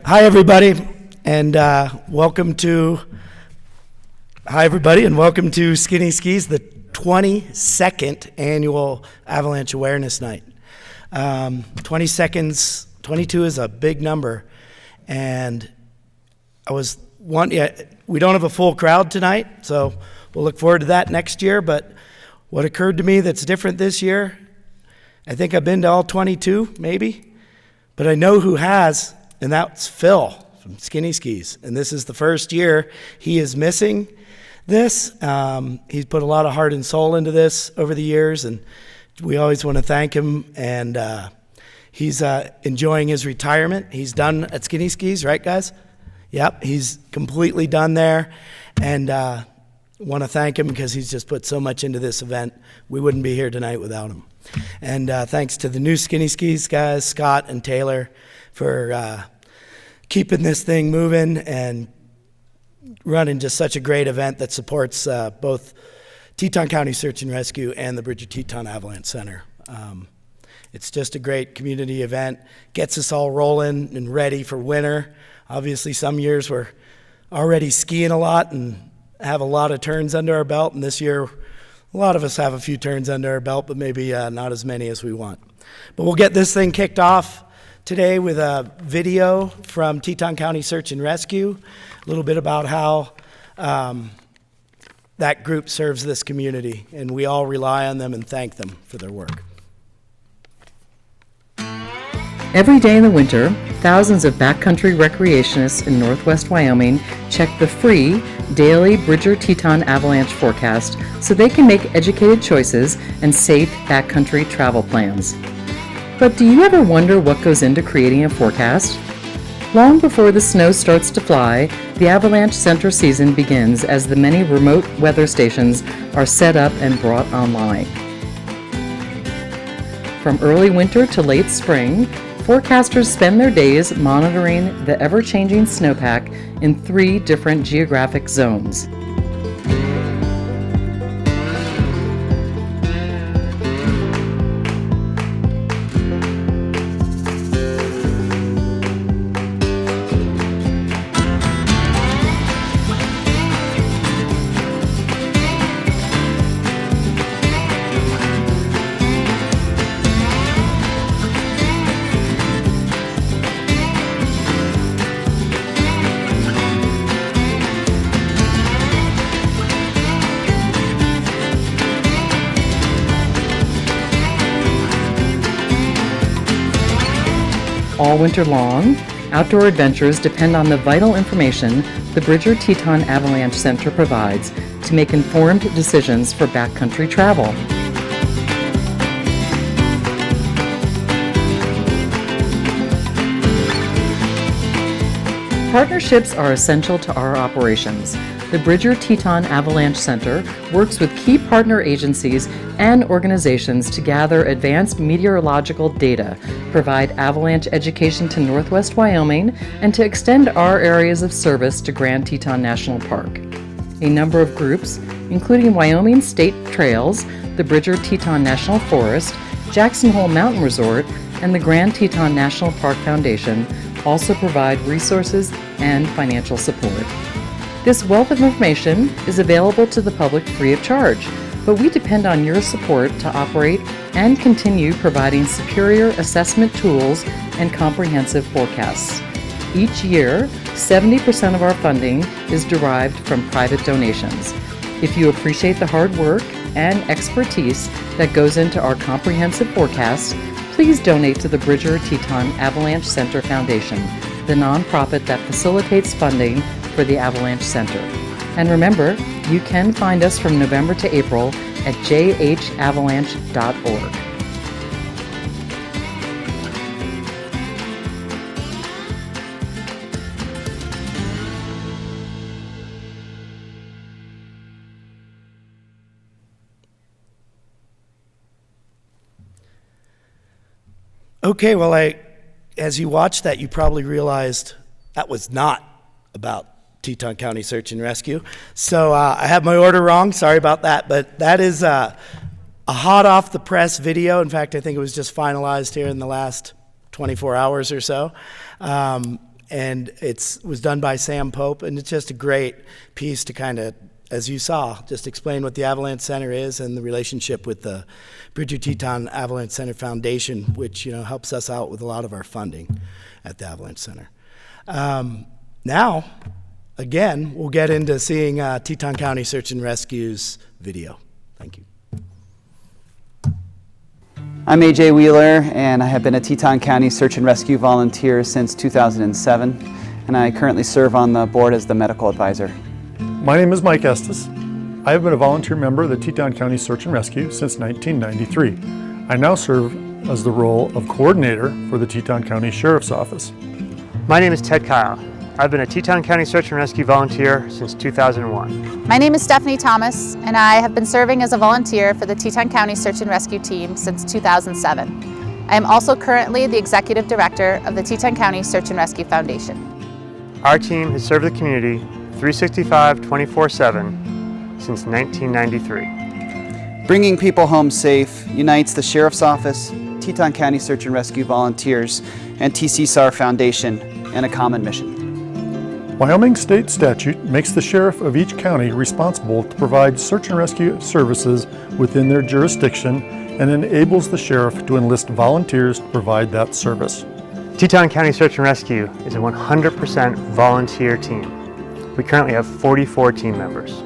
Hi everybody, and welcome to Skinny Skis, the 22nd annual Avalanche Awareness Night. 20 seconds, 22 is a big number, and we don't have a full crowd tonight, so we'll look forward to that next year. But what occurred to me that's different this year, I think I've been to all 22, maybe, but I know who has. And that's Phil from Skinny Skis. And this is the first year he is missing this. He's put a lot of heart and soul into this over the years, and we always want to thank him. And he's enjoying his retirement. He's done at Skinny Skis, right, guys? Yep, he's completely done there. And want to thank him because he's just put so much into this event. We wouldn't be here tonight without him. And thanks to the new Skinny Skis guys, Scott and Taylor, for keeping this thing moving and running just such a great event that supports both Teton County Search and Rescue and the Bridger-Teton Avalanche Center. It's just a great community event, gets us all rolling and ready for winter. Obviously, some years we're already skiing a lot and have a lot of turns under our belt, and this year a lot of us have a few turns under our belt, but maybe not as many as we want. But we'll get this thing kicked off today with a video from Teton County Search and Rescue, a little bit about how that group serves this community, and we all rely on them and thank them for their work. Every day in the winter, thousands of backcountry recreationists in northwest Wyoming check the free daily Bridger-Teton avalanche forecast so they can make educated choices and safe backcountry travel plans. But do you ever wonder what goes into creating a forecast? Long before the snow starts to fly, the Avalanche Center season begins as the many remote weather stations are set up and brought online. From early winter to late spring, forecasters spend their days monitoring the ever-changing snowpack in 3 different geographic zones. All winter long, outdoor adventures depend on the vital information the Bridger-Teton Avalanche Center provides to make informed decisions for backcountry travel. Partnerships are essential to our operations. The Bridger-Teton Avalanche Center works with key partner agencies and organizations to gather advanced meteorological data, provide avalanche education to northwest Wyoming, and to extend our areas of service to Grand Teton National Park. A number of groups, including Wyoming State Trails, the Bridger-Teton National Forest, Jackson Hole Mountain Resort, and the Grand Teton National Park Foundation, also provide resources and financial support. This wealth of information is available to the public free of charge, but we depend on your support to operate and continue providing superior assessment tools and comprehensive forecasts. Each year, 70% of our funding is derived from private donations. If you appreciate the hard work and expertise that goes into our comprehensive forecasts, please donate to the Bridger-Teton Avalanche Center Foundation, the nonprofit that facilitates funding for the Avalanche Center. And remember, you can find us from November to April at jhavalanche.org. Okay, well, as you watched that, you probably realized that was not about Teton County Search and Rescue. So I have my order wrong, sorry about that, but that is a hot off the press video. In fact, I think it was just finalized here in the last 24 hours or so. and it was done by Sam Pope, and it's just a great piece to kind of, as you saw, just explain what the Avalanche Center is and the relationship with the Bridger-Teton Avalanche Center Foundation, which helps us out with a lot of our funding at the Avalanche Center. Now, again, we'll get into seeing Teton County Search and Rescue's video. Thank you. I'm AJ Wheeler, and I have been a Teton County Search and Rescue volunteer since 2007, and I currently serve on the board as the medical advisor. My name is Mike Estes. I have been a volunteer member of the Teton County Search and Rescue since 1993. I now serve as the role of coordinator for the Teton County Sheriff's Office. My name is Ted Kyle. I've been a Teton County Search and Rescue volunteer since 2001. My name is Stephanie Thomas, and I have been serving as a volunteer for the Teton County Search and Rescue team since 2007. I am also currently the executive director of the Teton County Search and Rescue Foundation. Our team has served the community 365, 24/7 since 1993. Bringing people home safe unites the Sheriff's Office, Teton County Search and Rescue volunteers, and TCSAR Foundation in a common mission. Wyoming state statute makes the sheriff of each county responsible to provide search and rescue services within their jurisdiction and enables the sheriff to enlist volunteers to provide that service. Teton County Search and Rescue is a 100% volunteer team. We currently have 44 team members.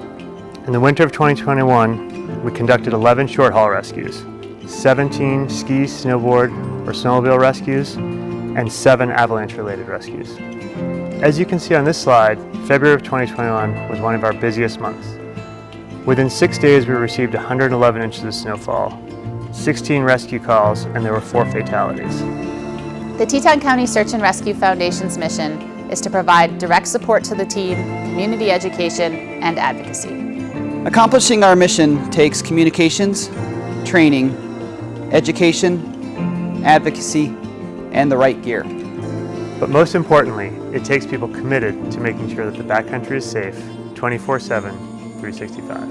In the winter of 2021, we conducted 11 short haul rescues, 17 ski, snowboard, or snowmobile rescues, and 7 avalanche related rescues. As you can see on this slide, February of 2021 was one of our busiest months. Within 6 days, we received 111 inches of snowfall, 16 rescue calls, and there were 4 fatalities. The Teton County Search and Rescue Foundation's mission is to provide direct support to the team, community education, and advocacy. Accomplishing our mission takes communications, training, education, advocacy, and the right gear. But most importantly, it takes people committed to making sure that the backcountry is safe 24/7, 365.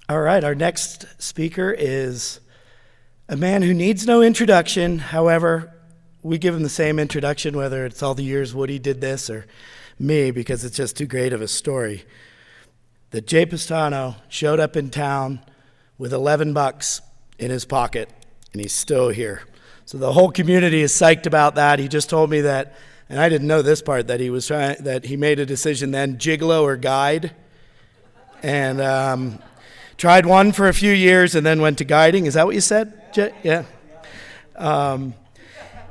All right, our next speaker is a man who needs no introduction. However, we give him the same introduction, whether it's all the years Woody did this or me, because it's just too great of a story. That Jay Pistano showed up in town with $11 in his pocket, and he's still here. So the whole community is psyched about that. He just told me that, and I didn't know this part, that he made a decision then, gigolo or guide, and tried one for a few years and then went to guiding. Is that what you said, Jay? Yeah.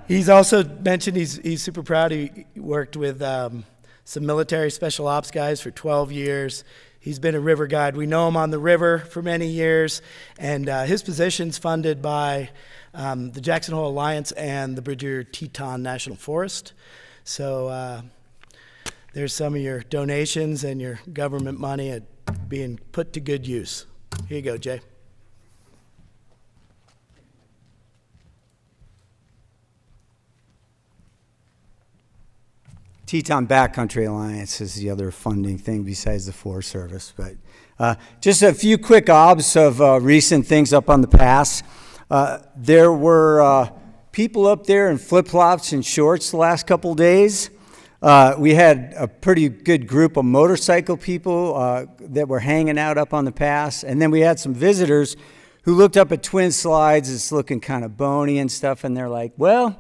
He's also mentioned he's super proud. He worked with some military special ops guys for 12 years. He's been a river guide. We know him on the river for many years, and his position's funded by the Jackson Hole Alliance and the Bridger-Teton National Forest. So there's some of your donations and your government money being put to good use. Here you go, Jay. Teton Backcountry Alliance is the other funding thing besides the Forest Service. But just a few quick obs of recent things up on the pass. There were people up there in flip-flops and shorts the last couple days. We had a pretty good group of motorcycle people that were hanging out up on the pass. And then we had some visitors who looked up at Twin Slides. It's looking kind of bony and stuff. And they're like, well,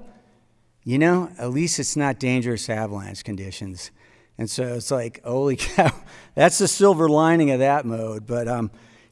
you know, at least it's not dangerous avalanche conditions. And so it's like, holy cow, that's the silver lining of that mode. But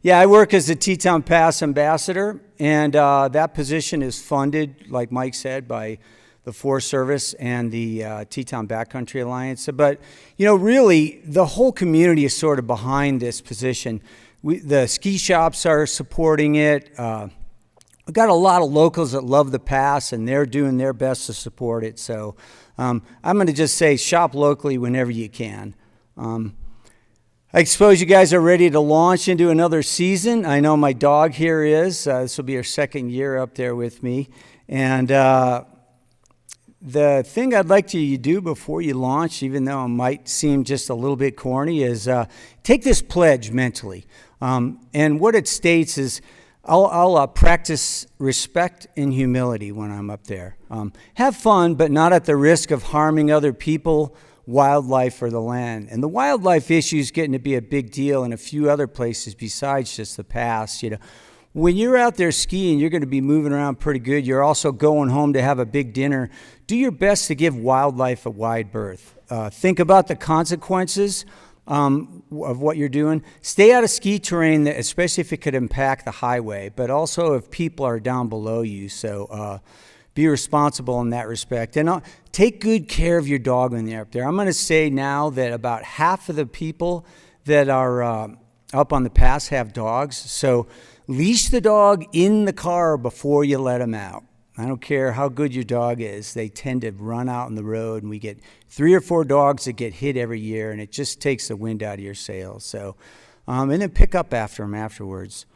yeah, I work as the Teton Pass ambassador. And that position is funded, like Mike said, by the Forest Service and the Teton Backcountry Alliance. But, you know, really, the whole community is sort of behind this position. The ski shops are supporting it. We've got a lot of locals that love the pass, and they're doing their best to support it. So I'm going to just say shop locally whenever you can. I suppose you guys are ready to launch into another season. I know my dog here is. This will be her second year up there with me. And the thing I'd like you to do before you launch, even though it might seem just a little bit corny, is take this pledge mentally. And what it states is, I'll practice respect and humility when I'm up there. Have fun, but not at the risk of harming other people, wildlife, or the land. And the wildlife issue is getting to be a big deal in a few other places besides just the pass. You know, when you're out there skiing, you're going to be moving around pretty good. You're also going home to have a big dinner. Do your best to give wildlife a wide berth. Think about the consequences of what you're doing. Stay out of ski terrain, especially if it could impact the highway, but also if people are down below you. So be responsible in that respect. And take good care of your dog when you're up there. I'm going to say now that about half of the people that are up on the pass have dogs. So leash the dog in the car before you let him out. I don't care how good your dog is. They tend to run out on the road, and we get 3 or 4 dogs that get hit every year, and it just takes the wind out of your sails. So, and then pick up after them afterwards.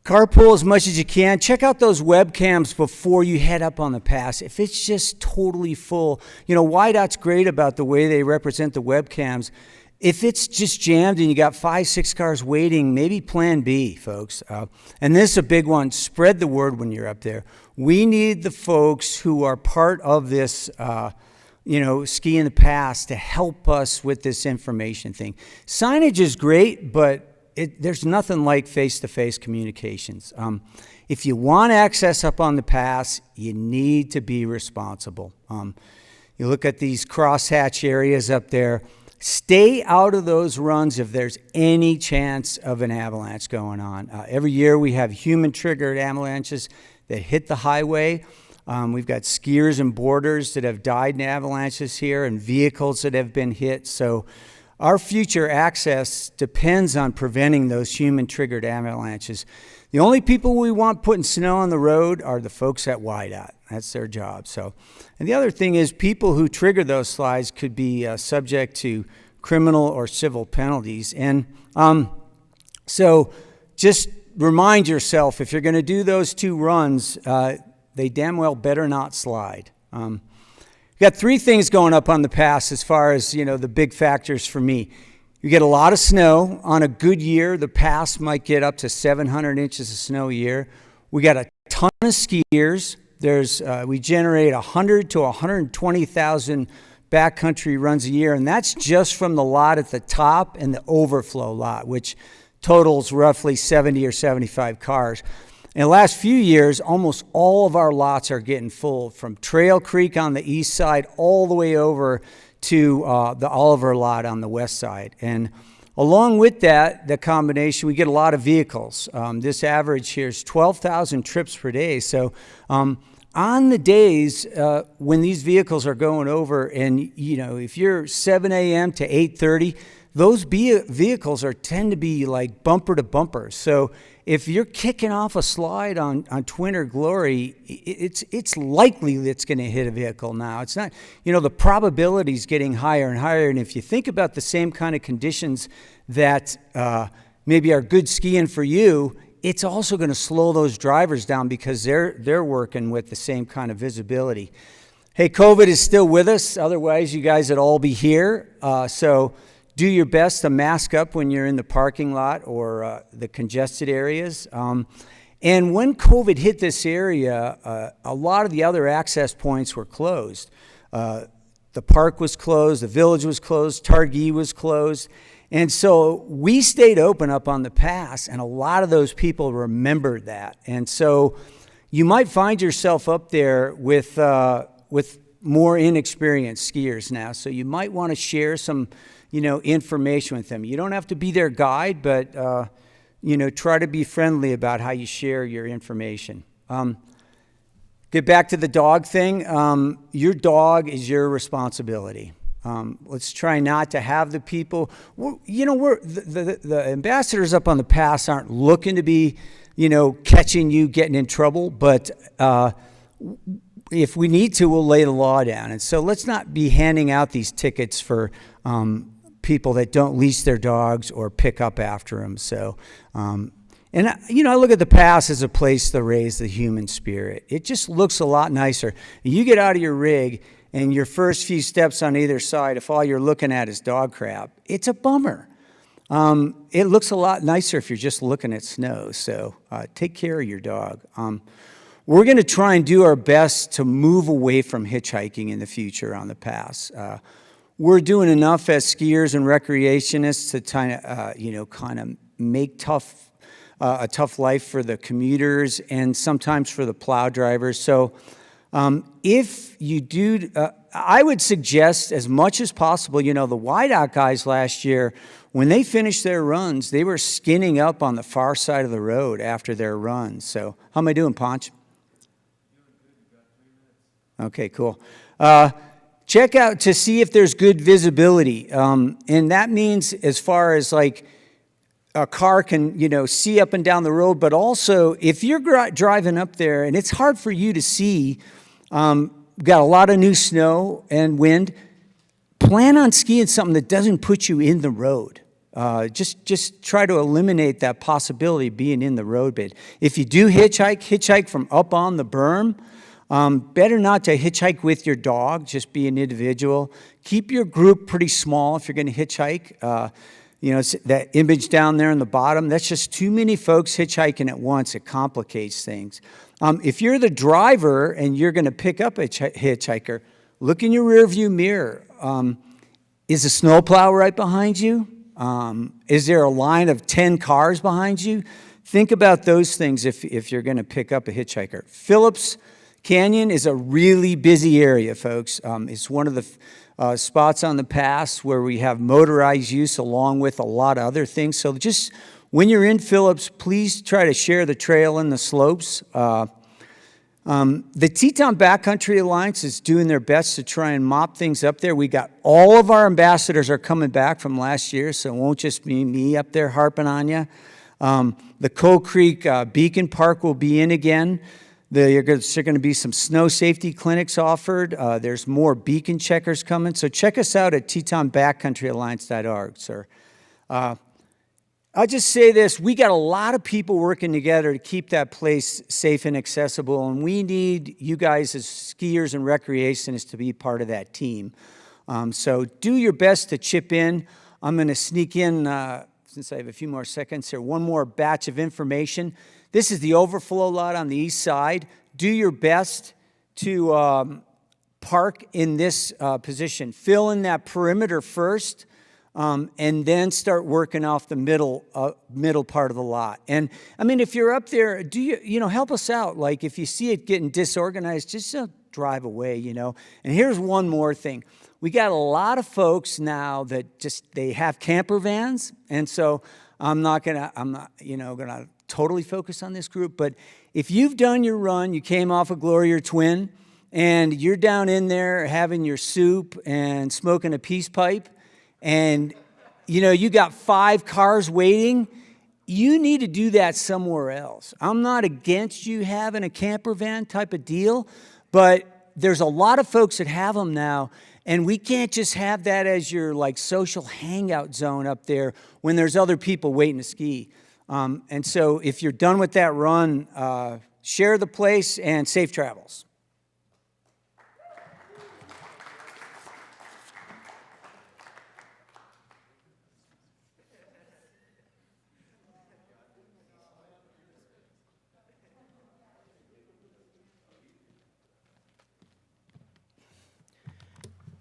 Carpool as much as you can. Check out those webcams before you head up on the pass. If it's just totally full, you know, YDOT's great about the way they represent the webcams. If it's just jammed and you got 5, 6 cars waiting, maybe plan B, folks. And this is a big one. Spread the word when you're up there. We need the folks who are part of this, ski in the pass to help us with this information thing. Signage is great, but there's nothing like face-to-face communications. If you want access up on the pass, you need to be responsible. You look at these crosshatch areas up there. Stay out of those runs if there's any chance of an avalanche going on. Every year we have human-triggered avalanches that hit the highway. We've got skiers and boarders that have died in avalanches here and vehicles that have been hit. So our future access depends on preventing those human-triggered avalanches. The only people we want putting snow on the road are the folks at YDOT. That's their job. So, and the other thing is people who trigger those slides could be subject to criminal or civil penalties. And so just remind yourself, if you're going to do those 2 runs, they damn well better not slide. We've got 3 things going up on the pass as far as, you know, the big factors for me. You get a lot of snow. On a good year, the pass might get up to 700 inches of snow a year. We got a ton of skiers. We generate 100 to 120,000 backcountry runs a year, and that's just from the lot at the top and the overflow lot, which totals roughly 70 or 75 cars. In the last few years, almost all of our lots are getting full, from Trail Creek on the east side all the way over to the Oliver lot on the west side. And along with that, the combination, we get a lot of vehicles. This average here is 12,000 trips per day. So on the days when these vehicles are going over, and you know, if you're 7 a.m. to 8:30, those vehicles tend to be like bumper to bumper. So if you're kicking off a slide on Twin or Glory, it's likely that it's going to hit a vehicle now. It's not, you know, the probability is getting higher and higher. And if you think about the same kind of conditions that maybe are good skiing for you, it's also going to slow those drivers down because they're working with the same kind of visibility. Hey, COVID is still with us. Otherwise, you guys would all be here. So do your best to mask up when you're in the parking lot or the congested areas. And when COVID hit this area, a lot of the other access points were closed. The park was closed, the village was closed, Targhee was closed. And so we stayed open up on the pass, and a lot of those people remembered that. And so you might find yourself up there with more inexperienced skiers now. So you might want to share some, you know, information with them. You don't have to be their guide, but, you know, try to be friendly about how you share your information. Get back to the dog thing. Your dog is your responsibility. Let's try not to have the people, you know, the ambassadors up on the pass aren't looking to be, you know, catching you getting in trouble, but if we need to, we'll lay the law down. And so let's not be handing out these tickets for people that don't leash their dogs or pick up after them. So, I look at the pass as a place to raise the human spirit. It just looks a lot nicer. You get out of your rig, and your first few steps on either side, if all you're looking at is dog crap, it's a bummer. It looks a lot nicer if you're just looking at snow. So take care of your dog. We're going to try and do our best to move away from hitchhiking in the future on the pass. We're doing enough as skiers and recreationists to kind of make a tough life for the commuters and sometimes for the plow drivers. So if you do, I would suggest as much as possible, the wideout guys last year, when they finished their runs, they were skinning up on the far side of the road after their runs. So how am I doing, Ponch? Okay, cool. Check out to see if there's good visibility. And that means as far as like a car can, see up and down the road, but also if you're driving up there and it's hard for you to see, got a lot of new snow and wind, plan on skiing something that doesn't put you in the road. Just try to eliminate that possibility of being in the road bed. If you do hitchhike from up on the berm. Better not to hitchhike with your dog, just be an individual. Keep your group pretty small if you're going to hitchhike. That image down there in the bottom, that's just too many folks hitchhiking at once. It complicates things. If you're the driver and you're going to pick up a hitchhiker, look in your rearview mirror. Is a snowplow right behind you? Is there a line of 10 cars behind you? Think about those things if you're going to pick up a hitchhiker. Phillips Canyon is a really busy area, folks. It's one of the spots on the pass where we have motorized use along with a lot of other things. So just when you're in Phillips, please try to share the trail and the slopes. The Teton Backcountry Alliance is doing their best to try and mop things up there. We got all of our ambassadors are coming back from last year, so it won't just be me up there harping on you. The Coal Creek Beacon Park will be in again. There's going to be some snow safety clinics offered. There's more beacon checkers coming. So check us out at TetonBackcountryAlliance.org, sir. I'll just say this. We got a lot of people working together to keep that place safe and accessible, and we need you guys as skiers and recreationists to be part of that team. So do your best to chip in. I'm going to sneak in, since I have a few more seconds here, one more batch of information. This is the overflow lot on the east side. Do your best to park in this position. Fill in that perimeter first, and then start working off the middle part of the lot. And I mean, if you're up there, help us out. Like if you see it getting disorganized, just drive away. And here's one more thing. We got a lot of folks now that they have camper vans, and so I'm not gonna totally focus on this group, but if you've done your run, you came off a Glory or Twin, and you're down in there having your soup and smoking a peace pipe, and you got 5 cars waiting, you need to do that somewhere else. I'm not against you having a camper van type of deal, but there's a lot of folks that have them now, and we can't just have that as your social hangout zone up there when there's other people waiting to ski. And so if you're done with that run, share the place and safe travels.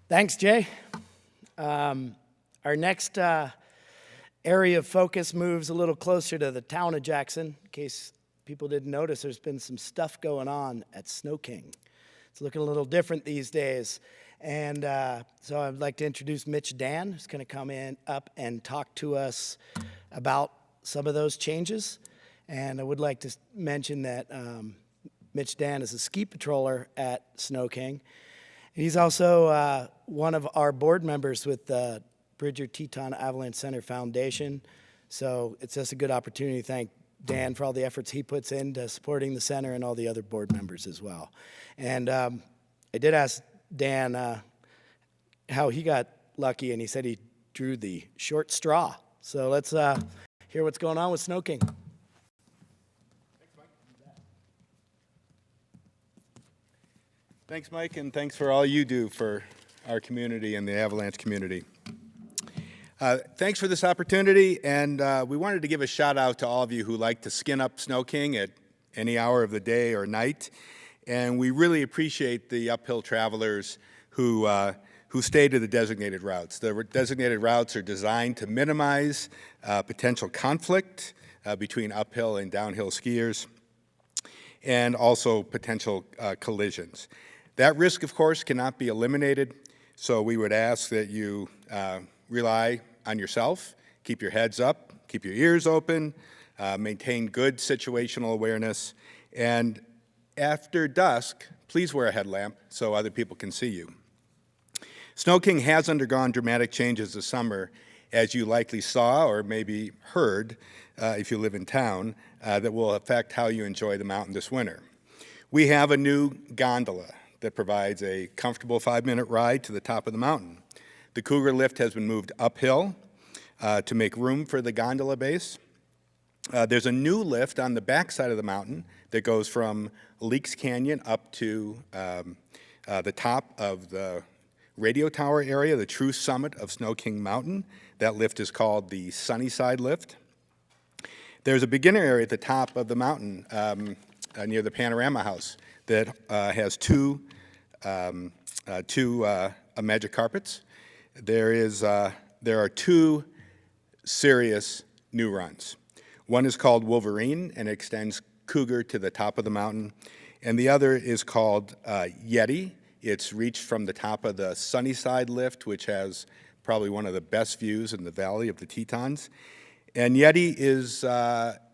Thanks, Jay. Our next area of focus moves a little closer to the town of Jackson. In case people didn't notice, there's been some stuff going on at Snow King. It's looking a little different these days. And so I'd like to introduce Mitch Dan, who's going to come up and talk to us about some of those changes. And I would like to mention that Mitch Dan is a ski patroller at Snow King. He's also one of our board members with the Bridger-Teton Avalanche Center Foundation. So it's just a good opportunity to thank Dan for all the efforts he puts into supporting the center and all the other board members as well. And I did ask Dan how he got lucky, and he said he drew the short straw. So let's hear what's going on with Snow King. Thanks, Mike, and thanks for all you do for our community and the Avalanche community. Thanks for this opportunity, and we wanted to give a shout out to all of you who like to skin up Snow King at any hour of the day or night, and we really appreciate the uphill travelers who stay to the designated routes. The designated routes are designed to minimize potential conflict between uphill and downhill skiers, and also potential collisions. That risk, of course, cannot be eliminated, so we would ask that you rely on yourself, keep your heads up, keep your ears open, maintain good situational awareness, and after dusk, please wear a headlamp so other people can see you. Snow King has undergone dramatic changes this summer, as you likely saw or maybe heard if you live in town, that will affect how you enjoy the mountain this winter. We have a new gondola that provides a comfortable 5-minute ride to the top of the mountain. The Cougar lift has been moved uphill to make room for the gondola base. There's a new lift on the backside of the mountain that goes from Leeks Canyon up to the top of the radio tower area, the true summit of Snow King Mountain. That lift is called the Sunnyside Lift. There's a beginner area at the top of the mountain near the Panorama House that has two magic carpets. There are two serious new runs. One is called Wolverine and extends Cougar to the top of the mountain, and the other is called Yeti. It's reached from the top of the Sunnyside Lift, which has probably one of the best views in the Valley of the Tetons. And Yeti is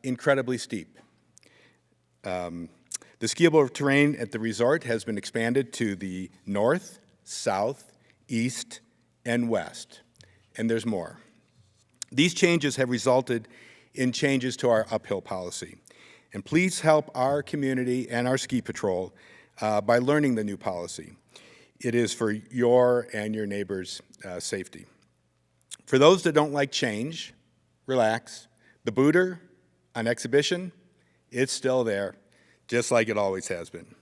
incredibly steep. The skiable terrain at the resort has been expanded to the north, south, east, and west, and there's more. These changes have resulted in changes to our uphill policy. And please help our community and our ski patrol by learning the new policy. It is for your and your neighbors' safety. For those that don't like change, relax. The booter on exhibition, it's still there, just like it always has been.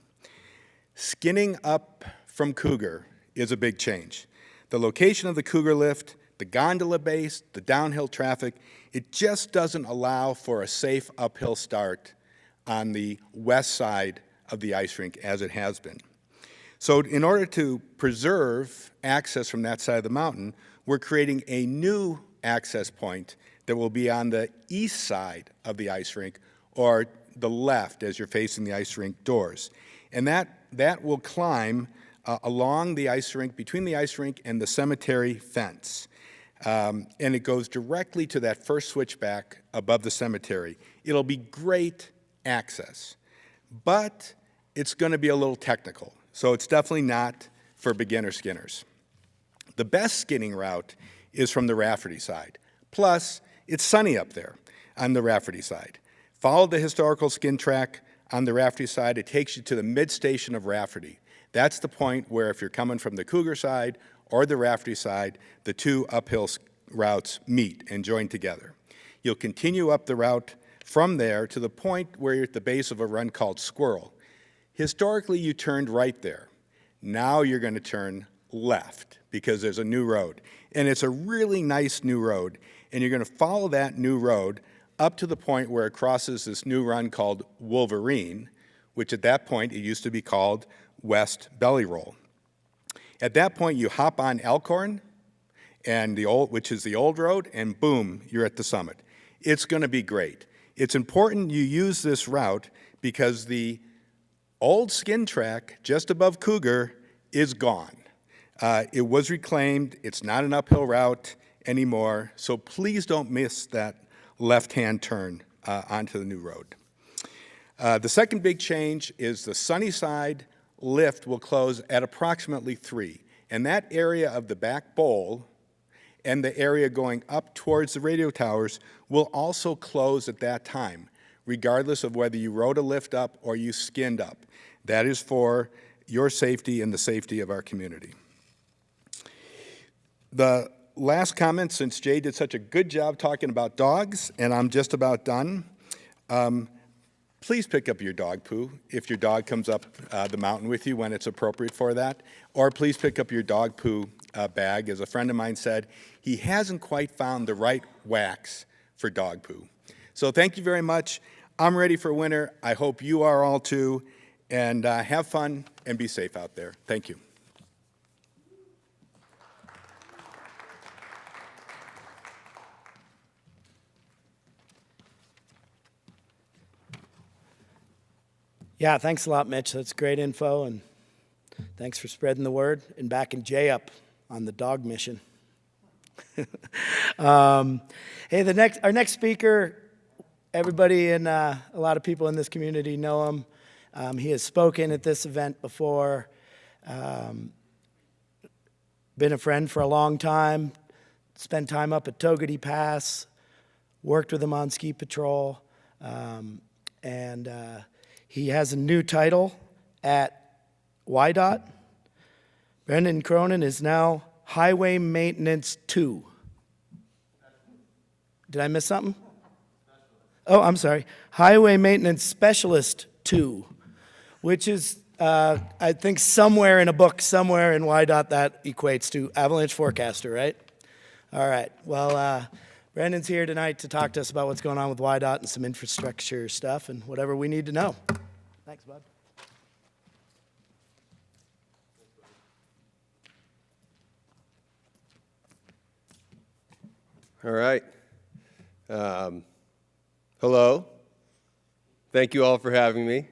Skinning up from Cougar is a big change. The location of the Cougar lift, the gondola base, the downhill traffic, it just doesn't allow for a safe uphill start on the west side of the ice rink as it has been. So in order to preserve access from that side of the mountain, we're creating a new access point that will be on the east side of the ice rink, or the left as you're facing the ice rink doors. And that will climb along the ice rink, between the ice rink and the cemetery fence. And it goes directly to that first switchback above the cemetery. It'll be great access, but it's going to be a little technical. So it's definitely not for beginner skinners. The best skinning route is from the Rafferty side. Plus, it's sunny up there on the Rafferty side. Follow the historical skin track on the Rafferty side. It takes you to the mid-station of Rafferty. That's the point where if you're coming from the Cougar side or the Rafferty side, the two uphill routes meet and join together. You'll continue up the route from there to the point where you're at the base of a run called Squirrel. Historically, you turned right there. Now you're going to turn left because there's a new road. And it's a really nice new road. And you're going to follow that new road up to the point where it crosses this new run called Wolverine, which at that point it used to be called West Belly Roll. At that point, you hop on Elkhorn, and which is the old road, and boom, you're at the summit. It's going to be great. It's important you use this route because the old skin track just above Cougar is gone. It was reclaimed. It's not an uphill route anymore, so please don't miss that left-hand turn onto the new road. The second big change is the Sunnyside lift will close at approximately 3, and that area of the back bowl and the area going up towards the radio towers will also close at that time, regardless of whether you rode a lift up or you skinned up. That is for your safety and the safety of our community. The last comment, since Jay did such a good job talking about dogs, and I'm just about done. Please pick up your dog poo if your dog comes up the mountain with you when it's appropriate for that. Or please pick up your dog poo bag. As a friend of mine said, he hasn't quite found the right wax for dog poo. So thank you very much. I'm ready for winter. I hope you are all too. And have fun and be safe out there. Thank you. Yeah, thanks a lot, Mitch. That's great info, and thanks for spreading the word and backing Jay up on the dog mission. Hey, our next speaker, everybody and a lot of people in this community know him. He has spoken at this event before, been a friend for a long time, spent time up at Togety Pass, worked with him on ski patrol, and he has a new title at YDOT. Brendan Cronin is now Highway Maintenance 2. Did I miss something? Oh, I'm sorry. Highway Maintenance Specialist 2, which is, I think, somewhere in a book, somewhere in YDOT that equates to Avalanche Forecaster, right? All right. Well, Brendan's here tonight to talk to us about what's going on with YDOT and some infrastructure stuff and whatever we need to know. Thanks, bud. All right. Hello. Thank you all for having me.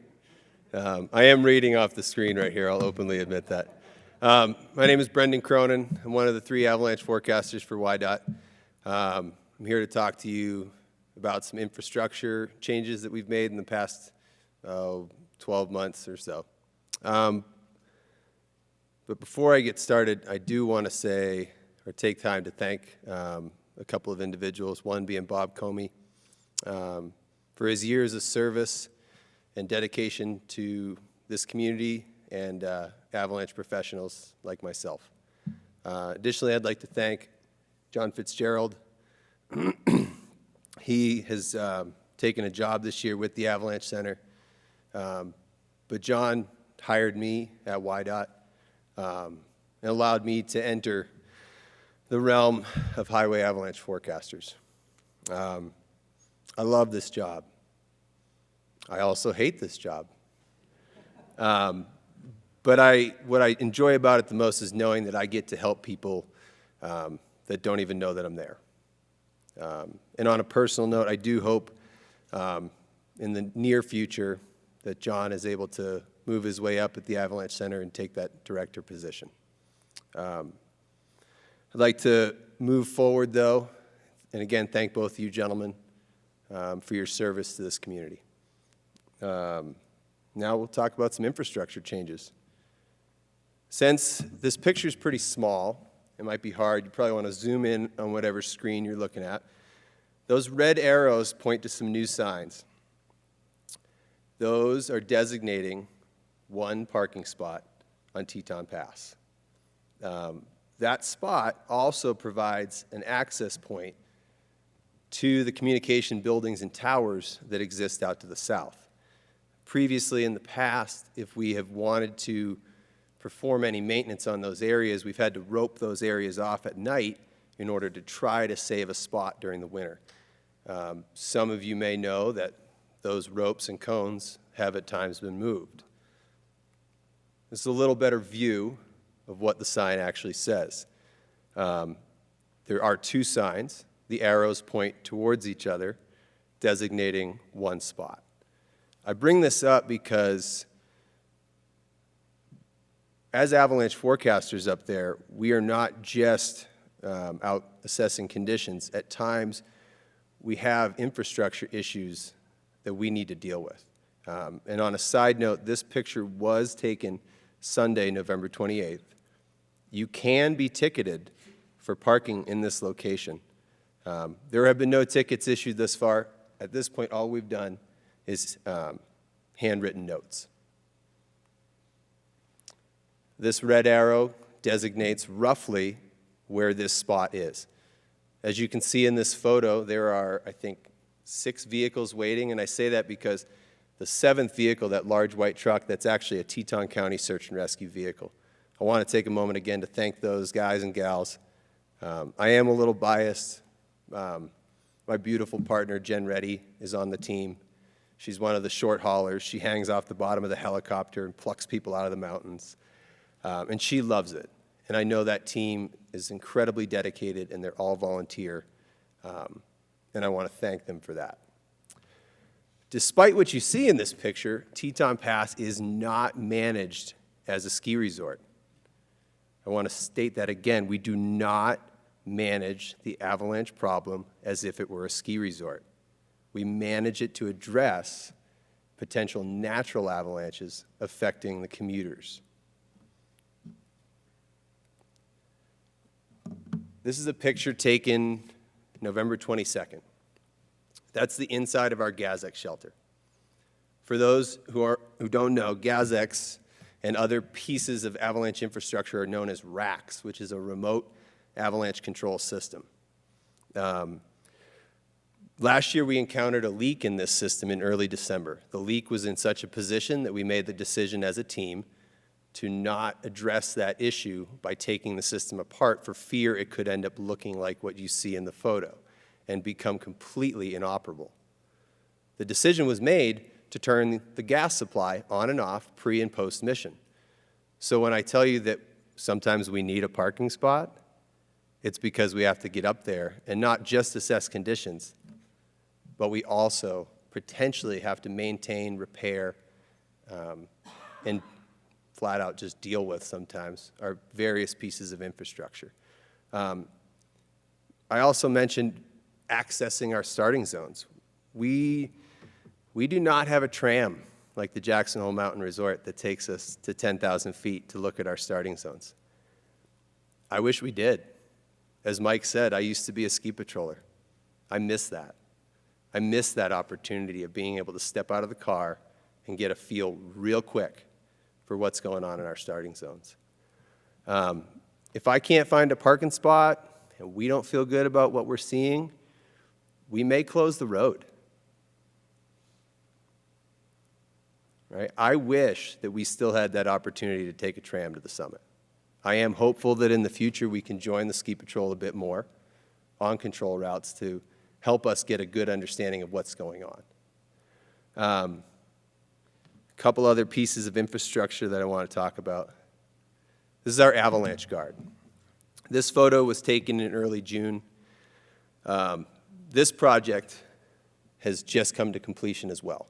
I am reading off the screen right here. I'll openly admit that. My name is Brendan Cronin. I'm one of the 3 Avalanche forecasters for YDOT. I'm here to talk to you about some infrastructure changes that we've made in the past 12 months or so. But before I get started, I do want to say, or take time to thank a couple of individuals, one being Bob Comey, for his years of service and dedication to this community and Avalanche professionals like myself. Additionally, I'd like to thank John Fitzgerald. He has taken a job this year with the Avalanche Center, but John hired me at YDOT and allowed me to enter the realm of highway avalanche forecasters. I love this job. I also hate this job. But what I enjoy about it the most is knowing that I get to help people that don't even know that I'm there. And on a personal note, I do hope in the near future that John is able to move his way up at the Avalanche Center and take that director position. I'd like to move forward, though, and again, thank both of you gentlemen for your service to this community. Now we'll talk about some infrastructure changes. Since this picture is pretty small, it might be hard. You probably want to zoom in on whatever screen you're looking at. Those red arrows point to some new signs. Those are designating one parking spot on Teton Pass. That spot also provides an access point to the communication buildings and towers that exist out to the south. Previously in the past, if we have wanted to perform any maintenance on those areas, we've had to rope those areas off at night in order to try to save a spot during the winter. Some of you may know that those ropes and cones have at times been moved. This is a little better view of what the sign actually says. There are 2 signs. The arrows point towards each other, designating one spot. I bring this up because as avalanche forecasters up there, we are not just out assessing conditions. At times, we have infrastructure issues that we need to deal with. And on a side note, this picture was taken Sunday, November 28th. You can be ticketed for parking in this location. There have been no tickets issued thus far. At this point, all we've done is handwritten notes. This red arrow designates roughly where this spot is. As you can see in this photo, there are, I think, 6 vehicles waiting, and I say that because the 7th vehicle, that large white truck, that's actually a Teton County search and rescue vehicle. I want to take a moment again to thank those guys and gals. I am a little biased. My beautiful partner, Jen Reddy, is on the team. She's one of the short haulers. She hangs off the bottom of the helicopter and plucks people out of the mountains. And she loves it. And I know that team is incredibly dedicated, and they're all volunteer. And I want to thank them for that. Despite what you see in this picture, Teton Pass is not managed as a ski resort. I want to state that again. We do not manage the avalanche problem as if it were a ski resort. We manage it to address potential natural avalanches affecting the commuters. This is a picture taken November 22nd. That's the inside of our GAZEX shelter. For those who don't know, GAZEX and other pieces of avalanche infrastructure are known as RACs, which is a remote avalanche control system. Last year we encountered a leak in this system in early December. The leak was in such a position that we made the decision as a team to not address that issue by taking the system apart for fear it could end up looking like what you see in the photo and become completely inoperable. The decision was made to turn the gas supply on and off pre and post mission. So when I tell you that sometimes we need a parking spot, it's because we have to get up there and not just assess conditions, but we also potentially have to maintain, repair, and flat out just deal with sometimes our various pieces of infrastructure. I also mentioned accessing our starting zones. We do not have a tram like the Jackson Hole Mountain Resort that takes us to 10,000 feet to look at our starting zones. I wish we did. As Mike said, I used to be a ski patroller. I miss that. I miss that opportunity of being able to step out of the car and get a feel real quick for what's going on in our starting zones. If I can't find a parking spot and we don't feel good about what we're seeing, we may close the road. Right? I wish that we still had that opportunity to take a tram to the summit. I am hopeful that in the future we can join the ski patrol a bit more on control routes to help us get a good understanding of what's going on. A couple other pieces of infrastructure that I want to talk about. This is our Avalanche Guard. This photo was taken in early June. This project has just come to completion as well.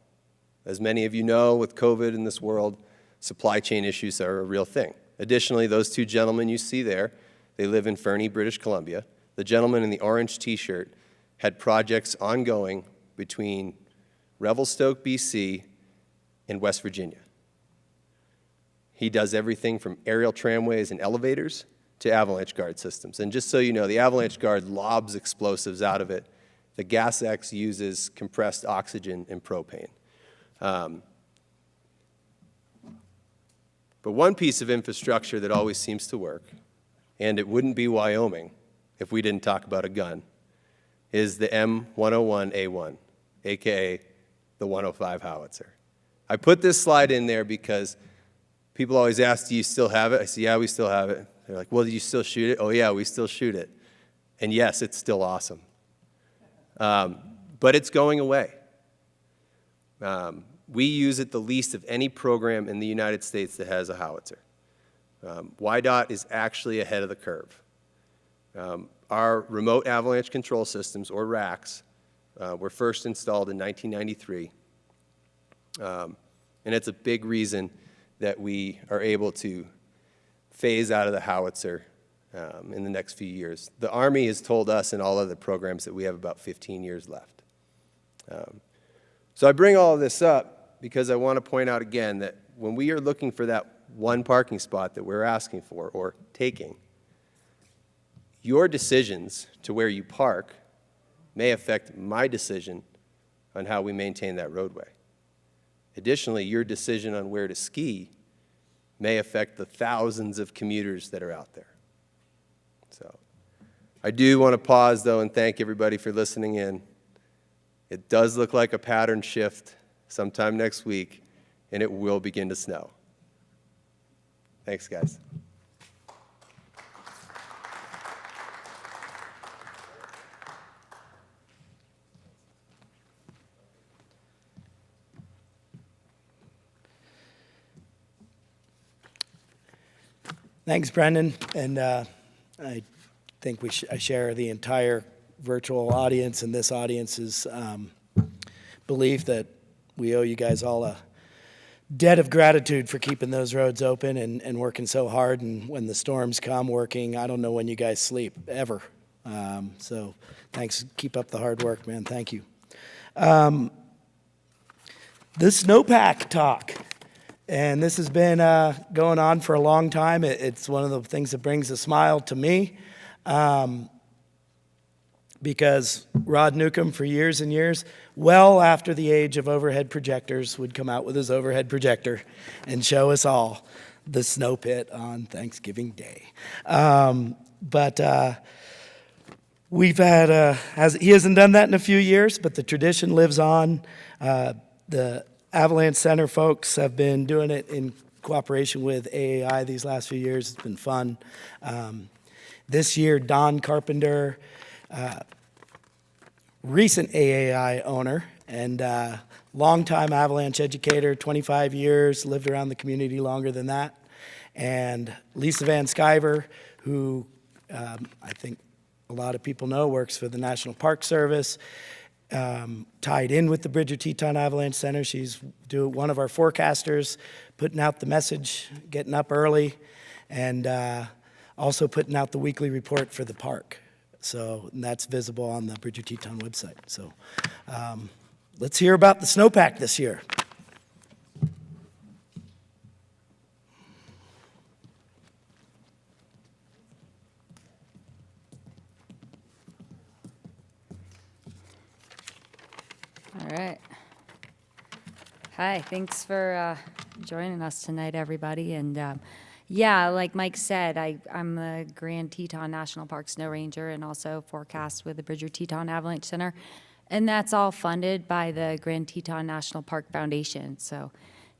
As many of you know, with COVID in this world, supply chain issues are a real thing. Additionally, those 2 gentlemen you see there, they live in Fernie, British Columbia. The gentleman in the orange t-shirt had projects ongoing between Revelstoke, BC, and West Virginia. He does everything from aerial tramways and elevators to Avalanche Guard systems. And just so you know, the Avalanche Guard lobs explosives out of it. The GASX uses compressed oxygen and propane. But one piece of infrastructure that always seems to work, and it wouldn't be Wyoming if we didn't talk about a gun, is the M101A1, aka the 105 howitzer. I put this slide in there because people always ask, do you still have it? I say, yeah, we still have it. They're like, well, do you still shoot it? Oh, yeah, we still shoot it. And yes, it's still awesome. But it's going away. We use it the least of any program in the United States that has a howitzer. WYDOT is actually ahead of the curve. Our remote avalanche control systems, or RACs, were first installed in 1993. And it's a big reason that we are able to phase out of the howitzer in the next few years. The Army has told us in all other programs that we have about 15 years left. So I bring all of this up because I want to point out again that when we are looking for that one parking spot that we're asking for or taking, your decisions to where you park may affect my decision on how we maintain that roadway. Additionally, your decision on where to ski may affect the thousands of commuters that are out there. So I do want to pause, though, and thank everybody for listening in. It does look like a pattern shift sometime next week, and it will begin to snow. Thanks, guys. Thanks, Brendan. And I think I share the entire virtual audience and this audience's belief that we owe you guys all a debt of gratitude for keeping those roads open and working so hard. And when the storms come, working, I don't know when you guys sleep, ever. So thanks. Keep up the hard work, man. Thank you. The Snowpack Talk. And this has been going on for a long time. It's one of the things that brings a smile to me, because Rod Newcomb, for years and years, well after the age of overhead projectors, would come out with his overhead projector and show us all the snow pit on Thanksgiving Day. But we've had, he hasn't done that in a few years, but the tradition lives on. The Avalanche Center folks have been doing it in cooperation with AAI these last few years. It's been fun. This year, Don Carpenter, recent AAI owner and longtime Avalanche educator, 25 years, lived around the community longer than that. And Lisa Van Skyver, who I think a lot of people know works for the National Park Service, tied in with the Bridger-Teton Avalanche Center. She's one of our forecasters, putting out the message, getting up early, and also putting out the weekly report for the park. So that's visible on the Bridger-Teton website. So let's hear about the snowpack this year. All right. Hi, thanks for joining us tonight, everybody. And yeah, like Mike said, I'm the Grand Teton National Park Snow Ranger and also forecast with the Bridger-Teton Avalanche Center. And that's all funded by the Grand Teton National Park Foundation. So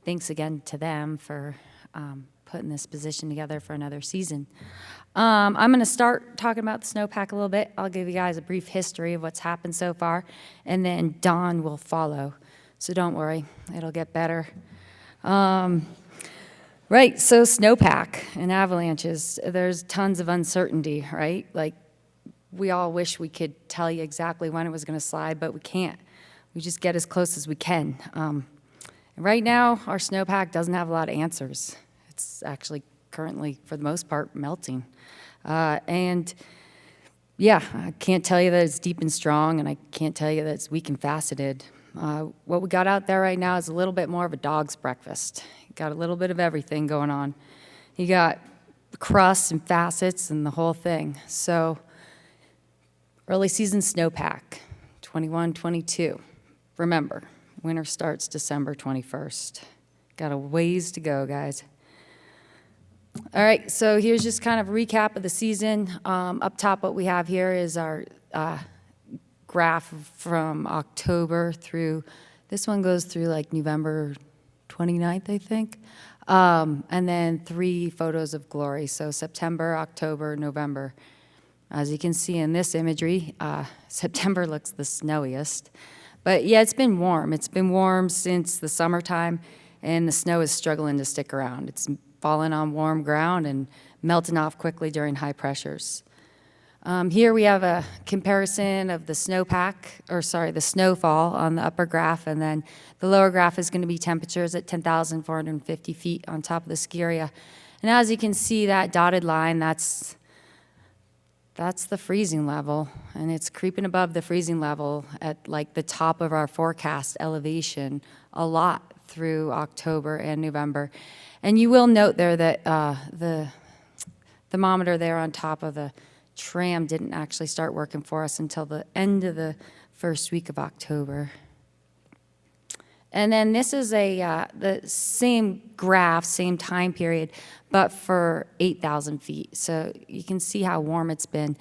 thanks again to them for putting this position together for another season. I'm going to start talking about the snowpack a little bit. I'll give you guys a brief history of what's happened so far, and then Don will follow. So don't worry, it'll get better. Right, so snowpack and avalanches, there's tons of uncertainty, right? Like, we all wish we could tell you exactly when it was going to slide, but we can't. We just get as close as we can. Right now, our snowpack doesn't have a lot of answers. It's actually currently, for the most part, melting. And yeah, I can't tell you that it's deep and strong, and I can't tell you that it's weak and faceted. What we got out there right now is a little bit more of a dog's breakfast. You got a little bit of everything going on. You got crusts and facets and the whole thing. So early season snowpack, 21-22. Remember, winter starts December 21st. Got a ways to go, guys. All right, so here's just kind of a recap of the season. Up top, what we have here is our graph from October through, this one goes through like November 29th, I think. And then 3 photos of glory, so September, October, November. As you can see in this imagery, September looks the snowiest. But yeah, it's been warm. It's been warm since the summertime, and the snow is struggling to stick around. It's falling on warm ground and melting off quickly during high pressures. Here we have a comparison of the snowpack, or sorry, the snowfall on the upper graph, and then the lower graph is going to be temperatures at 10,450 feet on top of the ski area. And as you can see, that dotted line, that's the freezing level, and it's creeping above the freezing level at like the top of our forecast elevation a lot through October and November. And you will note there that the thermometer there on top of the tram didn't actually start working for us until the end of the first week of October. And then this is the same graph, same time period, but for 8,000 feet. So you can see how warm it's been.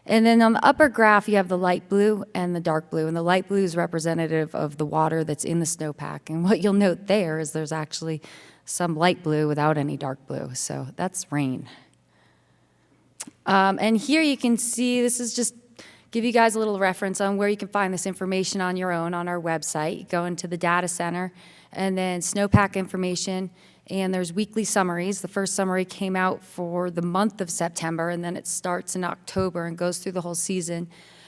And then on the upper graph, you have the light blue and the dark blue. And the light blue is representative of the water that's in the snowpack. And what you'll note there is there's actually some light blue without any dark blue. So that's rain. And here you can see, this is just give you guys a little reference on where you can find this information on your own on our website. You go into the data center and then snowpack information, and there's weekly summaries. The first summary came out for the month of September, and then it starts in October and goes through the whole season.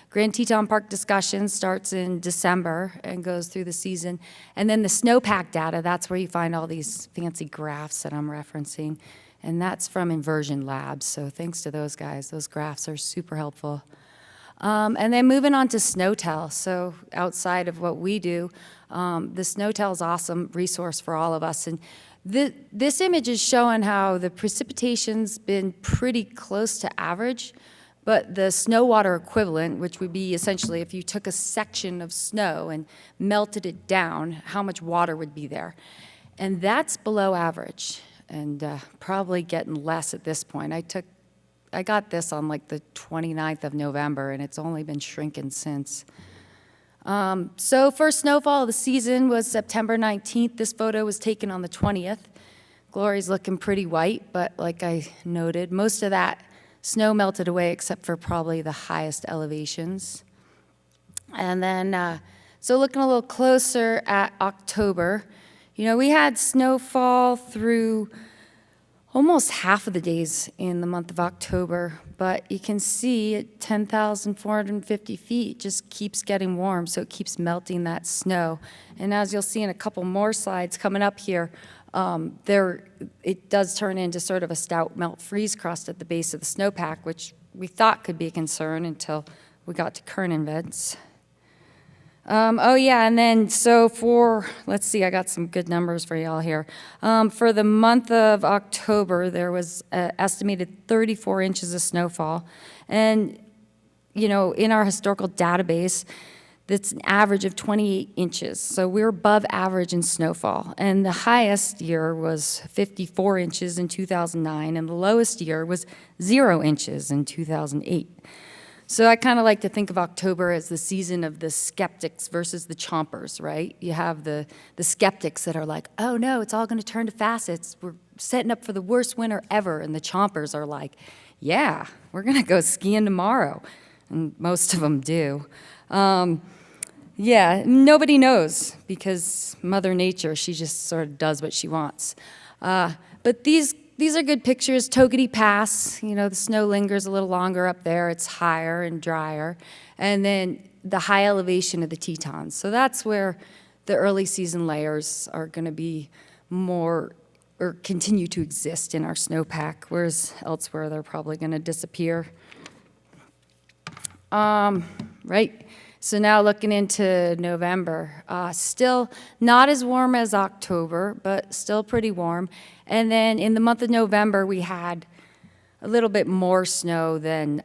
Grand Teton Park discussion starts in December and goes through the season. And then the snowpack data, that's where you find all these fancy graphs that I'm referencing. And that's from Inversion Labs, so thanks to those guys. Those graphs are super helpful. And then moving on to SnowTel. So outside of what we do, the SnowTel is an awesome resource for all of us. And this image is showing how the precipitation's been pretty close to average, but the snow water equivalent, which would be essentially if you took a section of snow and melted it down, how much water would be there. And that's below average, and probably getting less at this point. I got this on like the 29th of November, and it's only been shrinking since. So first snowfall of the season was September 19th. This photo was taken on the 20th. Glory's looking pretty white, but like I noted, most of that snow melted away except for probably the highest elevations. And then, so looking a little closer at October, you know, we had snowfall through almost half of the days in the month of October, but you can see at 10,450 feet, it just keeps getting warm, so it keeps melting that snow. And as you'll see in a couple more slides coming up here, it does turn into sort of a stout melt freeze crust at the base of the snowpack, which we thought could be a concern until we got to current events. Oh yeah, and then so let's see, I got some good numbers for y'all here. For the month of October, there was estimated 34 inches of snowfall. And, you know, in our historical database, that's an average of 28 inches. So we're above average in snowfall. And the highest year was 54 inches in 2009, and the lowest year was 0 inches in 2008. So I kind of like to think of October as the season of the skeptics versus the chompers, right? You have the skeptics that are like, oh no, it's all going to turn to facets. We're setting up for the worst winter ever. And the chompers are like, yeah, we're going to go skiing tomorrow. And most of them do. Yeah, nobody knows because Mother Nature, she just sort of does what she wants. But these are good pictures. Togety Pass, you know, the snow lingers a little longer up there. It's higher and drier. And then the high elevation of the Tetons. So that's where the early season layers are going to be more, or continue to exist in our snowpack, whereas elsewhere they're probably going to disappear. Right. So now looking into November, still not as warm as October, but still pretty warm. And then in the month of November, we had a little bit more snow than,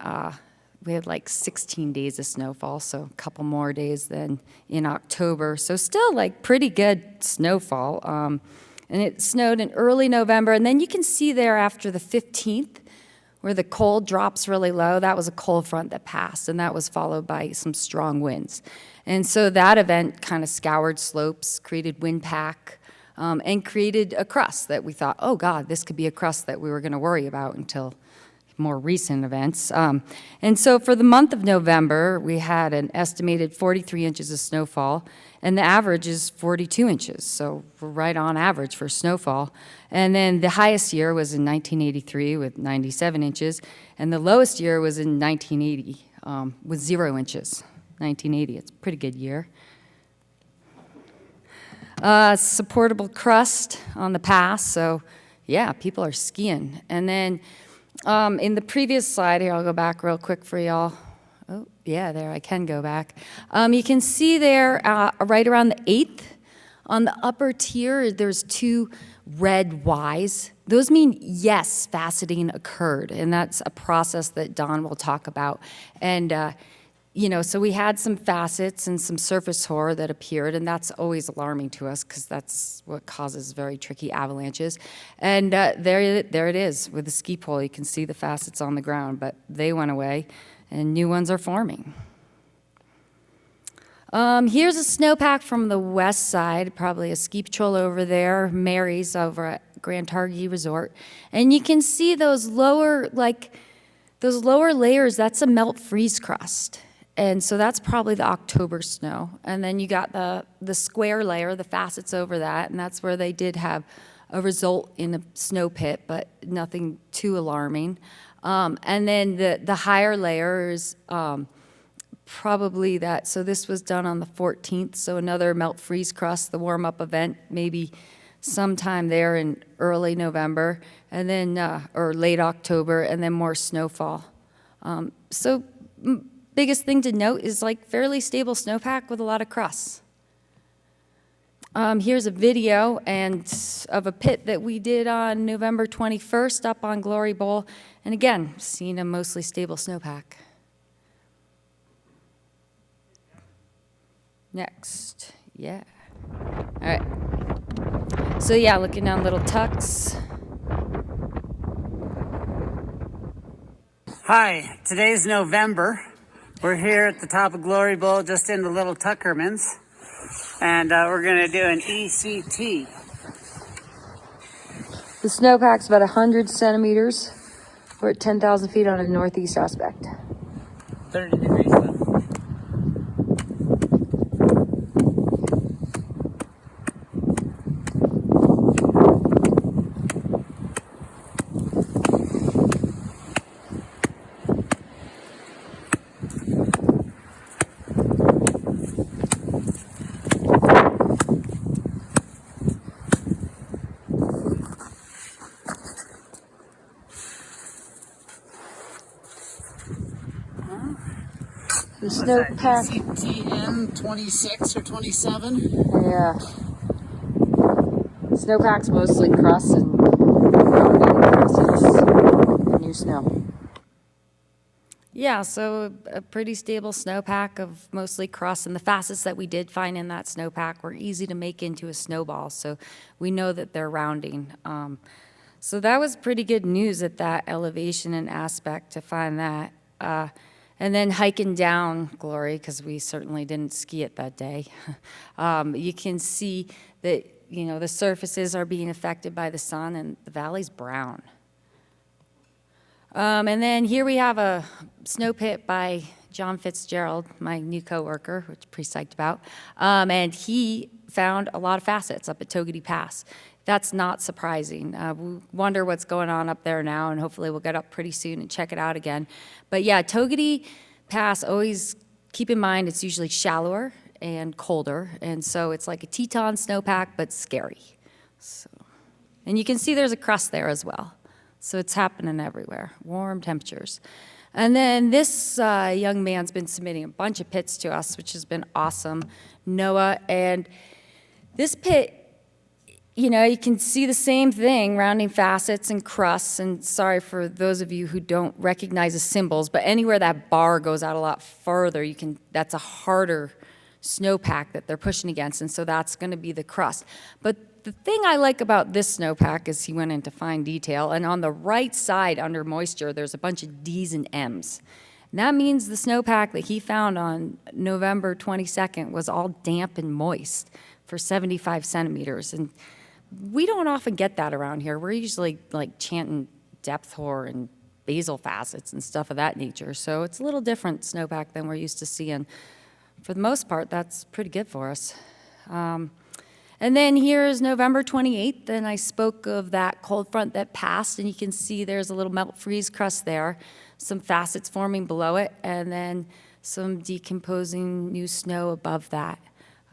we had like 16 days of snowfall, so a couple more days than in October. So still like pretty good snowfall. And it snowed in early November. And then you can see there after the 15th, where the cold drops really low, that was a cold front that passed, and that was followed by some strong winds. And so that event kind of scoured slopes, created wind pack, and created a crust that we thought, oh God, this could be a crust that we were going to worry about until more recent events. And so for the month of November, we had an estimated 43 inches of snowfall, and the average is 42 inches, so we're right on average for snowfall. And then the highest year was in 1983 with 97 inches, and the lowest year was in 1980 with 0 inches. 1980, it's a pretty good year. Supportable crust on the pass, so yeah, people are skiing. And then in the previous slide here, I'll go back real quick for y'all. Oh, yeah, there, I can go back. You can see there, right around the 8th, on the upper tier, there's 2 red Ys. Those mean yes, faceting occurred, and that's a process that Don will talk about. And So we had some facets and some surface hoar that appeared, and that's always alarming to us because that's what causes very tricky avalanches. And there it is with the ski pole. You can see the facets on the ground, but they went away, and new ones are forming. Here's a snowpack from the west side, probably a ski patrol over there, Mary's over at Grand Targhee Resort. And you can see those lower layers, that's a melt freeze crust. And so that's probably the October snow. And then you got the square layer, the facets over that, and that's where they did have a result in a snow pit, but nothing too alarming. And then the higher layer is probably that. So this was done on the 14th, so another melt freeze crust, the warm-up event, maybe sometime there in early November, and then or late October, and then more snowfall. Biggest thing to note is like fairly stable snowpack with a lot of crusts. Here's a video of a pit that we did on November 21st up on Glory Bowl, and again, seeing a mostly stable snowpack. Next, yeah. All right. So yeah, looking down Little Tucks. Hi, today's November. We're here at the top of Glory Bowl, just in the Little Tuckermans, and we're going to do an ECT. The snowpack's about 100 centimeters. We're at 10,000 feet on a northeast aspect. 30 degrees left. The snowpack. CTM 26 or 27? Yeah. Snowpack's mostly crust and new snow. Yeah, so a pretty stable snowpack of mostly crust, and the facets that we did find in that snowpack were easy to make into a snowball, so we know that they're rounding. So that was pretty good news at that elevation and aspect to find that. And then hiking down Glory, because we certainly didn't ski it that day, you can see that, the surfaces are being affected by the sun and the valley's brown. And then here we have a snow pit by John Fitzgerald, my new coworker, which I'm pretty psyched about. And he found a lot of facets up at Togety Pass. That's not surprising. We wonder what's going on up there now, and hopefully we'll get up pretty soon and check it out again. But yeah, Togety Pass, always keep in mind it's usually shallower and colder, and so it's like a Teton snowpack, but scary. And you can see there's a crust there as well. So it's happening everywhere, warm temperatures. And then this young man's been submitting a bunch of pits to us, which has been awesome, Noah. And this pit, you can see the same thing, rounding facets and crusts. And sorry for those of you who don't recognize the symbols, but anywhere that bar goes out a lot further, that's a harder snowpack that they're pushing against, and so that's going to be the crust. But the thing I like about this snowpack is he went into fine detail, and on the right side under moisture, there's a bunch of D's and M's. And that means the snowpack that he found on November 22nd was all damp and moist for 75 centimeters. And we don't often get that around here. We're usually like chanting depth hoar and basal facets and stuff of that nature. So it's a little different snowpack than we're used to seeing. For the most part, that's pretty good for us. And then here's November 28th, and I spoke of that cold front that passed, and you can see there's a little melt freeze crust there, some facets forming below it, and then some decomposing new snow above that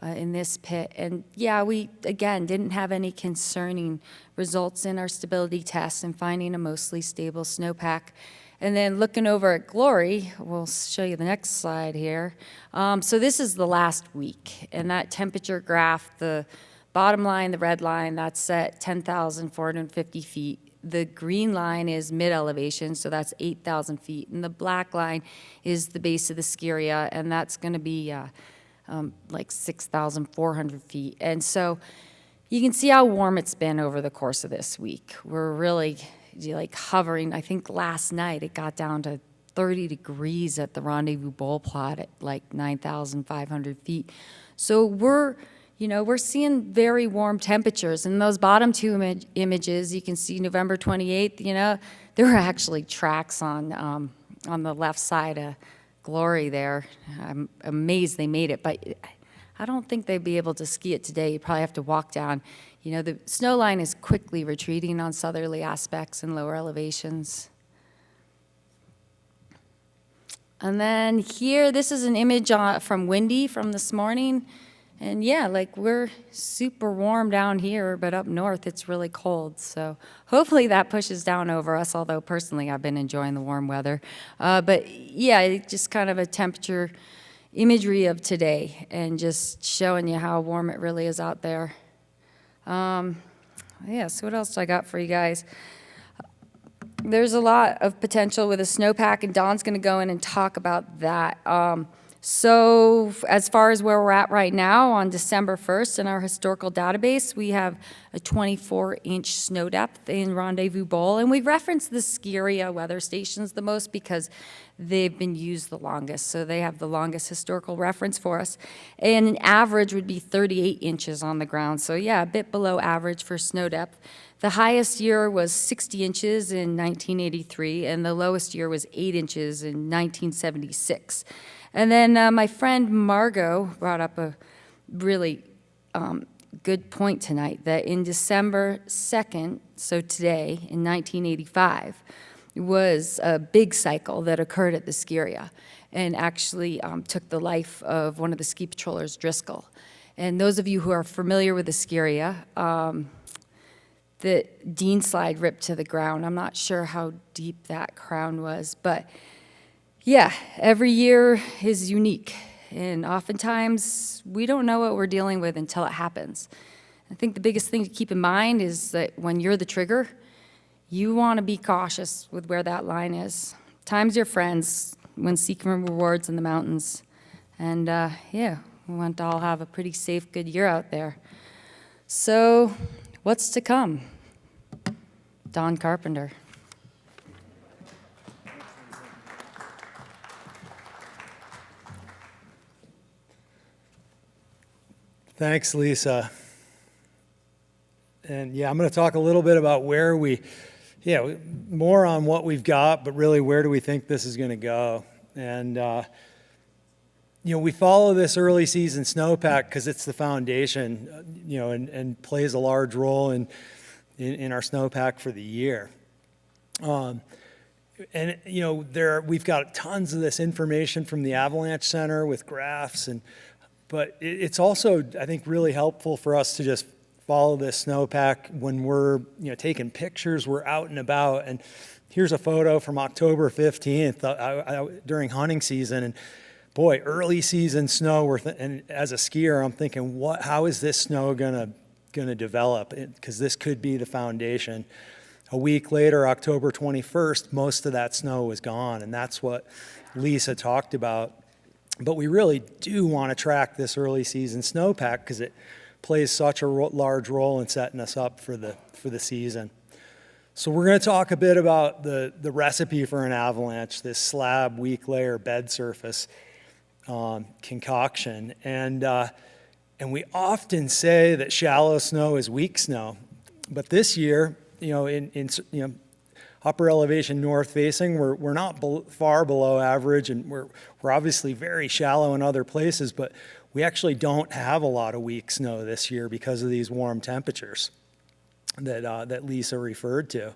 in this pit. And yeah, we, again, didn't have any concerning results in our stability tests and finding a mostly stable snowpack. And then looking over at Glory, we'll show you the next slide here. So this is the last week, and that temperature graph, the bottom line, the red line, that's at 10,450 feet. the green line is mid-elevation, so that's 8,000 feet. And the black line is the base of the ski area, and that's going to be like 6,400 feet. And so you can see how warm it's been over the course of this week. We're really like hovering. I think last night it got down to 30 degrees at the Rendezvous Bowl plot at like 9,500 feet. So we're seeing very warm temperatures. And those bottom two images, you can see November 28th, there were actually tracks on the left side of Glory there. I'm amazed they made it, but I don't think they'd be able to ski it today. You'd probably have to walk down. The snow line is quickly retreating on southerly aspects and lower elevations. And then here, this is an image from Windy from this morning. And yeah, like we're super warm down here, but up north it's really cold. So hopefully that pushes down over us, although personally I've been enjoying the warm weather. But yeah, just kind of a temperature imagery of today and just showing you how warm it really is out there. Yeah, so what else do I got for you guys? There's a lot of potential with a snowpack, and Don's going to go in and talk about that. So as far as where we're at right now, on December 1st in our historical database, we have a 24-inch snow depth in Rendezvous Bowl, and we reference the ski area weather stations the most because they've been used the longest, so they have the longest historical reference for us. And an average would be 38 inches on the ground, so yeah, a bit below average for snow depth. The highest year was 60 inches in 1983, and the lowest year was 8 inches in 1976. And then my friend Margot brought up a really good point tonight, that in December 2nd, so today, in 1985, was a big cycle that occurred at the ski area and actually took the life of one of the ski patrollers, Driscoll. And those of you who are familiar with the ski area, the Dean slide ripped to the ground. I'm not sure how deep that crown was, but yeah, every year is unique. And oftentimes, we don't know what we're dealing with until it happens. I think the biggest thing to keep in mind is that when you're the trigger, you want to be cautious with where that line is. Time's your friends when seeking rewards in the mountains. And yeah, we want to all have a pretty safe, good year out there. So, what's to come? Don Carpenter. Thanks, Lisa. And yeah, I'm going to talk a little bit about where more on what we've got, but really where do we think this is going to go? And, we follow this early season snowpack because it's the foundation, and plays a large role in our snowpack for the year. We've got tons of this information from the Avalanche Center with graphs, but it's also, I think, really helpful for us to just follow this snowpack when we're, taking pictures, we're out and about. And here's a photo from October 15th during hunting season. And boy, early season snow, and as a skier, I'm thinking, how is this snow gonna develop? Because this could be the foundation. A week later, October 21st, most of that snow was gone, and that's what Lisa talked about. But we really do want to track this early season snowpack because it plays such a large role in setting us up for the season. So we're going to talk a bit about the recipe for an avalanche, this slab, weak layer bed surface concoction. And we often say that shallow snow is weak snow, but this year, in upper elevation north facing, we're not far below average, and we're obviously very shallow in other places, but we actually don't have a lot of weak snow this year because of these warm temperatures that Lisa referred to.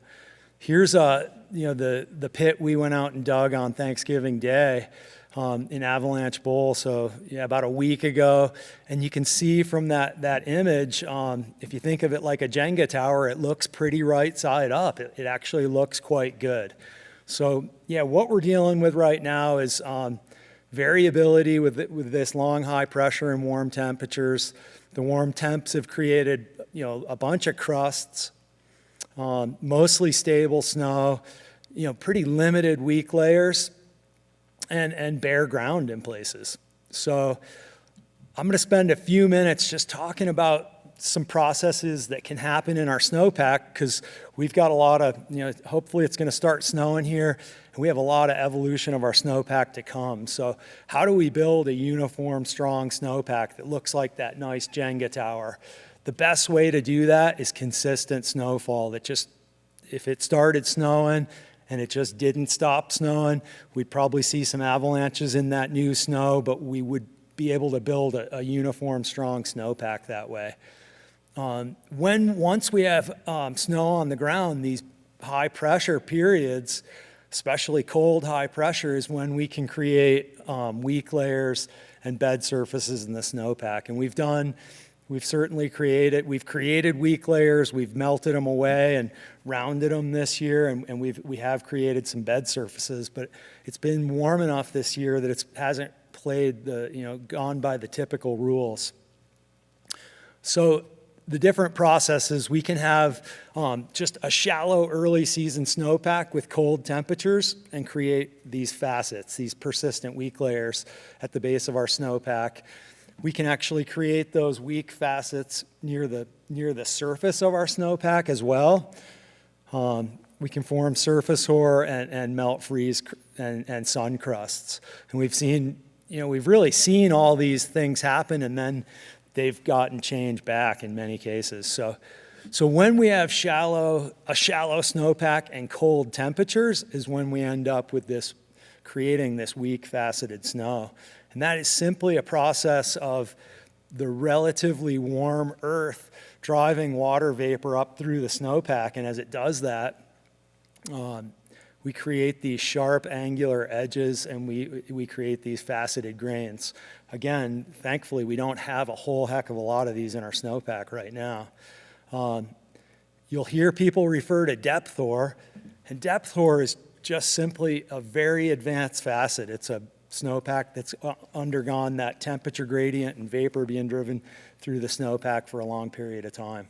Here's the pit we went out and dug on Thanksgiving Day in Avalanche Bowl, so yeah, about a week ago. And you can see from that image, if you think of it like a Jenga tower, it looks pretty right side up. It actually looks quite good. So yeah, what we're dealing with right now is variability with this long high pressure and warm temperatures. The warm temps have created a bunch of crusts. mostly stable snow, pretty limited weak layers, and bare ground in places. So I'm going to spend a few minutes just talking about some processes that can happen in our snowpack, because we've got a lot of, hopefully it's going to start snowing here, and we have a lot of evolution of our snowpack to come. So how do we build a uniform, strong snowpack that looks like that nice Jenga tower? The best way to do that is consistent snowfall. That just, if it started snowing and it just didn't stop snowing, we'd probably see some avalanches in that new snow, but we would be able to build a uniform, strong snowpack that way. Once we have snow on the ground, these high pressure periods, especially cold high pressure, is when we can create weak layers and bed surfaces in the snowpack. And we've certainly created weak layers, we've melted them away and rounded them this year, and we have created some bed surfaces, but it's been warm enough this year that it hasn't played gone by the typical rules. So the different processes, we can have just a shallow early season snowpack with cold temperatures and create these facets, these persistent weak layers at the base of our snowpack. We can actually create those weak facets near the surface of our snowpack as well. We can form surface hoar and melt freeze and sun crusts. And we've really seen all these things happen, and then they've gotten changed back in many cases. So when we have a shallow snowpack and cold temperatures is when we end up with creating this weak faceted snow. And that is simply a process of the relatively warm earth driving water vapor up through the snowpack. And as it does that, we create these sharp angular edges, and we create these faceted grains. Again, thankfully, we don't have a whole heck of a lot of these in our snowpack right now. You'll hear people refer to depth hoar, and depth hoar is just simply a very advanced facet. It's a snowpack that's undergone that temperature gradient and vapor being driven through the snowpack for a long period of time.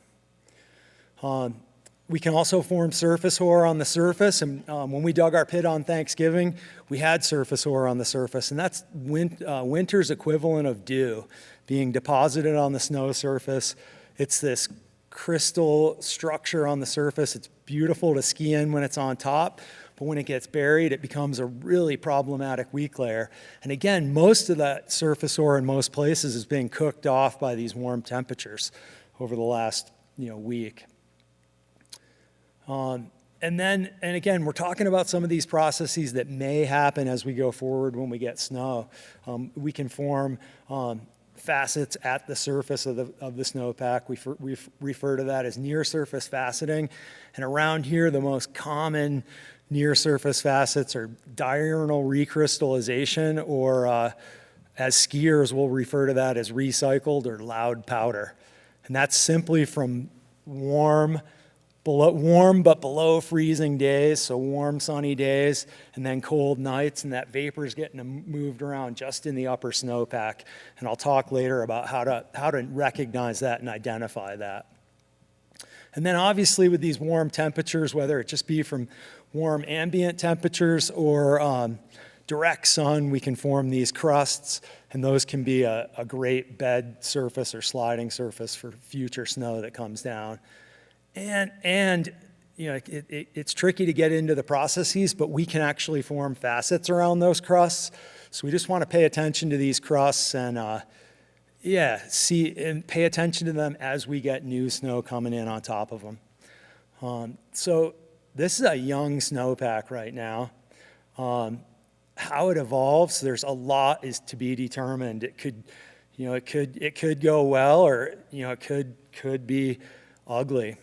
We can also form surface hoar on the surface, and when we dug our pit on Thanksgiving, we had surface hoar on the surface, and that's winter's equivalent of dew being deposited on the snow surface. It's this crystal structure on the surface. It's beautiful to ski in when it's on top, but when it gets buried, it becomes a really problematic weak layer. And again, most of that surface hoar in most places is being cooked off by these warm temperatures over the last week. And again, we're talking about some of these processes that may happen as we go forward when we get snow. We can form facets at the surface of the snowpack. We refer to that as near surface faceting. And around here, the most common near surface facets are diurnal recrystallization, or as skiers will refer to that as recycled or loud powder. And that's simply from warm but below freezing days, so warm sunny days, and then cold nights, and that vapor is getting moved around just in the upper snowpack. And I'll talk later about how to recognize that and identify that. And then obviously with these warm temperatures, whether it just be from warm ambient temperatures or direct sun, we can form these crusts, and those can be a great bed surface or sliding surface for future snow that comes down. And it's tricky to get into the processes, but we can actually form facets around those crusts. So we just want to pay attention to these crusts and see and pay attention to them as we get new snow coming in on top of them. So this is a young snowpack right now. How it evolves, there's a lot is to be determined. It could go well, or it could be ugly.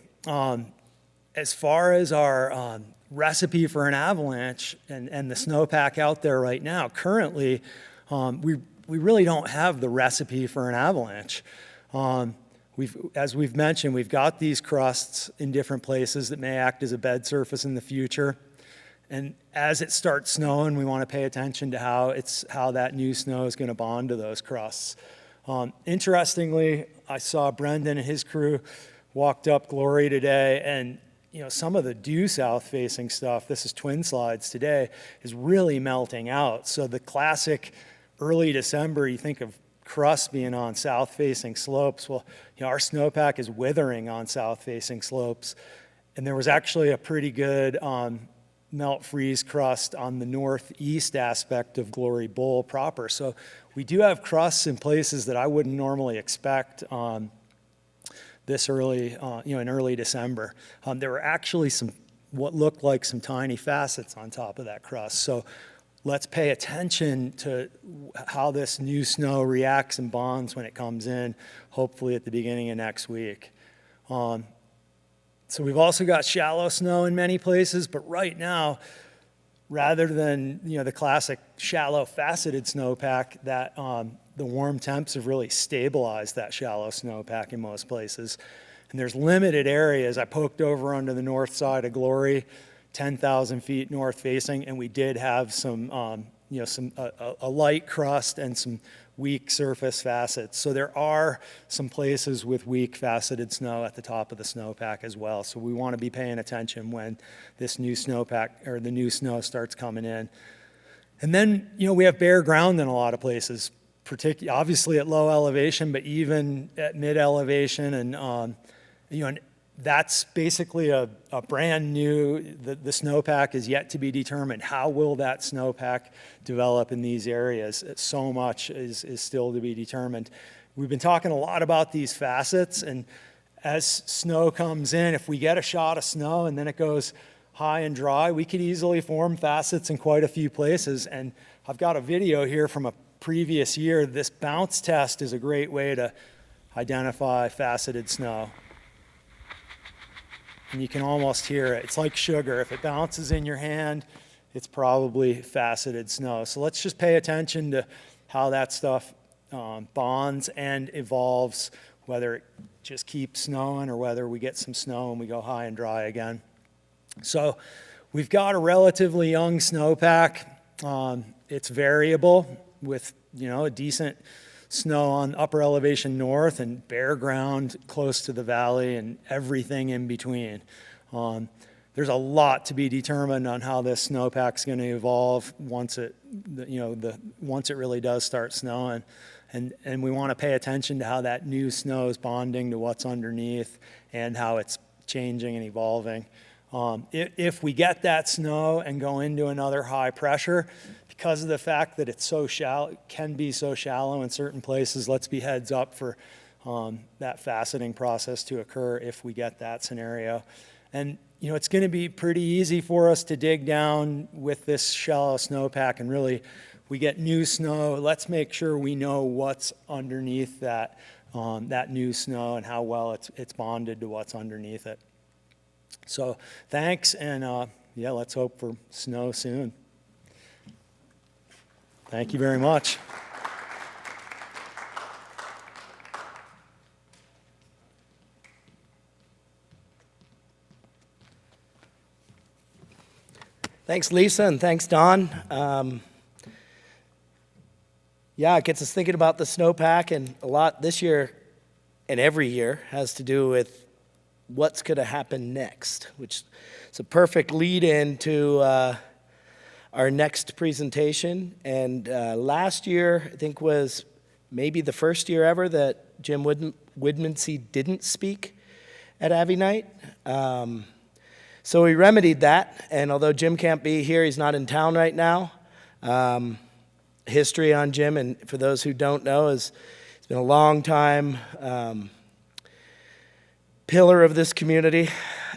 As far as our recipe for an avalanche and the snowpack out there right now, currently, we really don't have the recipe for an avalanche. As we've mentioned, we've got these crusts in different places that may act as a bed surface in the future. And as it starts snowing, we want to pay attention to how that new snow is going to bond to those crusts. Interestingly, I saw Brendan and his crew walked up Glory today, and some of the due south-facing stuff, this is twin slides today, is really melting out. So the classic early December, you think of crust being on south-facing slopes. Well, our snowpack is withering on south-facing slopes. And there was actually a pretty good melt freeze crust on the northeast aspect of Glory Bowl proper. So we do have crusts in places that I wouldn't normally expect this early, in early December. There were actually what looked like some tiny facets on top of that crust. So let's pay attention to how this new snow reacts and bonds when it comes in, hopefully at the beginning of next week. So we've also got shallow snow in many places, but right now, rather than the classic shallow faceted snowpack, that the warm temps have really stabilized that shallow snowpack in most places. And there's limited areas. I poked over onto the north side of Glory, 10,000 feet north facing, and we did have some a light crust and some weak surface facets. So there are some places with weak faceted snow at the top of the snowpack as well. So we want to be paying attention when this new snowpack or the new snow starts coming in. And then, we have bare ground in a lot of places, particularly obviously at low elevation, but even at mid elevation. And, and that's basically a brand new, the snowpack is yet to be determined. How will that snowpack develop in these areas? So much is still to be determined. We've been talking a lot about these facets, and as snow comes in, if we get a shot of snow and then it goes high and dry, we could easily form facets in quite a few places. And I've got a video here from a previous year. This bounce test is a great way to identify faceted snow. And you can almost hear it. It's like sugar. If it bounces in your hand, it's probably faceted snow. So let's just pay attention to how that stuff bonds and evolves, whether it just keeps snowing or whether we get some snow and we go high and dry again. So we've got a relatively young snowpack. It's variable with, a decent snow on upper elevation north and bare ground close to the valley and everything in between. There's a lot to be determined on how this snowpack's going to evolve once it really does start snowing. And we want to pay attention to how that new snow is bonding to what's underneath and how it's changing and evolving. If we get that snow and go into another high pressure, because of the fact that it's so shallow, can be so shallow in certain places, let's be heads up for that faceting process to occur if we get that scenario. And it's going to be pretty easy for us to dig down with this shallow snowpack, and really, we get new snow. Let's make sure we know what's underneath that new snow and how well it's bonded to what's underneath it. So thanks, and let's hope for snow soon. Thank you very much. Thanks, Lisa, and thanks, Don. It gets us thinking about the snowpack, and a lot this year and every year has to do with what's going to happen next, which is a perfect lead-in to our next presentation. And last year, I think, was maybe the first year ever that Jim Woodmansey didn't speak at AVY Night. So we remedied that, and although Jim can't be here, he's not in town right now. History on Jim, and for those who don't know, it's been a long time pillar of this community,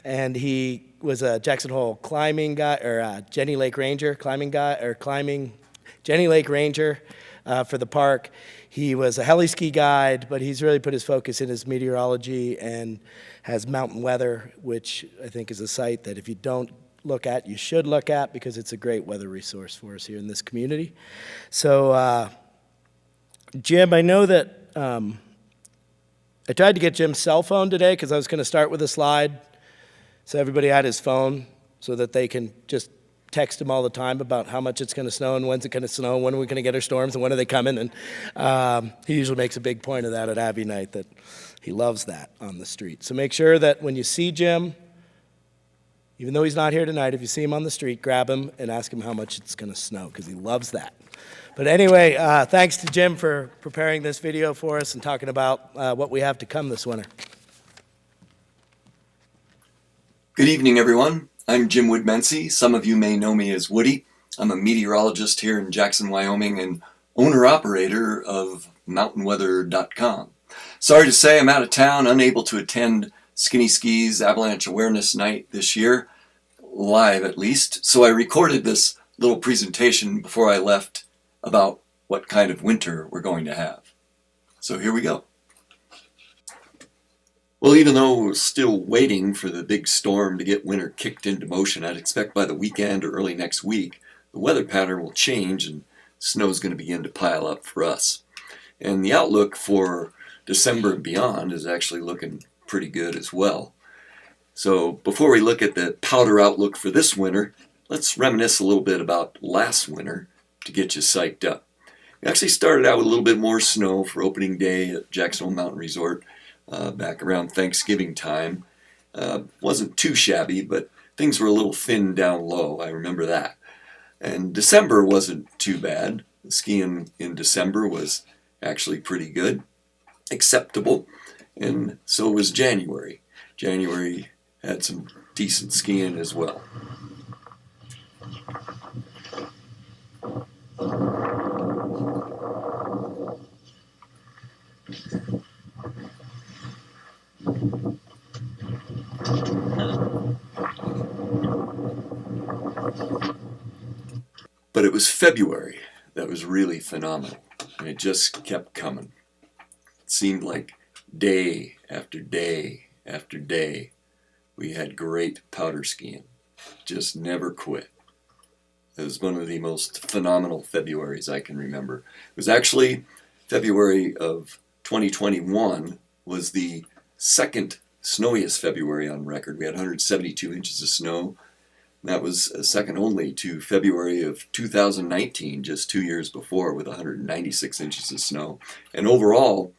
and he was a Jackson Hole climbing guy, or Jenny Lake Ranger climbing guy, or Jenny Lake Ranger for the park. He was a heli ski guide, but he's really put his focus in his meteorology and has mountain weather, which I think is a site that if you don't look at, you should look at, because it's a great weather resource for us here in this community. So Jim, I know that I tried to get Jim's cell phone today because I was going to start with a slide so everybody had his phone so that they can just text him all the time about how much it's going to snow and when's it going to snow, when are we going to get our storms, and when are they coming. And he usually makes a big point of that at AVY Night, that he loves that on the street. So make sure that when you see Jim, Even though he's not here tonight, if you see him on the street, grab him and ask him how much it's going to snow, because he loves that. But anyway, thanks to Jim for preparing this video for us and talking about what we have to come this winter. Good evening, everyone. I'm Jim Woodmency. Some of you may know me as Woody. I'm a meteorologist here in Jackson, Wyoming, and owner-operator of mountainweather.com. Sorry to say I'm out of town, unable to attend Skinny Ski's Avalanche Awareness Night this year, live at least, so I recorded this little presentation before I left about what kind of winter we're going to have. So here we go. Well, even though we're still waiting for the big storm to get winter kicked into motion, I'd expect by the weekend or early next week, the weather pattern will change and snow's going to begin to pile up for us. And the outlook for December and beyond is actually looking pretty good as well. So before we look at the powder outlook for this winter, let's reminisce a little bit about last winter to get you psyched up. We actually started out with a little bit more snow for opening day at Jackson Hole Mountain Resort. Back around Thanksgiving time. Wasn't too shabby, but things were a little thin down low. I remember that. And December wasn't too bad. The skiing in December was actually pretty good, acceptable, and so was January. January had some decent skiing as well. But it was February that was really phenomenal, and it just kept coming. It seemed like day after day after day we had great powder skiing. Just never quit. It was one of the most phenomenal Februaries I can remember. It was actually February of 2021 was the second snowiest February on record. We had 172 inches of snow. That was second only to February of 2019, just 2 years before, with 196 inches of snow. And overall,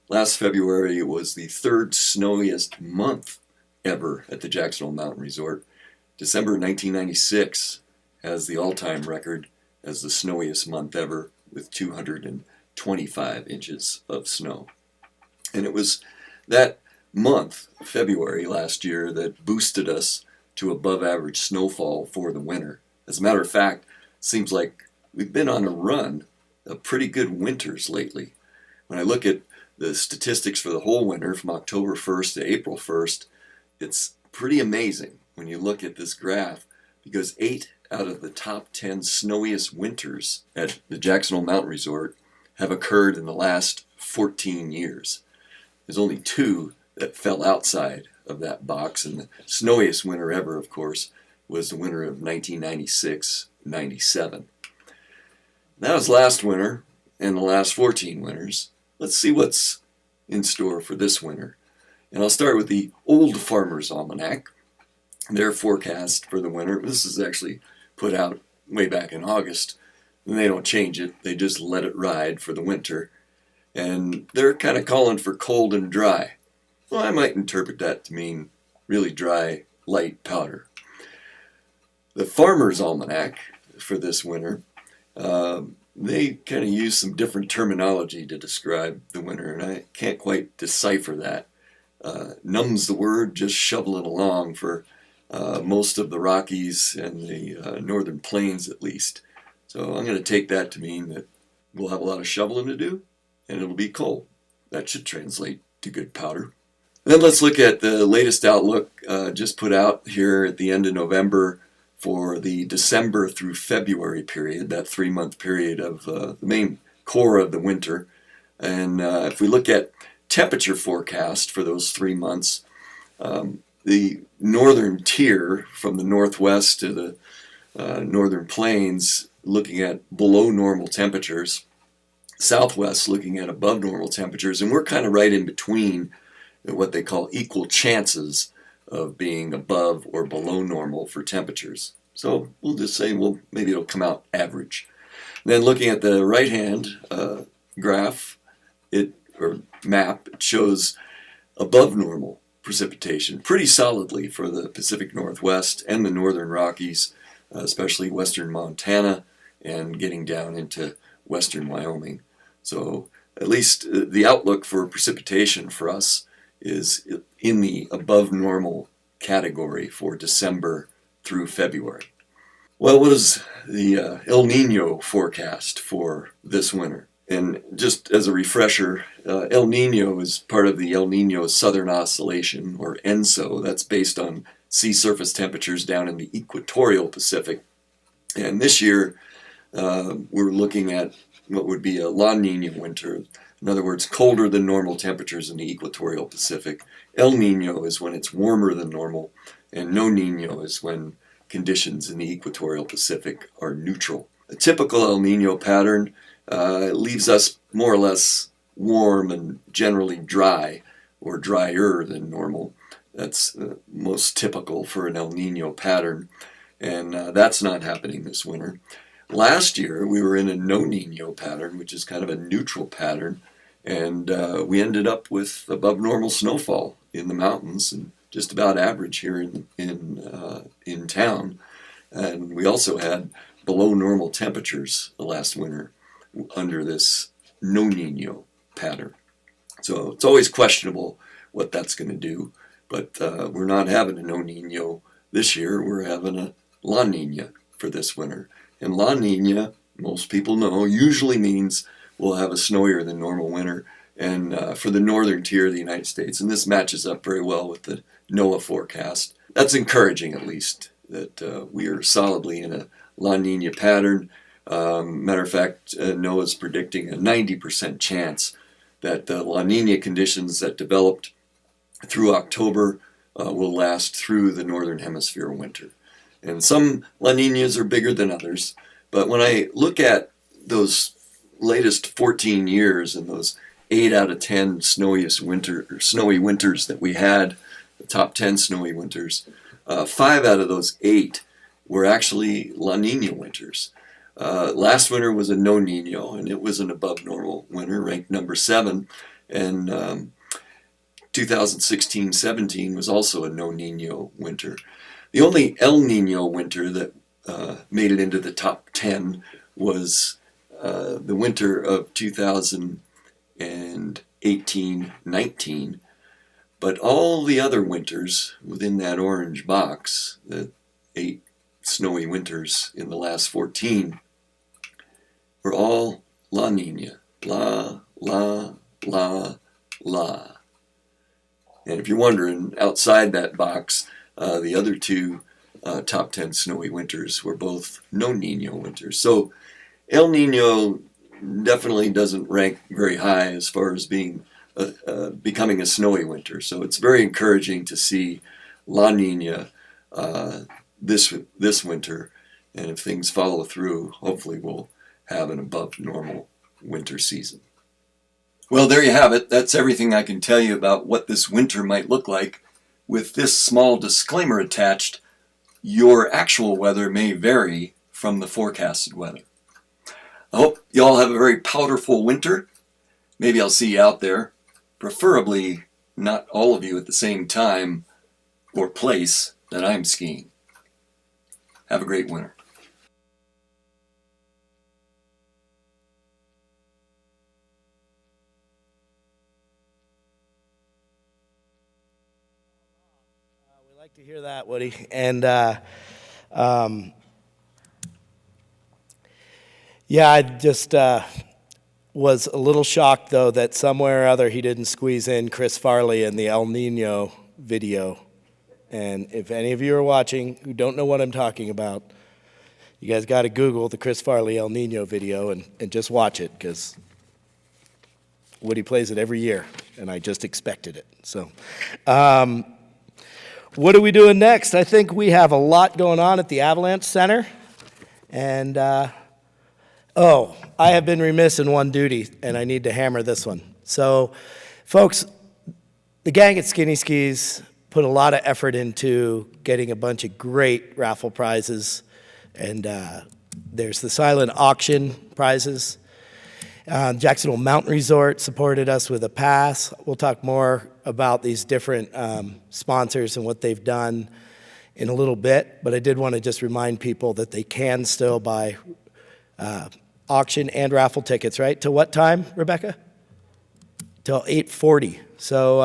last February was the third snowiest month ever at the Jackson Hole Mountain Resort. December 1996 has the all-time record as the snowiest month ever, with 225 inches of snow. And it was that month, February last year, that boosted us to above average snowfall for the winter. As a matter of fact, it seems like we've been on a run of pretty good winters lately. When I look at the statistics for the whole winter from October 1st to April 1st, it's pretty amazing when you look at this graph, because 8 out of the top 10 snowiest winters at the Jackson Hole Mountain Resort have occurred in the last 14 years. There's only 2 that fell outside of that box, and the snowiest winter ever, of course, was the winter of 1996-97. That was last winter and the last 14 winters. Let's see what's in store for this winter. And I'll start with the Old Farmer's Almanac, their forecast for the winter. This is actually put out way back in August, and they don't change it. They just let it ride for the winter. And they're kind of calling for cold and dry. Well, I might interpret that to mean really dry, light powder. The Farmer's Almanac for this winter, they kind of use some different terminology to describe the winter, and I can't quite decipher that. Numbs the word, just shoveling along for most of the Rockies and the northern plains at least. So I'm going to take that to mean that we'll have a lot of shoveling to do, and it'll be cold. That should translate to good powder. Then let's look at the latest outlook just put out here at the end of November for the December through February period, that 3-month period of the main core of the winter. And if we look at temperature forecast for those 3 months, the northern tier from the northwest to the northern plains looking at below normal temperatures, southwest looking at above normal temperatures, and we're kind of right in between what they call equal chances of being above or below normal for temperatures. So we'll just say, well, maybe it'll come out average. And then looking at the right-hand graph, or map, it shows above normal precipitation pretty solidly for the Pacific Northwest and the northern Rockies, especially western Montana and getting down into western Wyoming. So at least the outlook for precipitation for us is in the above normal category for December through February. Well, what is the El Nino forecast for this winter? And just as a refresher, El Nino is part of the El Nino Southern Oscillation, or ENSO. That's based on sea surface temperatures down in the equatorial Pacific. And this year, we're looking at what would be a La Nina winter. In other words, colder than normal temperatures in the equatorial Pacific. El Nino is when it's warmer than normal, and No Nino is when conditions in the equatorial Pacific are neutral. A typical El Nino pattern leaves us more or less warm and generally dry, or drier than normal. That's most typical for an El Nino pattern, and that's not happening this winter. Last year we were in a No Nino pattern, which is kind of a neutral pattern, and we ended up with above normal snowfall in the mountains and just about average here in town. And we also had below normal temperatures last winter under this No Nino pattern. So it's always questionable what that's going to do, but we're not having a No Nino this year. We're having a La Nina for this winter. And La Nina, most people know, usually means we'll have a snowier than normal winter, and for the northern tier of the United States. And this matches up very well with the NOAA forecast. That's encouraging, at least, that we are solidly in a La Nina pattern. Matter of fact, NOAA's predicting a 90% chance that the La Nina conditions that developed through October will last through the northern hemisphere winter. And some La Ninas are bigger than others, but when I look at those latest 14 years and those 8 out of 10 snowy winters that we had, the top 10 snowy winters, 5 out of those 8 were actually La Nina winters. Last winter was a No Nino, and it was an above normal winter, ranked number 7. And 2016-17 was also a No Nino winter. The only El Nino winter that made it into the top 10 was the winter of 2018-19. But all the other winters within that orange box, the 8 snowy winters in the last 14, were all La Nina. La, la, la, la. And if you're wondering, outside that box, the other 2 top 10 snowy winters were both No Nino winters. So El Nino definitely doesn't rank very high as far as being becoming a snowy winter. So it's very encouraging to see La Nina this winter, and if things follow through, hopefully we'll have an above normal winter season. Well, there you have it. That's everything I can tell you about what this winter might look like. With this small disclaimer attached, your actual weather may vary from the forecasted weather. I hope you all have a very powderful winter. Maybe I'll see you out there, preferably not all of you at the same time or place that I'm skiing. Have a great winter. We like to hear that, Woody. And yeah, I just was a little shocked, though, that somewhere or other he didn't squeeze in Chris Farley in the El Nino video. And if any of you are watching who don't know what I'm talking about, you guys got to Google the Chris Farley El Nino video and just watch it, because Woody plays it every year, and I just expected it. So what are we doing next? I think we have a lot going on at the Avalanche Center. And, I have been remiss in one duty, and I need to hammer this one. So, folks, the gang at Skinny Skis put a lot of effort into getting a bunch of great raffle prizes, and there's the silent auction prizes. Jacksonville Mountain Resort supported us with a pass. We'll talk more about these different sponsors and what they've done in a little bit, but I did want to just remind people that they can still buy auction and raffle tickets, right? Till what time, Rebecca? Till 8:40. So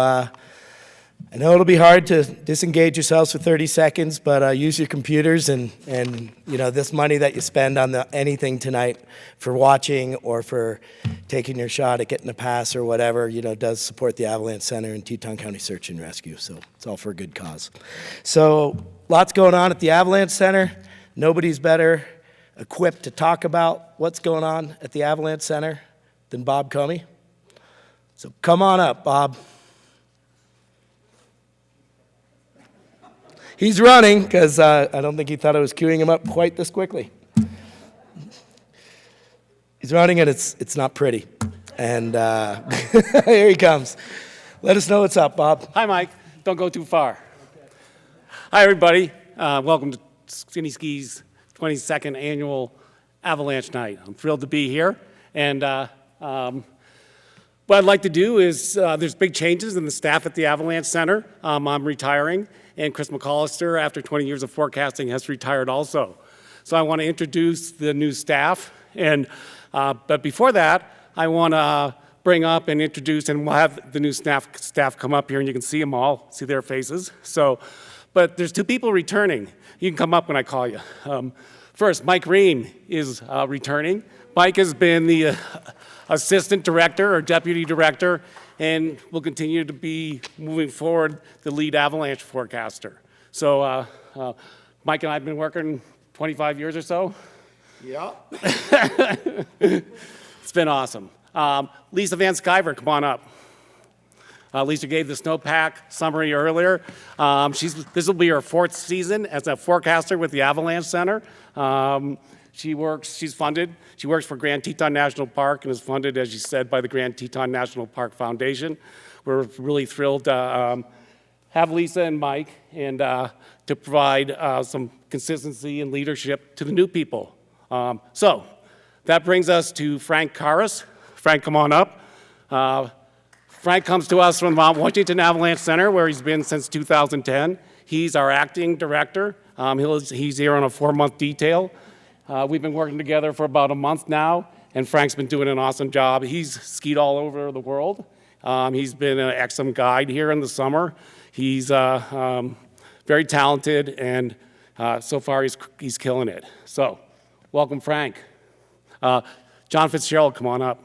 I know it'll be hard to disengage yourselves for 30 seconds, but use your computers and you know, this money that you spend on anything tonight for watching or for taking your shot at getting a pass or whatever, you know, does support the Avalanche Center and Teton County Search and Rescue. So it's all for a good cause. So lots going on at the Avalanche Center. Nobody's better equipped to talk about what's going on at the Avalanche Center than Bob Comey. So come on up, Bob. He's running because I don't think he thought I was queuing him up quite this quickly. He's running and it's not pretty. And here he comes. Let us know what's up, Bob. Hi, Mike. Don't go too far. Hi, everybody. Welcome to Skinny Ski's 22nd annual Avalanche Night. I'm thrilled to be here. And what I'd like to do is, there's big changes in the staff at the Avalanche Center. I'm retiring, and Chris McAllister, after 20 years of forecasting, has retired also. So I want to introduce the new staff. And but before that, I want to bring up and introduce, and we'll have the new staff come up here, and you can see them all, see their faces. So, but there's two people returning. You can come up when I call you. First, Mike Reim is returning. Mike has been the assistant director or deputy director, and will continue to be, moving forward, the lead avalanche forecaster. So Mike and I have been working 25 years or so. Yeah. It's been awesome. Lisa Van Skyver, come on up. Lisa gave the Snowpack summary earlier. This will be her 4th season as a forecaster with the Avalanche Center. She works for Grand Teton National Park and is funded, as you said, by the Grand Teton National Park Foundation. We're really thrilled to have Lisa and Mike and to provide some consistency and leadership to the new people. So that brings us to Frank Karras. Frank, come on up. Frank comes to us from the Mount Washington Avalanche Center, where he's been since 2010. He's our acting director. He's here on a 4-month detail. We've been working together for about a month now, and Frank's been doing an awesome job. He's skied all over the world. He's been an excellent guide here in the summer. He's very talented, and so far he's killing it. So, welcome, Frank. John Fitzgerald, come on up.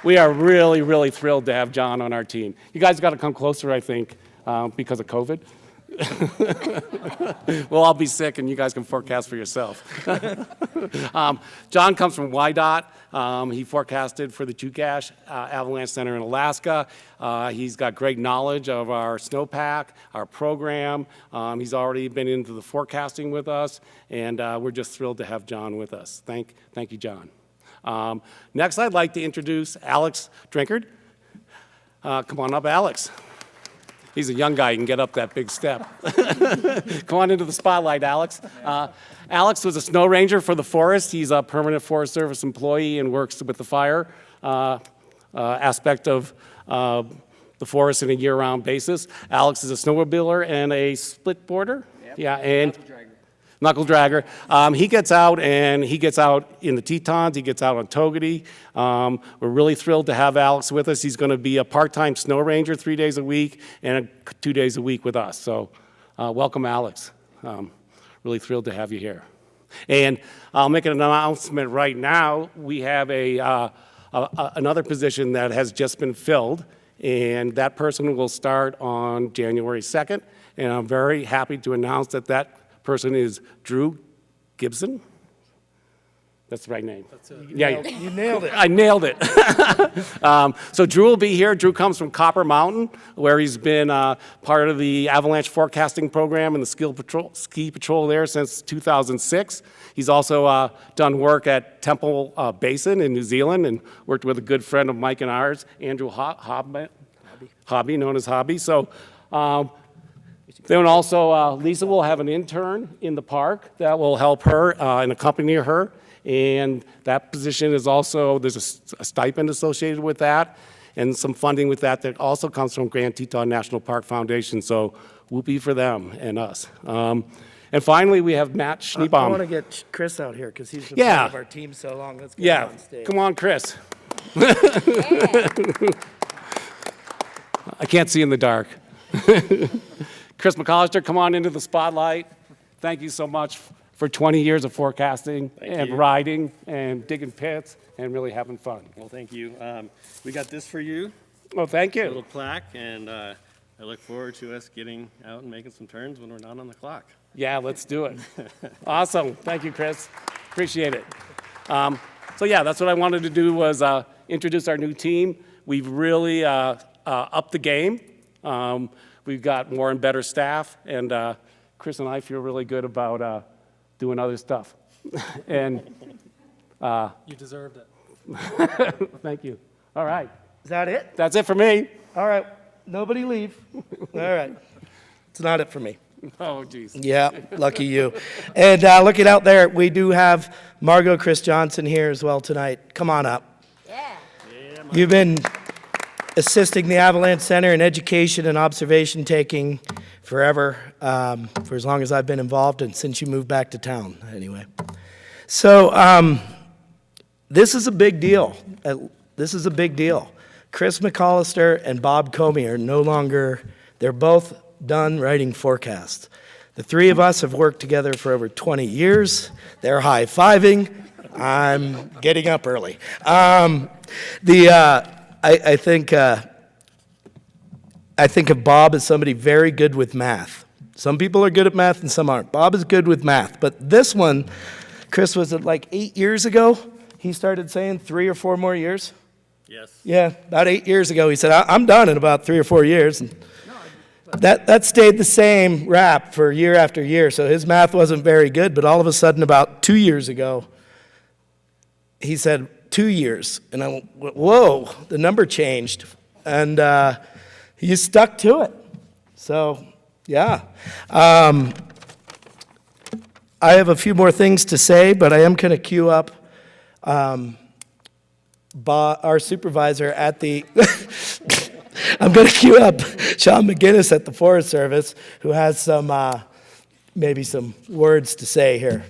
We are really, really thrilled to have John on our team. You guys got to come closer, I think, because of COVID. We'll all be sick, and you guys can forecast for yourself. John comes from YDOT. He forecasted for the Chukash Avalanche Center in Alaska. He's got great knowledge of our snowpack, our program. He's already been into the forecasting with us, and we're just thrilled to have John with us. Thank you, John. Next, I'd like to introduce Alex Drinkard. Come on up, Alex. He's a young guy, he can get up that big step. Come on into the spotlight, Alex. Alex was a snow ranger for the forest. He's a permanent Forest Service employee and works with the fire aspect of the forest on a year-round basis. Alex is a snowmobiler and a split boarder. Yep. Yeah, and knuckle dragger. He gets out in the Tetons. He gets out on Togety. We're really thrilled to have Alex with us. He's going to be a part-time snow ranger 3 days a week and 2 days a week with us. So welcome, Alex. Really thrilled to have you here. And I'll make an announcement right now. We have another position that has just been filled, and that person will start on January 2nd. And I'm very happy to announce that person is Drew Gibson. That's the right name. That's it. Yeah, you nailed it. I nailed it. So Drew will be here. Drew comes from Copper Mountain, where he's been part of the Avalanche forecasting program and the ski patrol there since 2006. He's also done work at Temple Basin in New Zealand and worked with a good friend of Mike and ours, Andrew Hobby, known as Hobby. So. Then also, Lisa will have an intern in the park that will help her and accompany her. And that position is also, there's a stipend associated with that and some funding with that that also comes from Grand Teton National Park Foundation. So whoopee for them and us. And finally, we have Matt Schneebaum. I want to get Chris out here because he's been part of our team so long. Let's get him on stage. Come on, Chris. I can't see in the dark. Chris McCollister, come on into the spotlight. Thank you so much for 20 years of forecasting and riding and digging pits and really having fun. Well, thank you. We got this for you. Oh, thank you. A little plaque, and I look forward to us getting out and making some turns when we're not on the clock. Yeah, let's do it. Awesome. Thank you, Chris. Appreciate it. So yeah, that's what I wanted to do was introduce our new team. We've really upped the game. We've got more and better staff, and Chris and I feel really good about doing other stuff. And you deserved it. Thank you. All right. Is that it? That's it for me. All right. Nobody leave. All right. It's not it for me. Oh, geez. Yeah, lucky you. And looking out there, we do have Margot Chris Johnson here as well tonight. Come on up. Yeah. You've been assisting the Avalanche Center in education and observation taking forever, for as long as I've been involved and since you moved back to town, anyway. So this is a big deal. This is a big deal. Chris McCollister and Bob Comey are no longer, they're both done writing forecasts. The three of us have worked together for over 20 years. They're high-fiving. I'm getting up early. I think of Bob as somebody very good with math. Some people are good at math and some aren't. Bob is good with math. But this one, Chris, was it like 8 years ago? He started saying 3 or 4 more years? Yes. Yeah, about 8 years ago. He said, I'm done in about 3 or 4 years. And that stayed the same rap for year after year. So his math wasn't very good. But all of a sudden, about 2 years ago, he said 2 years. And I went, whoa, the number changed. And he stuck to it. So, yeah. I have a few more things to say, but I am going to queue up our supervisor at the... I'm going to queue up Sean McGinnis at the Forest Service, who has some, maybe some words to say here.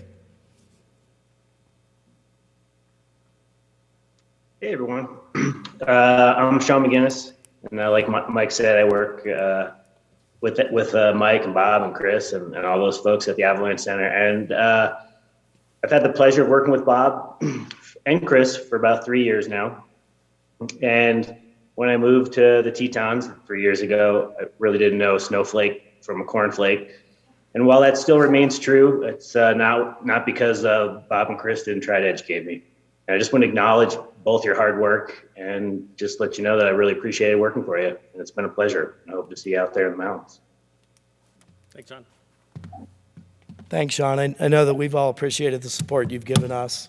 Hey, everyone. I'm Sean McGinnis, and like Mike said, I work with Mike and Bob and Chris and all those folks at the Avalanche Center. And I've had the pleasure of working with Bob and Chris for about 3 years now. And when I moved to the Tetons 3 years ago, I really didn't know snowflake from a cornflake. And while that still remains true, it's not because Bob and Chris didn't try to educate me. And I just want to acknowledge both your hard work and just let you know that I really appreciated working for you. And it's been a pleasure. I hope to see you out there in the mountains. Thanks, John. Thanks, Sean. I know that we've all appreciated the support you've given us.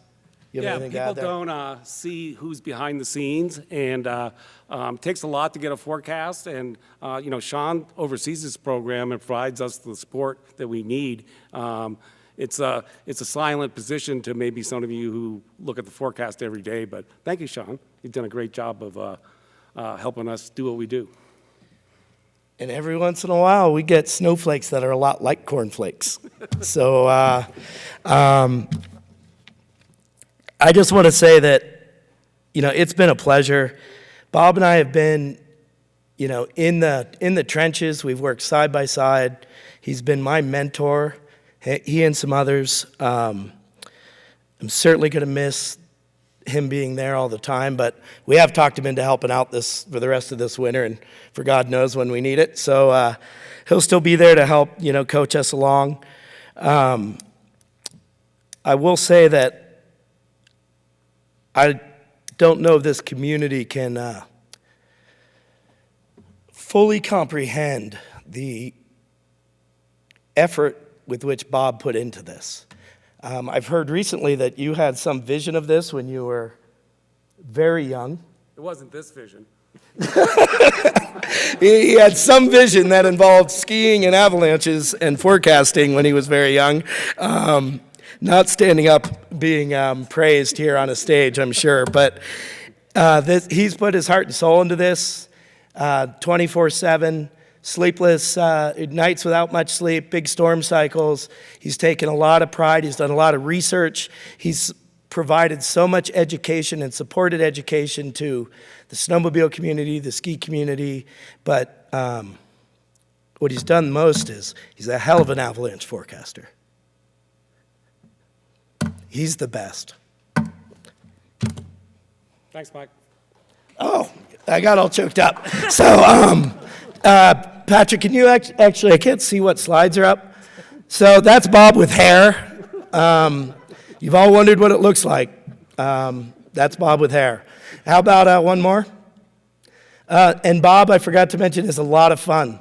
You have Yeah, anything to people add there? don't see who's behind the scenes, and it takes a lot to get a forecast. And you know, Sean oversees this program and provides us the support that we need. It's a silent position to maybe some of you who look at the forecast every day. But thank you, Sean. You've done a great job of helping us do what we do. And every once in a while, we get snowflakes that are a lot like cornflakes. So I just want to say that, you know, it's been a pleasure. Bob and I have been, you know, in the trenches. We've worked side by side. He's been my mentor. He and some others. I'm certainly going to miss him being there all the time, but we have talked him into helping out for the rest of this winter, and for God knows when we need it. So he'll still be there to help, you know, coach us along. I will say that I don't know if this community can fully comprehend the effort with which Bob put into this. I've heard recently that you had some vision of this when you were very young. It wasn't this vision. He had some vision that involved skiing and avalanches and forecasting when he was very young. not standing up being praised here on a stage, I'm sure. But he's put his heart and soul into this 24/7, sleepless nights without much sleep, big storm cycles. He's taken a lot of pride. He's done a lot of research. He's provided so much education and supported education to the snowmobile community, the ski community. But what he's done most is he's a hell of an avalanche forecaster. He's the best. Thanks, Mike. Oh, I got all choked up. So, Patrick, can you actually, I can't see what slides are up. So that's Bob with hair. You've all wondered what it looks like. That's Bob with hair. How about one more? And Bob, I forgot to mention, is a lot of fun.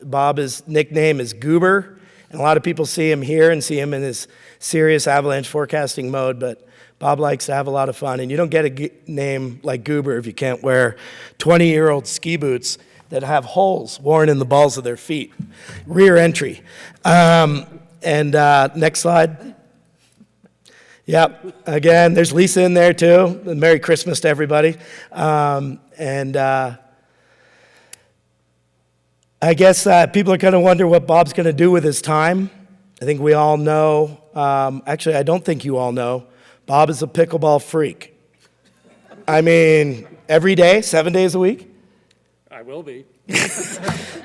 Bob's nickname is Goober, and a lot of people see him here and see him in his serious avalanche forecasting mode, but Bob likes to have a lot of fun, and you don't get a name like Goober if you can't wear 20-year-old ski boots that have holes worn in the balls of their feet. Rear entry. Next slide. Yep, again, there's Lisa in there too. Merry Christmas to everybody. I guess people are going to wonder what Bob's going to do with his time. I think we all know. Actually, I don't think you all know. Bob is a pickleball freak. I mean, every day, 7 days a week. I will be.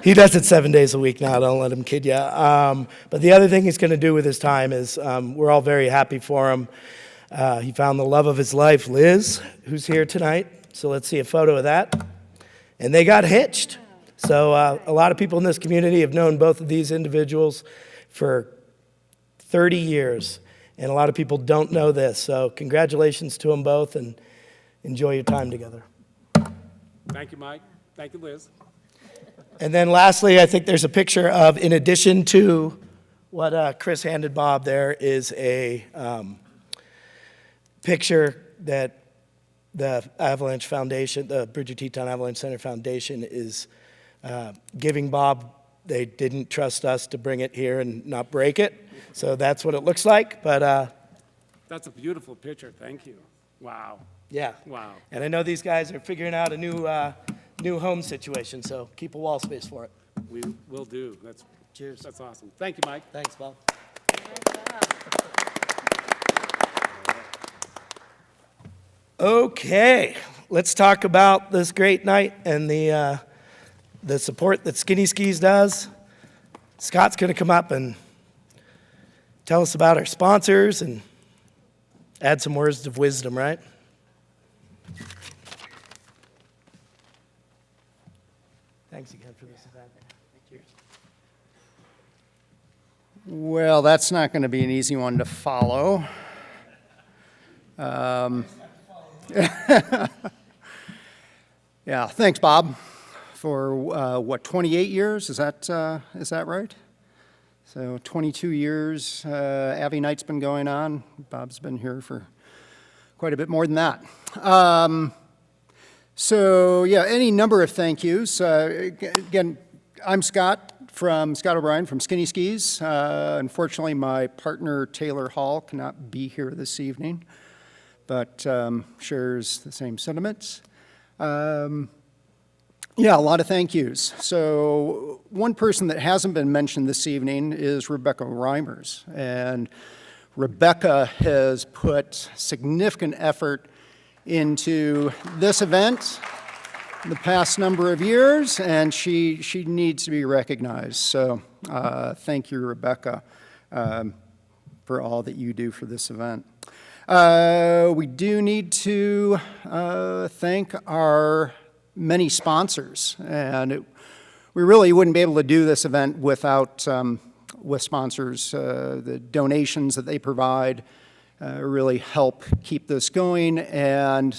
He does it 7 days a week now, don't let him kid you. But the other thing he's going to do with his time is we're all very happy for him. He found the love of his life, Liz, who's here tonight. So let's see a photo of that. And they got hitched. So a lot of people in this community have known both of these individuals for 30 years. And a lot of people don't know this. So congratulations to them both, and enjoy your time together. Thank you, Mike. Thank you, Liz. And then lastly, I think there's a picture of, in addition to what Chris handed Bob, there is a picture that the Avalanche Foundation, the Bridger-Teton Avalanche Center Foundation is giving Bob. They didn't trust us to bring it here and not break it. So that's what it looks like. But that's a beautiful picture. Thank you. Wow. Yeah. Wow. And I know these guys are figuring out a new home situation, so keep a wall space for it. We will do. Cheers. That's awesome. Thank you, Mike. Thanks, Bob. Okay, let's talk about this great night and the support that Skinny Skis does. Scott's going to come up and tell us about our sponsors and add some words of wisdom, right? Thanks again for this event. Cheers. Well, that's not going to be an easy one to follow. Yeah, thanks, Bob, for 28 years? Is that right? So 22 years. AVY Night's been going on. Bob's been here for quite a bit more than that. So yeah, any number of thank yous. Again, I'm Scott O'Brien from Skinny Skis. Unfortunately, my partner Taylor Hall cannot be here this evening, but shares the same sentiments. Yeah, a lot of thank yous. So one person that hasn't been mentioned this evening is Rebecca Reimers. And Rebecca has put significant effort into this event in the past number of years, and she needs to be recognized. So thank you, Rebecca, for all that you do for this event. We do need to thank our many sponsors, and we really wouldn't be able to do this event without with sponsors. The donations that they provide really help keep this going, and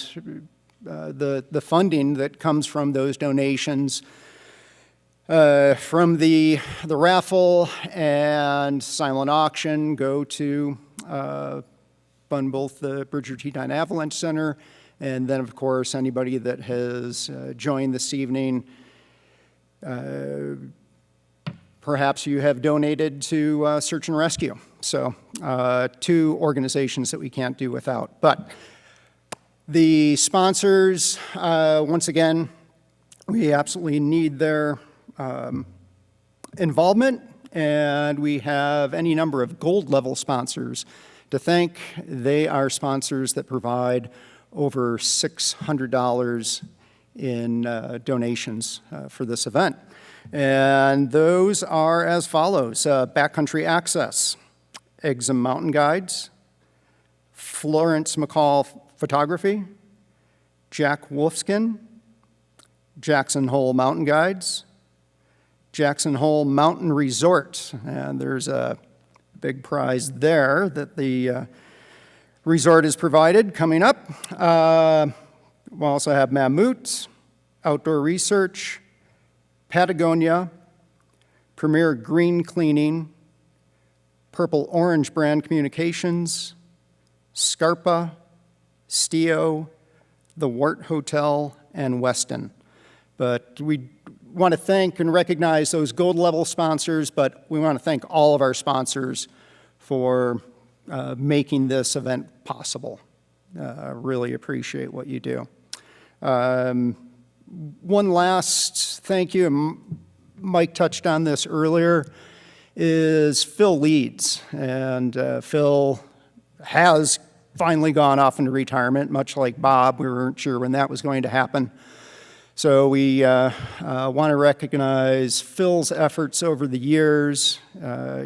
the funding that comes from those donations from the raffle and silent auction go to fund both the Bridger-Teton Avalanche Center, and then, of course, anybody that has joined this evening perhaps you have donated to search and rescue. So 2 organizations that we can't do without. But the sponsors, once again, we absolutely need their involvement, and we have any number of gold level sponsors to thank. They are sponsors that provide over $600 in donations for this event. And those are as follows: Backcountry Access, Exum Mountain Guides, Florence McCall Photography, Jack Wolfskin, Jackson Hole Mountain Guides, Jackson Hole Mountain Resort, and there's a big prize there that the resort has provided coming up. We'll also have Mammut, Outdoor Research, Patagonia, Premier Green Cleaning, Purple Orange Brand Communications, Scarpa, Stio, the Wart Hotel, and Weston. But we want to thank and recognize those gold level sponsors, but we want to thank all of our sponsors for making this event possible. Really appreciate what you do. One last thank you, and Mike touched on this earlier, is Phil Leeds. And Phil has finally gone off into retirement, much like Bob. We weren't sure when that was going to happen. So we want to recognize Phil's efforts over the years.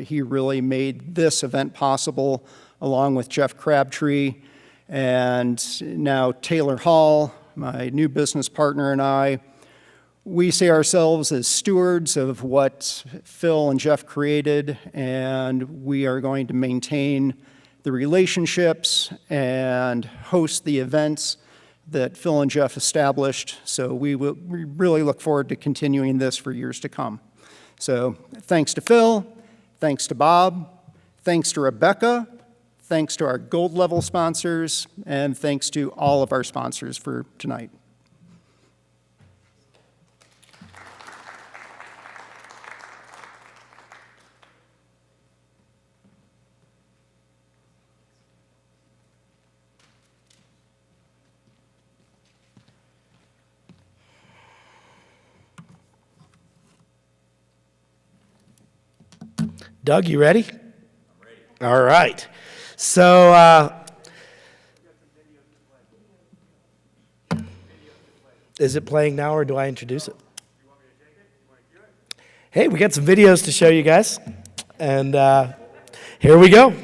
He really made this event possible, along with Jeff Crabtree, and now Taylor Hall, my new business partner, and I. We see ourselves as stewards of what Phil and Jeff created, and we are going to maintain the relationships and host the events that Phil and Jeff established. So we really look forward to continuing this for years to come. So thanks to Phil, thanks to Bob, thanks to Rebecca, thanks to our gold level sponsors, and thanks to all of our sponsors for tonight. Doug, you ready? I'm ready. All right. So, is it playing now, or do I introduce it? Hey, we got some videos to show you guys, and here we go.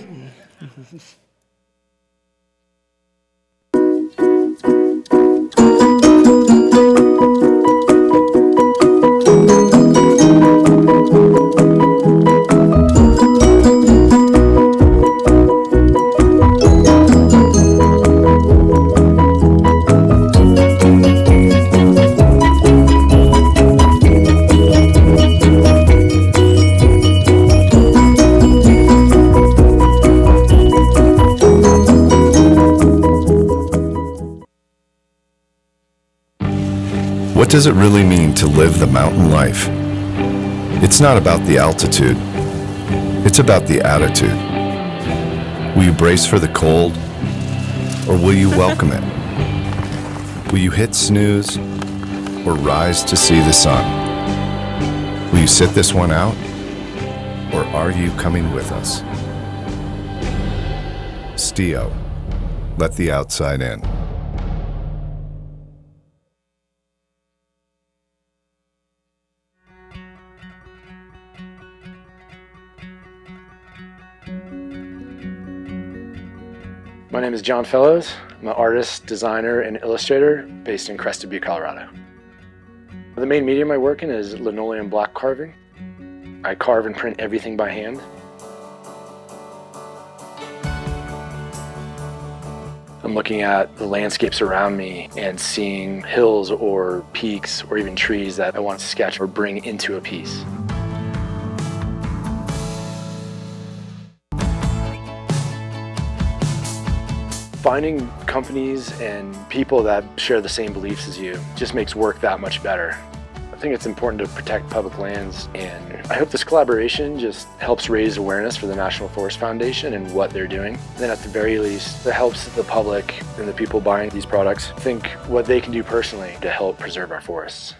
What does it really mean to live the mountain life? It's not about the altitude. It's about the attitude. Will you brace for the cold, or will you welcome it? Will you hit snooze, or rise to see the sun? Will you sit this one out, or are you coming with us? Stio, let the outside in. My name is John Fellows. I'm an artist, designer, and illustrator based in Crested Butte, Colorado. The main medium I work in is linoleum block carving. I carve and print everything by hand. I'm looking at the landscapes around me and seeing hills or peaks or even trees that I want to sketch or bring into a piece. Finding companies and people that share the same beliefs as you just makes work that much better. I think it's important to protect public lands, and I hope this collaboration just helps raise awareness for the National Forest Foundation and what they're doing. And then at the very least, it helps the public and the people buying these products think what they can do personally to help preserve our forests.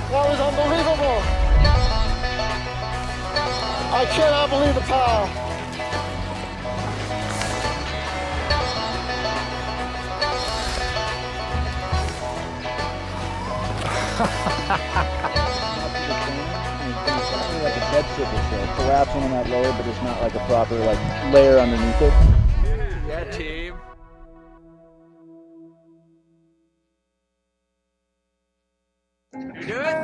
That was unbelievable. I cannot believe the power. Like a bed surface, so it collapsing on that lower, but it's not like a proper layer underneath it. Yeah, team. You do it?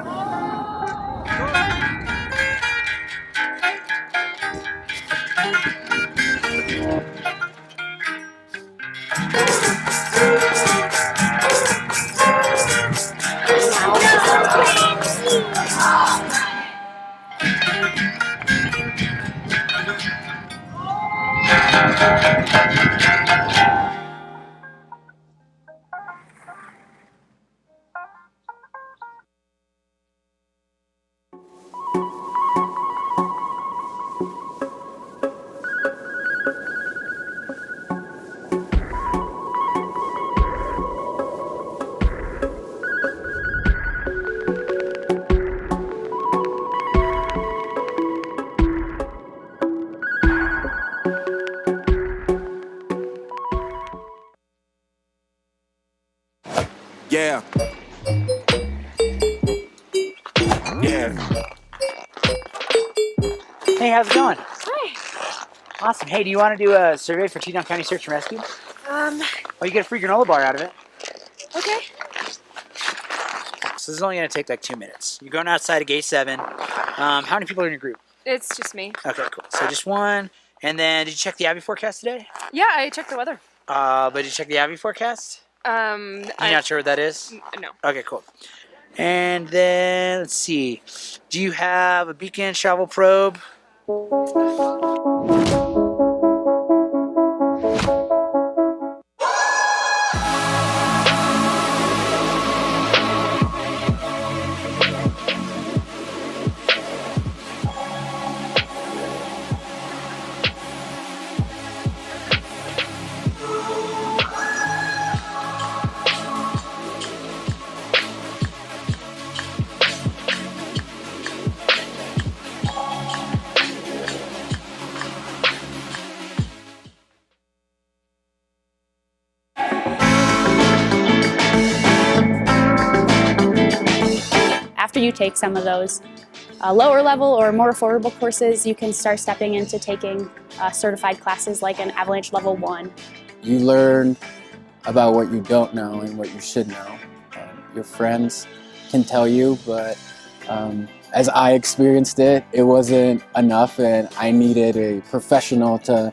Yeah. Yeah. Hey, how's it going? Hi. Awesome. Hey, do you want to do a survey for Teton County Search and Rescue? Oh, you get a free granola bar out of it. Okay. So this is only going to take like 2 minutes. You're going outside of gate 7. How many people are in your group? It's just me. Okay, cool. So just one. And then, did you check the AVY forecast today? Yeah, I checked the weather. But did you check the AVY forecast? You're not sure what that is? No. Okay, cool. And then, let's see. Do you have a beacon shovel probe? After you take some of those lower level or more affordable courses, you can start stepping into taking certified classes like an Avalanche Level 1. You learn about what you don't know and what you should know. Your friends can tell you, but as I experienced it, it wasn't enough, and I needed a professional to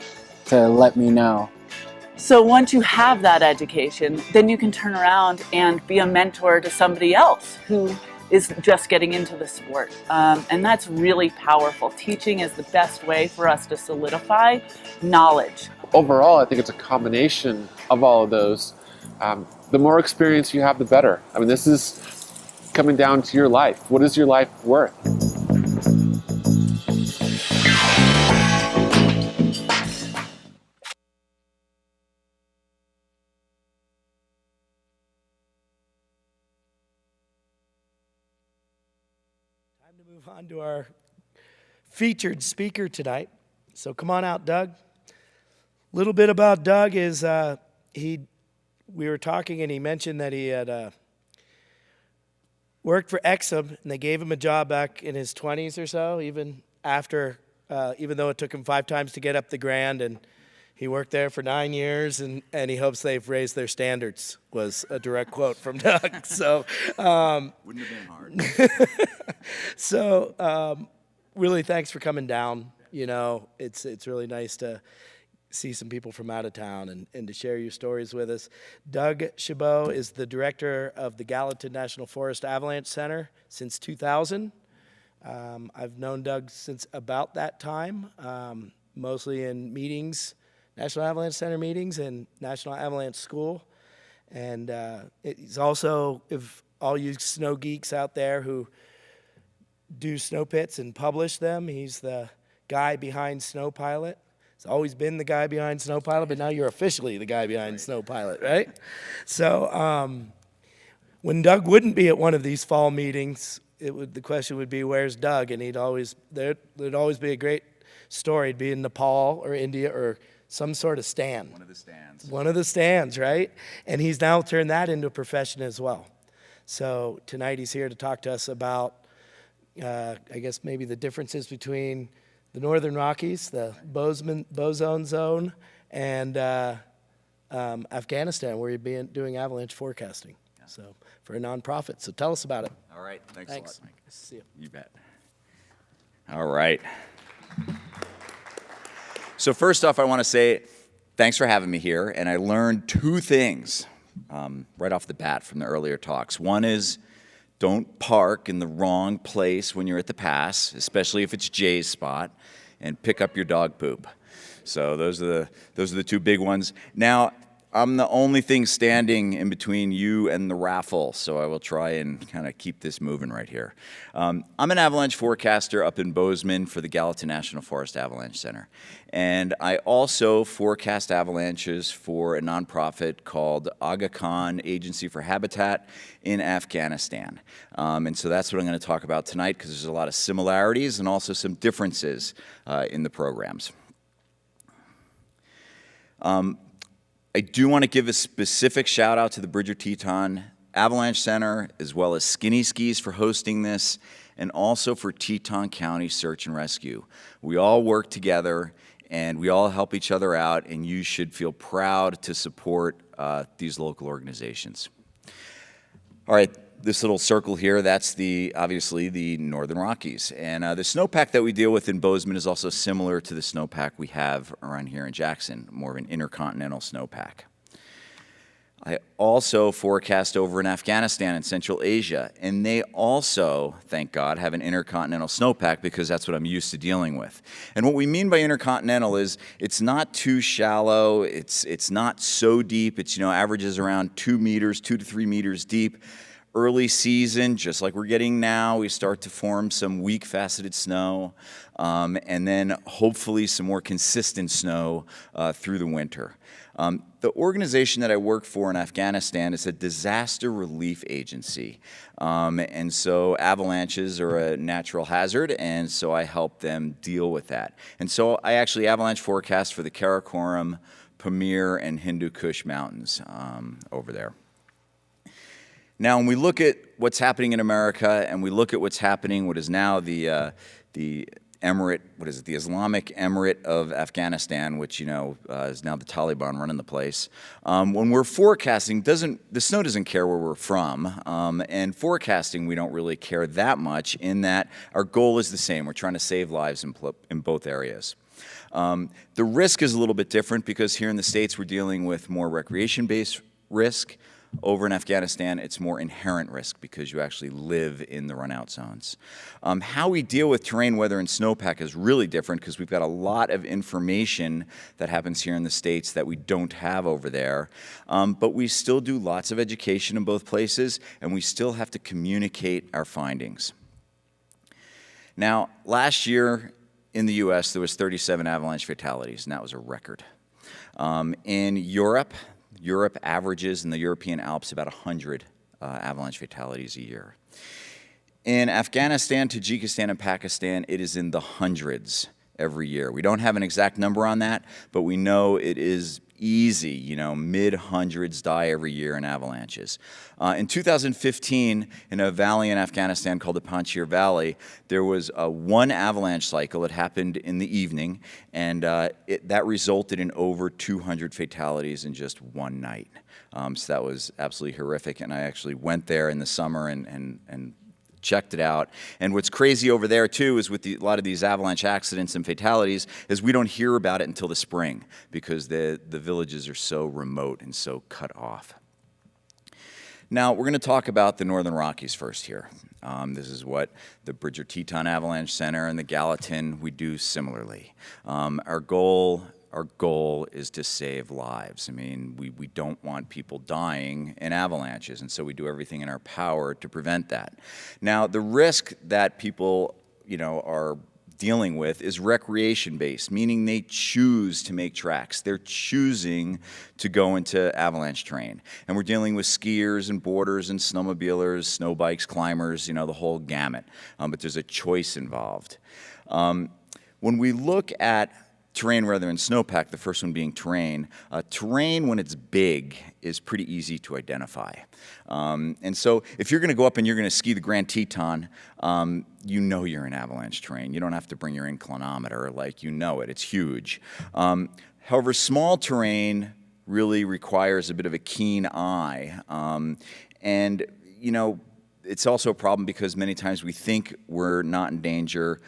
let me know. So once you have that education, then you can turn around and be a mentor to somebody else who is just getting into the sport. And that's really powerful. Teaching is the best way for us to solidify knowledge. Overall, I think it's a combination of all of those. The more experience you have, the better. I mean, this is coming down to your life. What is your life worth? Move on to our featured speaker tonight. So come on out, Doug. A little bit about Doug is we were talking and he mentioned that he had worked for Exum, and they gave him a job back in his 20s or so, even though it took him 5 times to get up the Grand, and he worked there for 9 years, and he hopes they've raised their standards, was a direct quote from Doug. So, wouldn't have been hard. So, really thanks for coming down. You know, it's really nice to see some people from out of town and to share your stories with us. Doug Chabot is the director of the Gallatin National Forest Avalanche Center since 2000. I've known Doug since about that time, mostly in meetings, National Avalanche Center meetings and National Avalanche School. And he's also, if all you snow geeks out there who do snow pits and publish them, he's the guy behind Snow Pilot. He's always been the guy behind Snow Pilot, but now you're officially the guy behind Snow Pilot, right? So when Doug wouldn't be at one of these fall meetings, the question would be, where's Doug? And there'd always be a great story. It'd be in Nepal or India or some sort of stand. One of the stands. One of the stands, right? And he's now turned that into a profession as well. So tonight he's here to talk to us about, I guess maybe the differences between the Northern Rockies, the Bozone Zone, and Afghanistan, where you've been doing avalanche forecasting. Yeah. So for a nonprofit. So tell us about it. All right. Thanks a lot, Mike. Nice to see you. You bet. All right. So first off, I want to say thanks for having me here. And I learned 2 things right off the bat from the earlier talks. One is, don't park in the wrong place when you're at the pass, especially if it's Jay's spot, and pick up your dog poop. So those are the 2 big ones. Now, I'm the only thing standing in between you and the raffle, so I will try and kind of keep this moving right here. I'm an avalanche forecaster up in Bozeman for the Gallatin National Forest Avalanche Center. And I also forecast avalanches for a nonprofit called Aga Khan Agency for Habitat in Afghanistan. And so that's what I'm going to talk about tonight, because there's a lot of similarities and also some differences in the programs. I do want to give a specific shout out to the Bridger-Teton Avalanche Center, as well as Skinny Skis for hosting this, and also for Teton County Search and Rescue. We all work together, and we all help each other out, and you should feel proud to support these local organizations. All right, this little circle here, that's obviously the Northern Rockies. And the snowpack that we deal with in Bozeman is also similar to the snowpack we have around here in Jackson, more of an intercontinental snowpack. I also forecast over in Afghanistan and Central Asia, and they also, thank God, have an intercontinental snowpack, because that's what I'm used to dealing with. And what we mean by intercontinental is it's not too shallow, it's not so deep, it's, averages around 2 meters, 2 to 3 meters deep. Early season, just like we're getting now, we start to form some weak faceted snow, and then hopefully some more consistent snow through the winter. The organization that I work for in Afghanistan is a disaster relief agency. And so avalanches are a natural hazard, and so I help them deal with that. And so I actually avalanche forecast for the Karakoram, Pamir, and Hindu Kush Mountains over there. Now, when we look at what's happening in America, and we look at what's happening, what is now the Emirate, the Islamic Emirate of Afghanistan, which, is now the Taliban running the place. When we're forecasting, the snow doesn't care where we're from, and forecasting, we don't really care that much, in that our goal is the same. We're trying to save lives in both areas. The risk is a little bit different, because here in the States, we're dealing with more recreation-based risk. Over in Afghanistan, it's more inherent risk, because you actually live in the run-out zones. How we deal with terrain, weather, and snowpack is really different, because we've got a lot of information that happens here in the States that we don't have over there. But we still do lots of education in both places, and we still have to communicate our findings. Now, last year in the U.S., there was 37 avalanche fatalities, and that was a record. In Europe averages in the European Alps about 100 avalanche fatalities a year. In Afghanistan, Tajikistan, and Pakistan, it is in the hundreds every year. We don't have an exact number on that, but we know it is easy, you know, mid-hundreds die every year in avalanches. In 2015, in a valley in Afghanistan called the Panjshir Valley, there was one avalanche cycle. It happened in the evening, and that resulted in over 200 fatalities in just one night. So that was absolutely horrific, and I actually went there in the summer and checked it out. And what's crazy over there too is with a lot of these avalanche accidents and fatalities is we don't hear about it until the spring because the villages are so remote and so cut off. Now we're going to talk about the Northern Rockies first here. This is what the Bridger-Teton Avalanche Center and the Gallatin, we do similarly. Our goal is to save lives. I mean, we don't want people dying in avalanches, and so we do everything in our power to prevent that. Now, the risk that people, you know, are dealing with is recreation-based, meaning they choose to make tracks. They're choosing to go into avalanche terrain. And we're dealing with skiers and boarders and snowmobilers, snow bikes, climbers, you know, the whole gamut. But there's a choice involved. When we look at terrain rather than snowpack, the first one being terrain. Terrain, when it's big, is pretty easy to identify. And so if you're going to go up and you're going to ski the Grand Teton, you know you're in avalanche terrain. You don't have to bring your inclinometer, like you know it. It's huge. However, small terrain really requires a bit of a keen eye. And, you know, it's also a problem because many times we think we're not in danger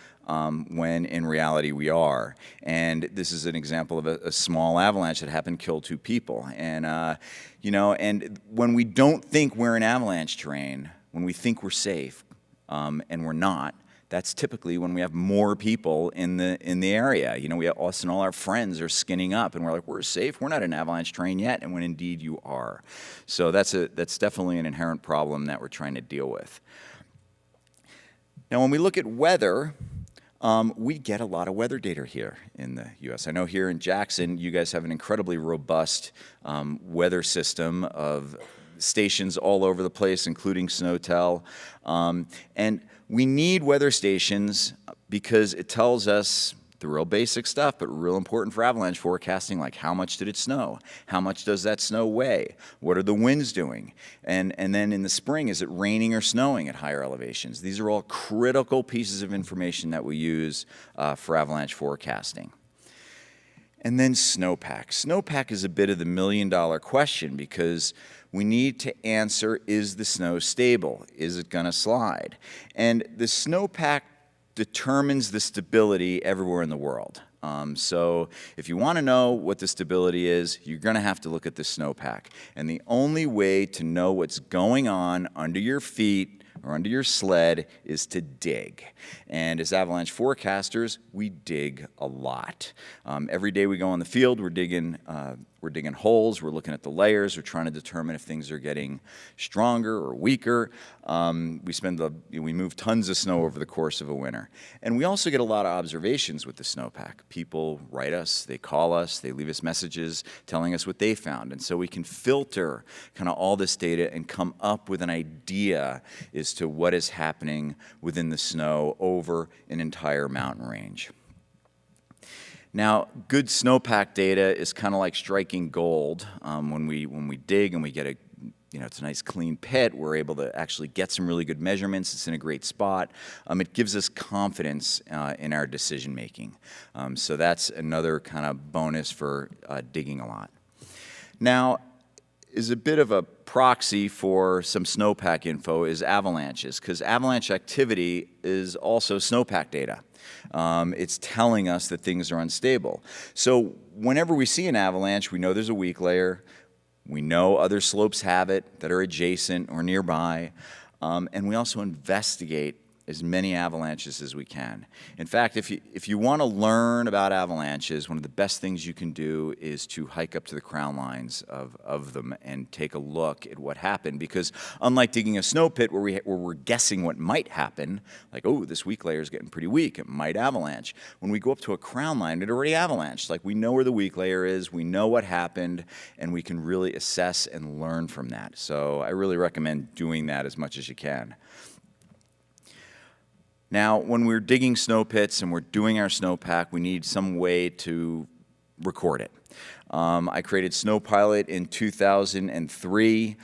when in reality we are. And this is an example of a small avalanche that happened to kill 2 people. And, you know, and when we don't think we're in avalanche terrain, when we think we're safe and we're not, that's typically when we have more people in the area. You know, us and all our friends are skinning up, and we're like, we're safe, we're not in avalanche terrain yet, and when indeed you are. So that's definitely an inherent problem that we're trying to deal with. Now, when we look at weather, we get a lot of weather data here in the U.S. I know here in Jackson, you guys have an incredibly robust weather system of stations all over the place, including SNOTEL. And we need weather stations because it tells us the real basic stuff, but real important for avalanche forecasting, like how much did it snow? How much does that snow weigh? What are the winds doing? And then in the spring, is it raining or snowing at higher elevations? These are all critical pieces of information that we use for avalanche forecasting. And then snowpack. Snowpack is a bit of the million-dollar question because we need to answer, is the snow stable? Is it going to slide? And the snowpack determines the stability everywhere in the world. So if you want to know what the stability is, you're going to have to look at the snowpack. And the only way to know what's going on under your feet or under your sled is to dig. And as avalanche forecasters, we dig a lot. Every day we go on the field, we're digging holes, we're looking at the layers, we're trying to determine if things are getting stronger or weaker. We move tons of snow over the course of a winter. And we also get a lot of observations with the snowpack. People write us, they call us, they leave us messages telling us what they found. And so we can filter kind of all this data and come up with an idea as to what is happening within the snow over an entire mountain range. Now, good snowpack data is kind of like striking gold. When we dig and we get it's a nice clean pit, we're able to actually get some really good measurements. It's in a great spot. It gives us confidence in our decision making. So that's another kind of bonus for digging a lot. Now, is a bit of a proxy for some snowpack info is avalanches, because avalanche activity is also snowpack data. It's telling us that things are unstable. So whenever we see an avalanche, we know there's a weak layer. We know other slopes have it that are adjacent or nearby. And we also investigate as many avalanches as we can. In fact, if you want to learn about avalanches, one of the best things you can do is to hike up to the crown lines of them and take a look at what happened. Because unlike digging a snow pit where we're guessing what might happen, like, oh, this weak layer is getting pretty weak, it might avalanche. When we go up to a crown line, it already avalanched. Like, we know where the weak layer is, we know what happened, and we can really assess and learn from that. So I really recommend doing that as much as you can. Now, when we're digging snow pits and we're doing our snowpack, we need some way to record it. I created Snowpilot in 2003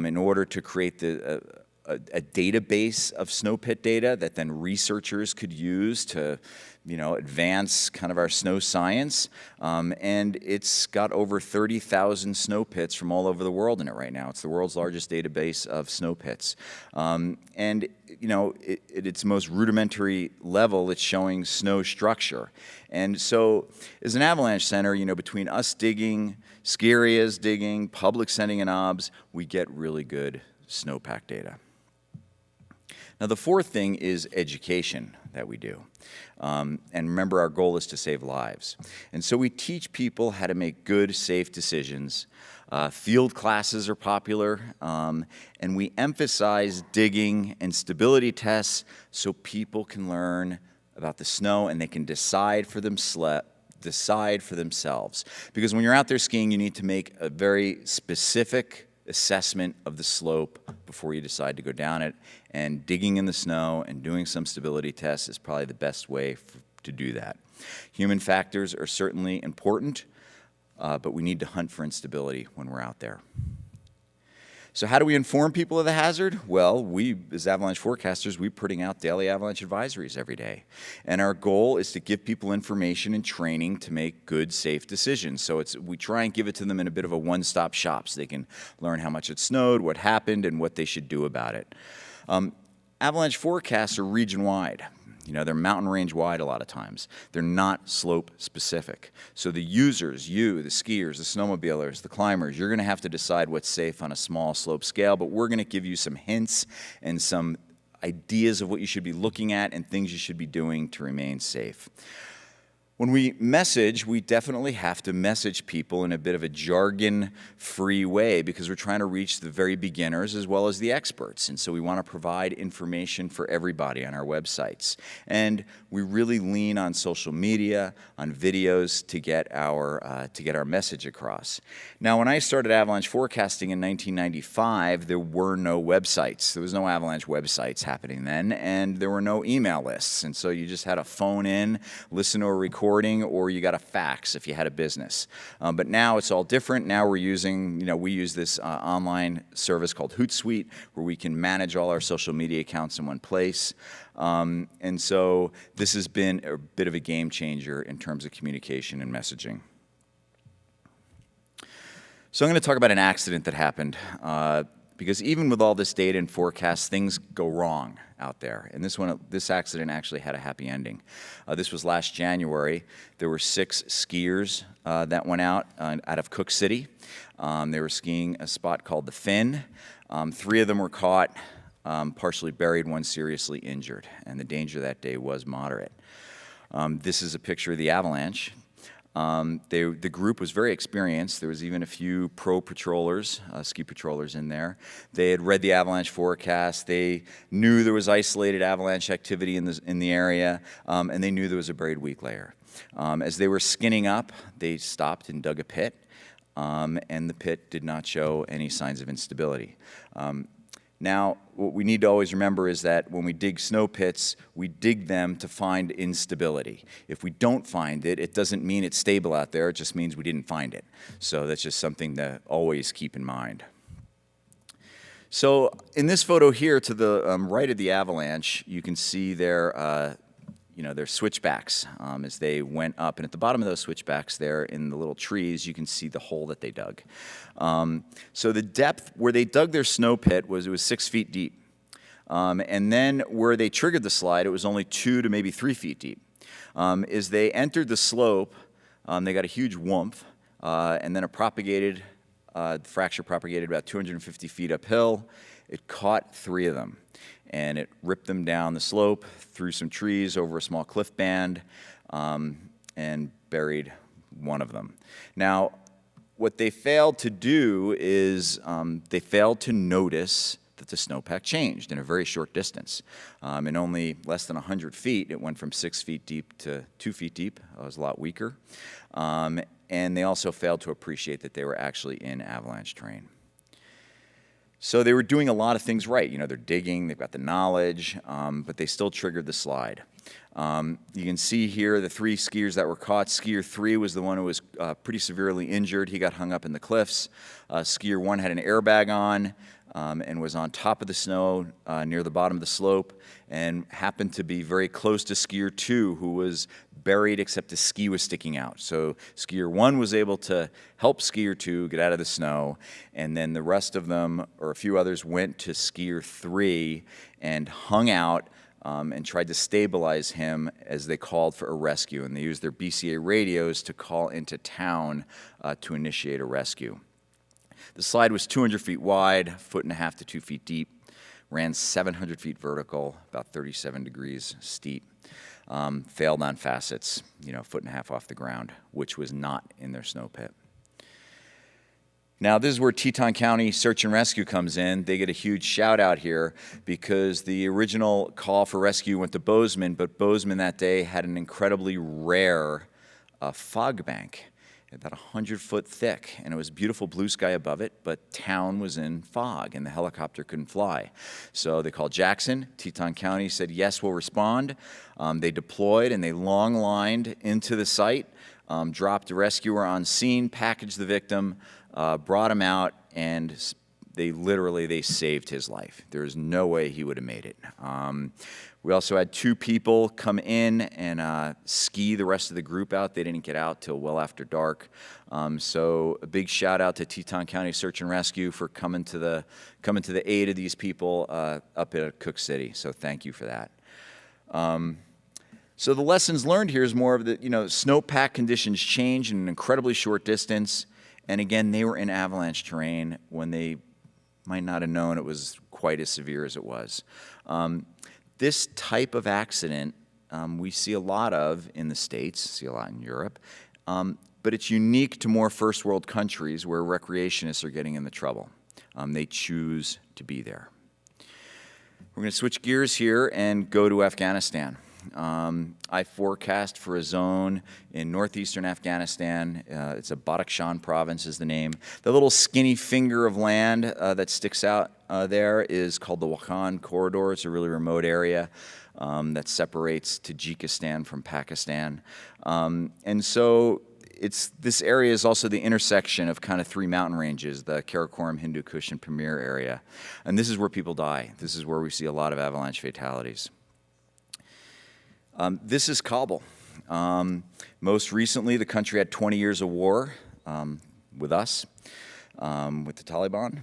in order to create a database of snow pit data that then researchers could use to, advance kind of our snow science. And it's got over 30,000 snow pits from all over the world in it right now. It's the world's largest database of snow pits. And, at its most rudimentary level, it's showing snow structure. And so, as an avalanche center, between us digging, ski areas digging, public sending in OBS, we get really good snowpack data. Now, the fourth thing is education that we do. And remember, our goal is to save lives. And so we teach people how to make good, safe decisions. Field classes are popular, and we emphasize digging and stability tests so people can learn about the snow and they can decide for themselves. Because when you're out there skiing, you need to make a very specific assessment of the slope before you decide to go down it. And digging in the snow and doing some stability tests is probably the best way to do that. Human factors are certainly important, but we need to hunt for instability when we're out there. So how do we inform people of the hazard? Well, we, as avalanche forecasters, we're putting out daily avalanche advisories every day. And our goal is to give people information and training to make good, safe decisions. So we try and give it to them in a bit of a one-stop shop so they can learn how much it snowed, what happened, and what they should do about it. Avalanche forecasts are region-wide. They're mountain range wide a lot of times. They're not slope specific. So the users, you, the skiers, the snowmobilers, the climbers, you're going to have to decide what's safe on a small slope scale, but we're going to give you some hints and some ideas of what you should be looking at and things you should be doing to remain safe. When we message, we definitely have to message people in a bit of a jargon-free way because we're trying to reach the very beginners as well as the experts. And so we want to provide information for everybody on our websites. And we really lean on social media, on videos to get our message across. Now, when I started avalanche forecasting in 1995, there were no websites. There was no avalanche websites happening then, and there were no email lists. And so you just had to phone in, listen to a recording, or you got a fax if you had a business. But now it's all different. Now we're using, we use this online service called Hootsuite where we can manage all our social media accounts in one place. And so this has been a bit of a game changer in terms of communication and messaging. So I'm going to talk about an accident that happened because even with all this data and forecasts, things go wrong out there. And this accident actually had a happy ending. This was last January. There were 6 skiers that went out of Cook City. They were skiing a spot called the Fin. 3 of them were caught, partially buried, 1 seriously injured. And the danger that day was moderate. This is a picture of the avalanche. The group was very experienced. There was even a few pro patrollers, ski patrollers in there. They had read the avalanche forecast. They knew there was isolated avalanche activity in the area, and they knew there was a buried weak layer. As they were skinning up, they stopped and dug a pit, and the pit did not show any signs of instability. Now, what we need to always remember is that when we dig snow pits, we dig them to find instability. If we don't find it, it doesn't mean it's stable out there, it just means we didn't find it. So that's just something to always keep in mind. So in this photo here to the right of the avalanche, you can see their switchbacks as they went up. And at the bottom of those switchbacks there in the little trees, you can see the hole that they dug. So the depth where they dug their snow pit was 6 feet deep. And then where they triggered the slide, it was only 2 to maybe 3 feet deep. As they entered the slope, they got a huge whoomph, and then the fracture propagated about 250 feet uphill. It caught 3 of them. And it ripped them down the slope, through some trees, over a small cliff band, and buried 1 of them. Now, what they failed to do is they failed to notice that the snowpack changed in a very short distance. In only less than 100 feet, it went from 6 feet deep to 2 feet deep. It was a lot weaker. And they also failed to appreciate that they were actually in avalanche terrain. So they were doing a lot of things right. You know, they're digging, they've got the knowledge, but they still triggered the slide. You can see here the 3 skiers that were caught. Skier 3 was the one who was pretty severely injured. He got hung up in the cliffs. Skier 1 had an airbag on and was on top of the snow near the bottom of the slope, and happened to be very close to skier 2, who was buried except his ski was sticking out. So skier 1 was able to help skier 2 get out of the snow, and then the rest of them, or a few others, went to skier 3 and hung out and tried to stabilize him as they called for a rescue. And they used their BCA radios to call into town to initiate a rescue. The slide was 200 feet wide, 1.5 to 2 feet deep, ran 700 feet vertical, about 37 degrees steep. Failed on facets, 1.5 off the ground, which was not in their snow pit. Now, this is where Teton County Search and Rescue comes in. They get a huge shout out here because the original call for rescue went to Bozeman, but Bozeman that day had an incredibly rare fog bank, about 100 foot thick, and it was beautiful blue sky above it, but town was in fog and the helicopter couldn't fly. So they called Jackson. Teton County said, yes, we'll respond. They deployed and they long lined into the site, dropped a rescuer on scene, packaged the victim, brought him out, and they saved his life. There's no way he would have made it. We also had 2 people come in and ski the rest of the group out. They didn't get out till well after dark. So a big shout out to Teton County Search and Rescue for coming to the aid of these people up at Cook City. So thank you for that. So the lessons learned here is more of the, snowpack conditions change in an incredibly short distance. And again, they were in avalanche terrain when they might not have known it was quite as severe as it was. This type of accident we see a lot of in the States, see a lot in Europe, but it's unique to more first world countries where recreationists are getting in the trouble. They choose to be there. We're going to switch gears here and go to Afghanistan. I forecast for a zone in northeastern Afghanistan. It's a Badakhshan province is the name. The little skinny finger of land that sticks out there is called the Wakhan Corridor. It's a really remote area that separates Tajikistan from Pakistan. And so this area is also the intersection of kind of 3 mountain ranges, the Karakoram, Hindu Kush, and Pamir area. And this is where people die. This is where we see a lot of avalanche fatalities. This is Kabul. Most recently, the country had 20 years of war with us, with the Taliban.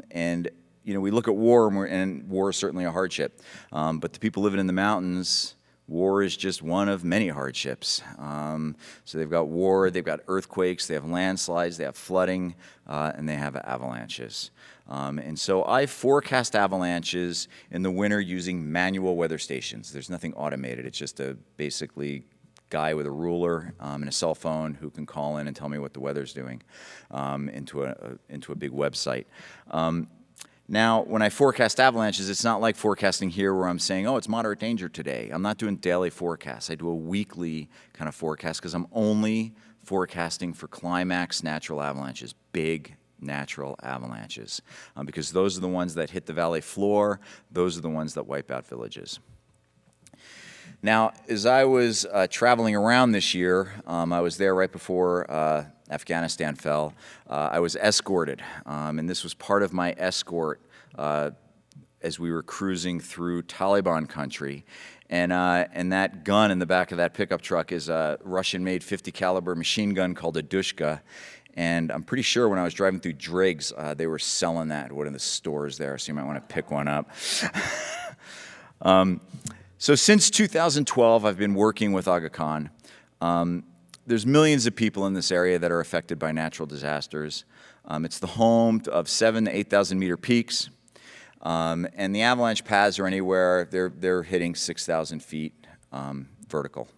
And, we look at war, and war is certainly a hardship. But the people living in the mountains, war is just one of many hardships. So they've got war, they've got earthquakes, they have landslides, they have flooding, and they have avalanches. And so I forecast avalanches in the winter using manual weather stations. There's nothing automated. It's just a basically guy with a ruler and a cell phone who can call in and tell me what the weather's doing into a big website. Now, when I forecast avalanches, it's not like forecasting here where I'm saying, oh, it's moderate danger today. I'm not doing daily forecasts. I do a weekly kind of forecast because I'm only forecasting for climax natural avalanches, big natural avalanches, because those are the ones that hit the valley floor. Those are the ones that wipe out villages. Now, as I was traveling around this year, I was there right before Afghanistan fell. I was escorted, and this was part of my escort as we were cruising through Taliban country. And that gun in the back of that pickup truck is a Russian-made .50 caliber machine gun called a Dushka. And I'm pretty sure when I was driving through Driggs, they were selling that at one of the stores there, so you might want to pick one up. So since 2012, I've been working with Aga Khan. There's millions of people in this area that are affected by natural disasters. It's the home of 7,000 to 8,000 meter peaks. And the avalanche paths are anywhere, they're hitting 6,000 feet vertical.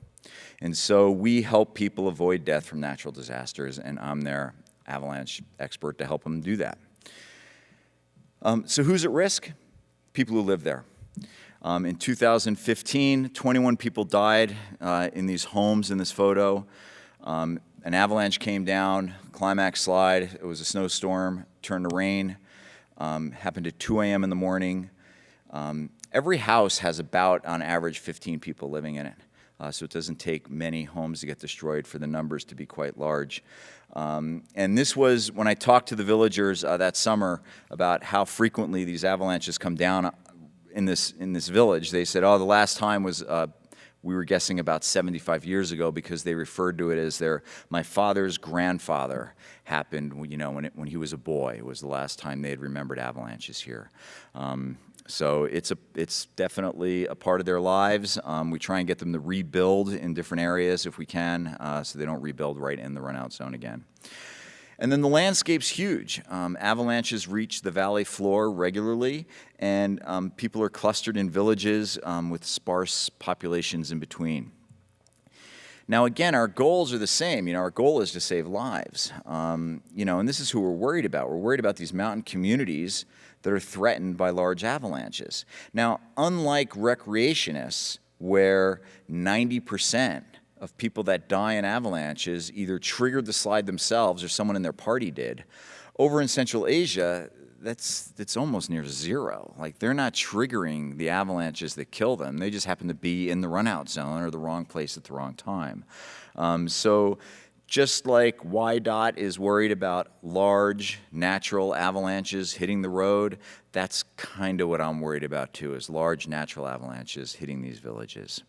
And so we help people avoid death from natural disasters, and I'm their avalanche expert to help them do that. So who's at risk? People who live there. In 2015, 21 people died in these homes in this photo. An avalanche came down, climax slide, it was a snowstorm, turned to rain. happened at 2 a.m. in the morning. Every house has about, on average, 15 people living in it. So it doesn't take many homes to get destroyed for the numbers to be quite large. And this was, when I talked to the villagers that summer about how frequently these avalanches come down in this village, they said, oh, the last time was, we were guessing about 75 years ago, because they referred to it as my father's grandfather happened, you know, when he was a boy. It was the last time they had remembered avalanches here. So it's definitely a part of their lives. We try and get them to rebuild in different areas if we can, so they don't rebuild right in the runout zone again. And then the landscape's huge. Avalanches reach the valley floor regularly, and people are clustered in villages with sparse populations in between. Now, again, our goals are the same. You know, our goal is to save lives. You know, and this is who we're worried about. We're worried about these mountain communities that are threatened by large avalanches. Now, unlike recreationists, where 90% of people that die in avalanches either triggered the slide themselves or someone in their party did, over in Central Asia, it's almost near zero. Like, they're not triggering the avalanches that kill them. They just happen to be in the runout zone or the wrong place at the wrong time. So just like YDOT is worried about large natural avalanches hitting the road, that's kind of what I'm worried about too, is large natural avalanches hitting these villages.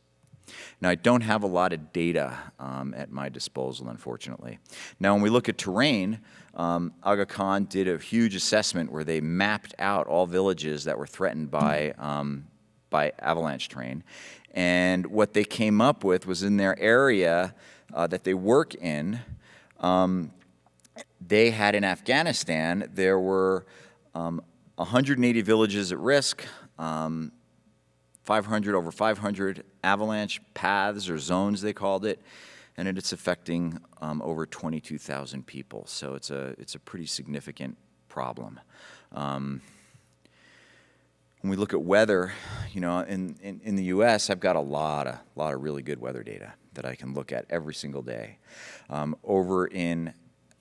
Now, I don't have a lot of data at my disposal, unfortunately. Now, when we look at terrain, Aga Khan did a huge assessment where they mapped out all villages that were threatened by avalanche terrain. And what they came up with was, in their area that they work in, they had in Afghanistan, there were 180 villages at risk, over 500 avalanche paths or zones, they called it, and it's affecting over 22,000 people. So it's a pretty significant problem. When we look at weather, you know, in the U.S., I've got a lot of really good weather data that I can look at every single day. Over in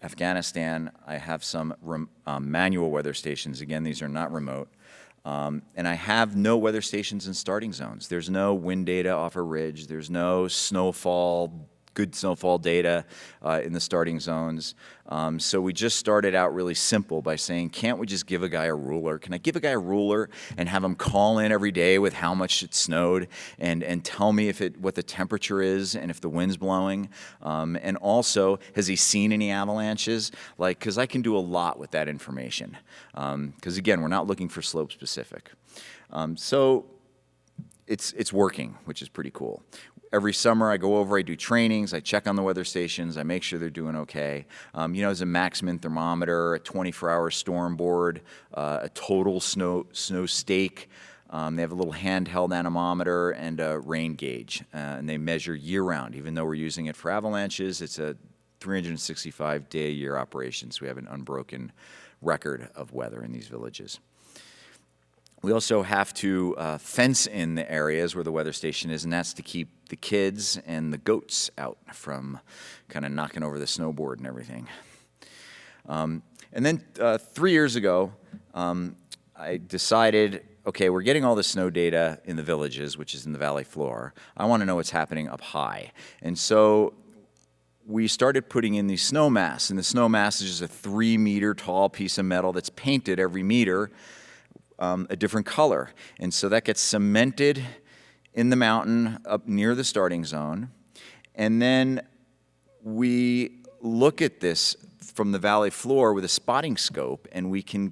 Afghanistan, I have some manual weather stations. Again, these are not remote. And I have no weather stations in starting zones. There's no wind data off a ridge. There's no snowfall, good snowfall data in the starting zones. So we just started out really simple by saying, can't we just give a guy a ruler? Can I give a guy a ruler and have him call in every day with how much it snowed and tell me what the temperature is and if the wind's blowing? And also, has he seen any avalanches? Like, because I can do a lot with that information. Because again, we're not looking for slope specific. So it's working, which is pretty cool. Every summer I go over, I do trainings, I check on the weather stations, I make sure they're doing okay. You know, there's a maximum thermometer, a 24-hour storm board, a total snow stake. They have a little handheld anemometer and a rain gauge, and they measure year-round. Even though we're using it for avalanches, it's a 365-day-a-year operation, so we have an unbroken record of weather in these villages. We also have to fence in the areas where the weather station is, and that's to keep the kids and the goats out from kind of knocking over the snowboard and everything. And then 3 years ago, I decided, okay, we're getting all the snow data in the villages, which is in the valley floor. I want to know what's happening up high. And so we started putting in these snow masts, and the snow mast is just a 3-meter tall piece of metal that's painted every meter a different color. And so that gets cemented in the mountain up near the starting zone. And then we look at this from the valley floor with a spotting scope, and we can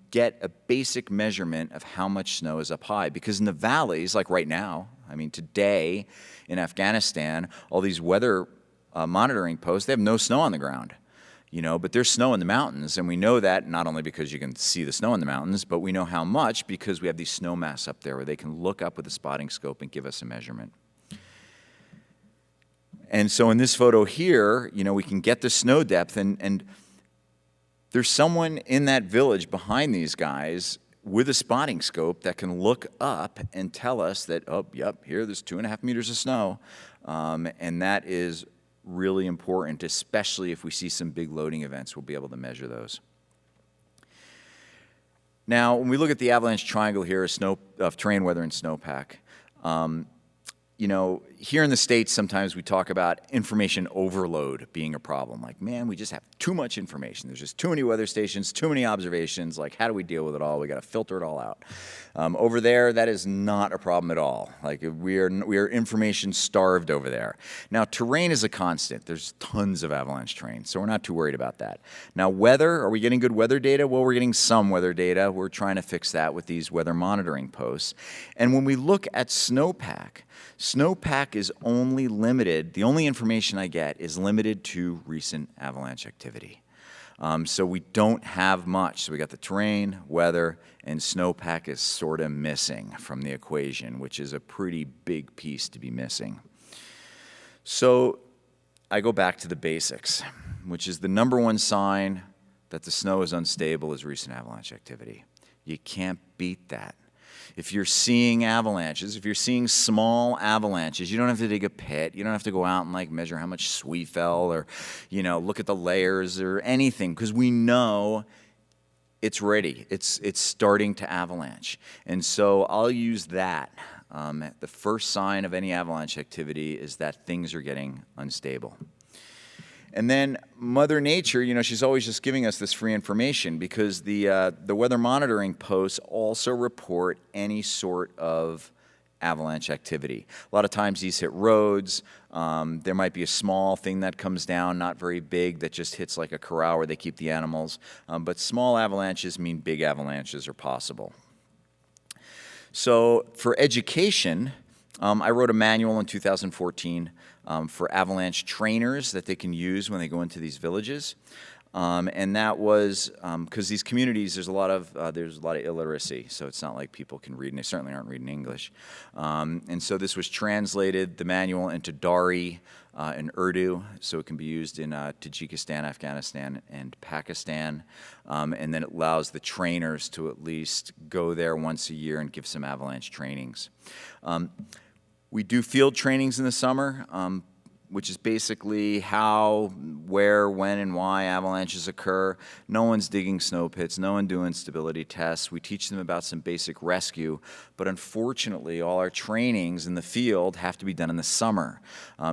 get a basic measurement of how much snow is up high. Because in the valleys, like right now, I mean today in Afghanistan, all these weather monitoring posts, they have no snow on the ground. You know, but there's snow in the mountains, and we know that not only because you can see the snow in the mountains, but we know how much because we have these snow masts up there where they can look up with a spotting scope and give us a measurement. And so in this photo here, you know, we can get the snow depth, and there's someone in that village behind these guys with a spotting scope that can look up and tell us that, oh, yep, here there's 2.5 meters of snow, and that is really important, especially if we see some big loading events, we'll be able to measure those. Now, when we look at the Avalanche Triangle here of terrain, weather, and snowpack, you know, here in the States, sometimes we talk about information overload being a problem. Like, man, we just have too much information. There's just too many weather stations, too many observations. Like, how do we deal with it all? We got to filter it all out. Over there, that is not a problem at all. Like, we are information starved over there. Now, terrain is a constant. There's tons of avalanche terrain, so we're not too worried about that. Now, weather, are we getting good weather data? Well, we're getting some weather data. We're trying to fix that with these weather monitoring posts. And when we look at snowpack, snowpack is only limited, the only information I get is limited to recent avalanche activity. So we don't have much. So we got the terrain, weather, and snowpack is sort of missing from the equation, which is a pretty big piece to be missing. So I go back to the basics, which is the #1 sign that the snow is unstable is recent avalanche activity. You can't beat that. If you're seeing avalanches, if you're seeing small avalanches, you don't have to dig a pit. You don't have to go out and like measure how much sweet fell or, you know, look at the layers or anything, because we know it's ready. It's starting to avalanche. And so I'll use that. The first sign of any avalanche activity is that things are getting unstable. And then Mother Nature, you know, she's always just giving us this free information, because the weather monitoring posts also report any sort of avalanche activity. A lot of times these hit roads. There might be a small thing that comes down, not very big, that just hits like a corral where they keep the animals. But small avalanches mean big avalanches are possible. So for education, I wrote a manual in 2014 for avalanche trainers that they can use when they go into these villages. And that was because these communities, there's a lot of illiteracy, so it's not like people can read, and they certainly aren't reading English. And so this was translated, the manual, into Dari and Urdu, so it can be used in Tajikistan, Afghanistan, and Pakistan. And then it allows the trainers to at least go there once a year and give some avalanche trainings. We do field trainings in the summer, which is basically how, where, when, and why avalanches occur. No one's digging snow pits, no one doing stability tests. We teach them about some basic rescue, but unfortunately, all our trainings in the field have to be done in the summer,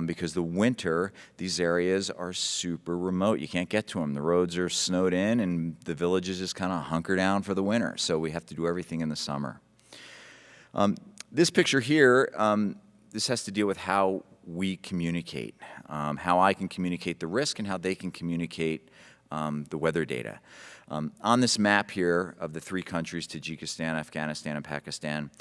because the winter, these areas are super remote. You can't get to them. The roads are snowed in, and the villages just kind of hunker down for the winter, so we have to do everything in the summer. This picture here, this has to deal with how we communicate, how I can communicate the risk and how they can communicate the weather data. On this map here of the 3 countries, Tajikistan, Afghanistan, and Pakistan,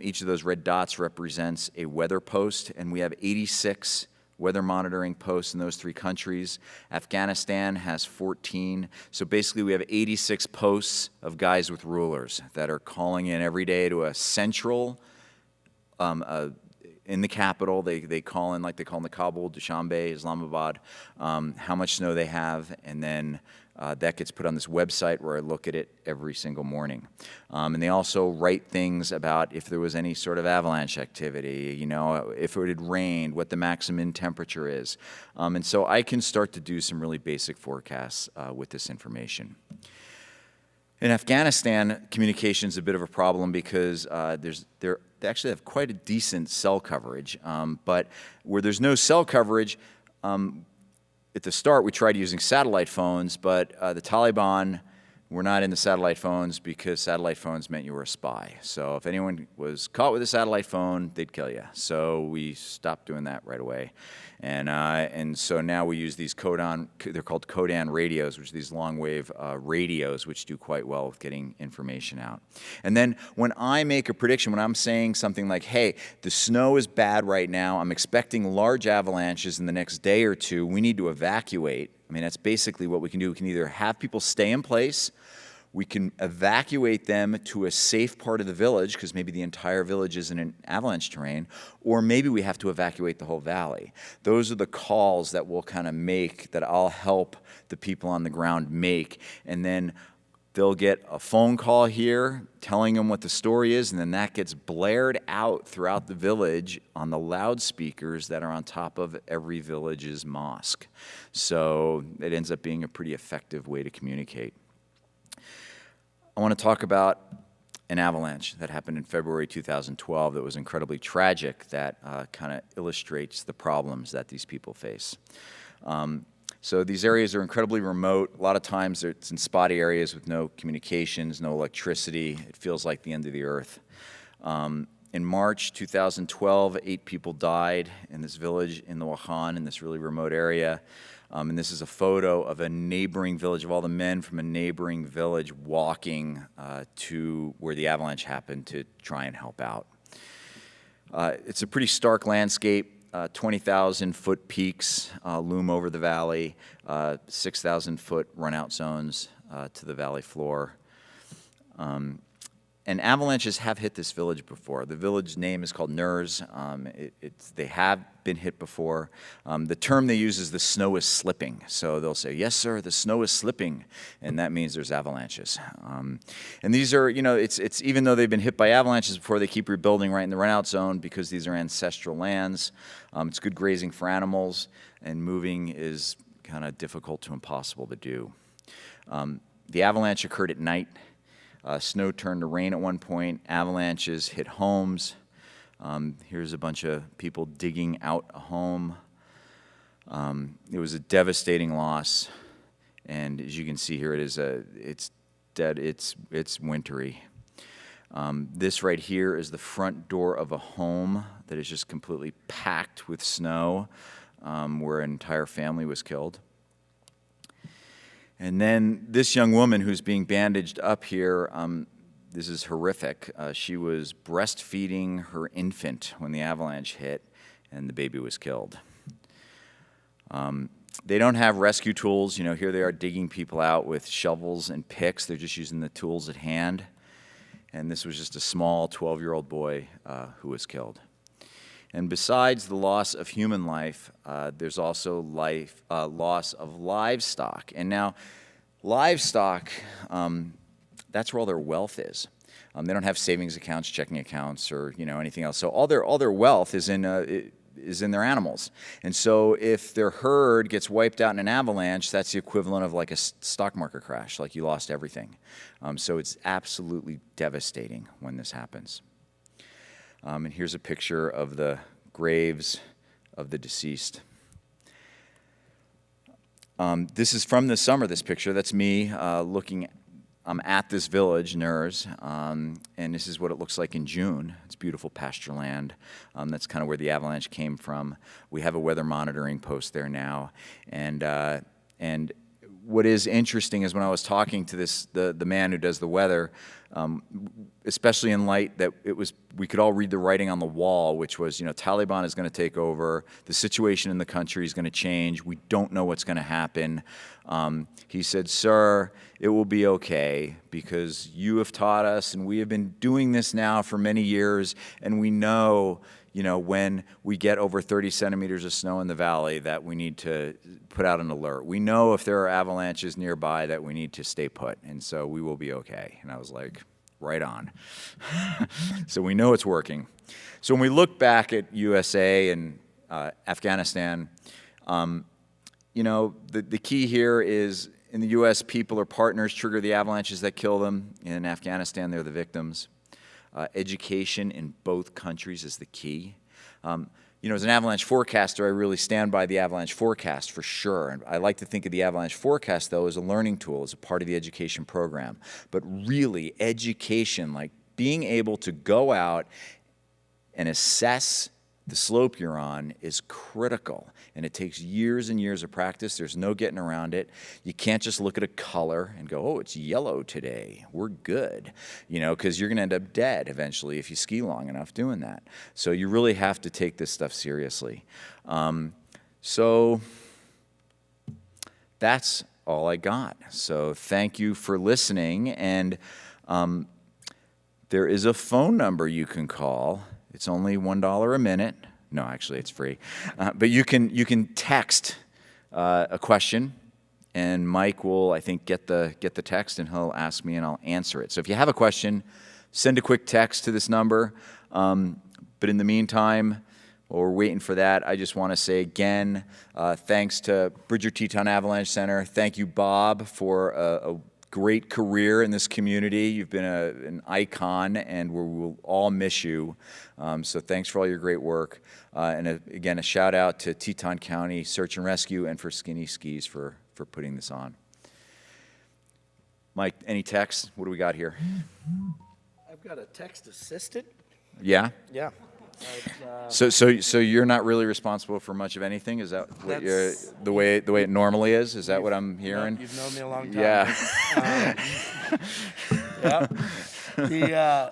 each of those red dots represents a weather post, and we have 86 weather monitoring posts in those 3 countries. Afghanistan has 14. So basically we have 86 posts of guys with rulers that are calling in every day to a central in the capital. They call in, like they call in the Kabul, Dushanbe, Islamabad, how much snow they have, and then that gets put on this website where I look at it every single morning. And they also write things about if there was any sort of avalanche activity, you know, if it had rained, what the maximum temperature is. And so I can start to do some really basic forecasts with this information. In Afghanistan, communication is a bit of a problem because they actually have quite a decent cell coverage, but where there's no cell coverage, at the start we tried using satellite phones, but the Taliban were not in the satellite phones because satellite phones meant you were a spy. So if anyone was caught with a satellite phone, they'd kill you. So we stopped doing that right away. And so now we use these they're called Kodan radios, which are these long-wave radios, which do quite well with getting information out. And then when I make a prediction, when I'm saying something like, hey, the snow is bad right now, I'm expecting large avalanches in the next day or two, we need to evacuate. I mean, that's basically what we can do. We can either have people stay in place, we can evacuate them to a safe part of the village, because maybe the entire village is in an avalanche terrain, or maybe we have to evacuate the whole valley. Those are the calls that we'll kind of make, that I'll help the people on the ground make, and then they'll get a phone call here telling them what the story is, and then that gets blared out throughout the village on the loudspeakers that are on top of every village's mosque. So it ends up being a pretty effective way to communicate. I I want to talk about an avalanche that happened in February 2012 that was incredibly tragic, that kind of illustrates the problems that these people face. So these areas are incredibly remote. A lot of times it's in spotty areas with no communications, no electricity. It feels like the end of the earth. In March 2012, 8 people died in this village in the Wahan, in this really remote area. And this is a photo of a neighboring village, of all the men from a neighboring village walking to where the avalanche happened to try and help out. It's a pretty stark landscape. 20,000-foot peaks loom over the valley, 6,000-foot run-out zones to the valley floor. And avalanches have hit this village before. The village name is called Nurs. They have been hit before. The term they use is the snow is slipping. So they'll say, yes, sir, the snow is slipping. And that means there's avalanches. And these are, you know, it's even though they've been hit by avalanches before, they keep rebuilding right in the run-out zone because these are ancestral lands. It's good grazing for animals, and moving is kind of difficult to impossible to do. The avalanche occurred at night. Snow turned to rain at one point. Avalanches hit homes. Here's a bunch of people digging out a home. It was a devastating loss, and as you can see here, it's dead. It's wintry. This right here is the front door of a home that is just completely packed with snow, where an entire family was killed. And then this young woman who's being bandaged up here, this is horrific. She was breastfeeding her infant when the avalanche hit, and the baby was killed. They don't have rescue tools. You know, here they are digging people out with shovels and picks. They're just using the tools at hand. And this was just a small 12-year-old boy who was killed. And besides the loss of human life, there's also loss of livestock. And now, livestock, that's where all their wealth is. They don't have savings accounts, checking accounts, or anything else. So all their wealth is in their animals. And so if their herd gets wiped out in an avalanche, that's the equivalent of like a stock market crash, like you lost everything. So it's absolutely devastating when this happens. And here's a picture of the graves of the deceased. This is from this summer, this picture. That's me looking at this village, Nurs, and this is what it looks like in June. It's beautiful pasture land. That's kind of where the avalanche came from. We have a weather monitoring post there now. And what is interesting is when I was talking to the man who does the weather, especially in light that we could all read the writing on the wall, which was, Taliban is going to take over, the situation in the country is going to change, we don't know what's going to happen. He said, sir, it will be okay because you have taught us and we have been doing this now for many years, and we know, when we get over 30 centimeters of snow in the valley that we need to put out an alert. We know if there are avalanches nearby that we need to stay put, and so we will be okay. And I was like, right on. So we know it's working. So when we look back at USA and Afghanistan, the key here is in the U.S., people or partners trigger the avalanches that kill them. In Afghanistan, they're the victims. Education in both countries is the key. As an avalanche forecaster, I really stand by the avalanche forecast for sure. And I like to think of the avalanche forecast, though, as a learning tool, as a part of the education program. But really, education, like being able to go out and assess the slope you're on, is critical. And it takes years and years of practice. There's no getting around it. You can't just look at a color and go, oh, it's yellow today. We're good. Because you're going to end up dead eventually if you ski long enough doing that. So you really have to take this stuff seriously. So that's all I got. So thank you for listening. And there is a phone number you can call. It's only $1 a minute. No, actually, it's free. But you can text a question, and Mike will, I think, get the text, and he'll ask me, and I'll answer it. So if you have a question, send a quick text to this number. But in the meantime, while we're waiting for that, I just want to say again, thanks to Bridger-Teton Avalanche Center. Thank you, Bob, for a great career in this community. You've been an icon, and we will all miss you. So thanks for all your great work. And again, a shout out to Teton County Search and Rescue and for Skinny Skis for putting this on. Mike, any text? What do we got here? I've got a text assistant. Yeah? Yeah. So you're not really responsible for much of anything? Is that what the way it normally is? Is that what I'm hearing? You've known me a long time. Yeah.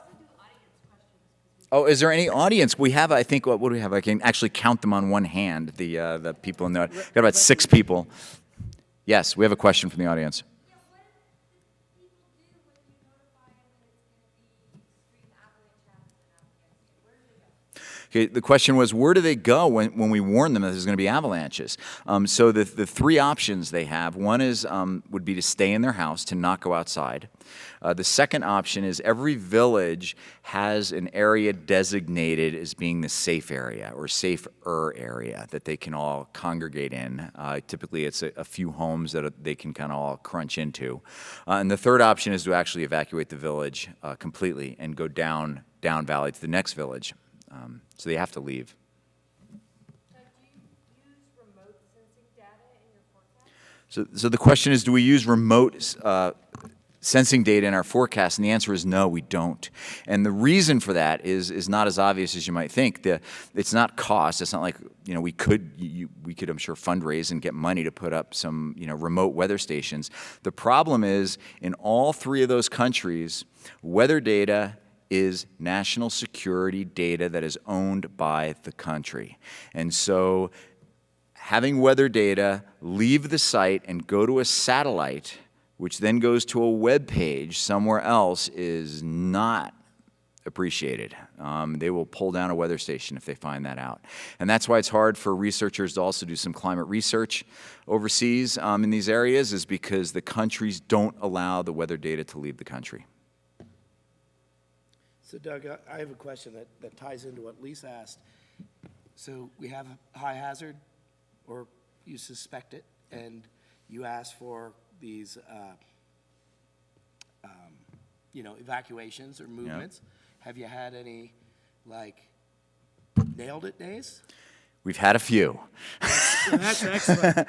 Oh, is there any audience? We have, I think, what do we have? I can actually count them on one hand, the people in the, got about 6 people. Yes, we have a question from the audience. Okay, the question was, where do they go when we warn them that there's going to be avalanches? So the 3 options they have, one is would be to stay in their house, to not go outside. The second option is every village has an area designated as being the safe area or safer area that they can all congregate in. Typically, it's a few homes that they can kind of all crunch into. And the third option is to actually evacuate the village completely and go down valley to the next village. So they have to leave. So the question is, do we use remote sensing data in our forecast? And the answer is no, we don't. And the reason for that is not as obvious as you might think. It's not cost. It's not like, we could, I'm sure, fundraise and get money to put up some, remote weather stations. The problem is, in all 3 of those countries, weather data is national security data that is owned by the country. And so having weather data leave the site and go to a satellite, which then goes to a web page somewhere else, is not appreciated. They will pull down a weather station if they find that out. And that's why it's hard for researchers to also do some climate research overseas in these areas, is because the countries don't allow the weather data to leave the country. So Doug, I have a question that ties into what Lisa asked. So we have a high hazard, or you suspect it, and you ask for these, evacuations or movements. Yeah. Have you had any, nailed it days? We've had a few. That's excellent.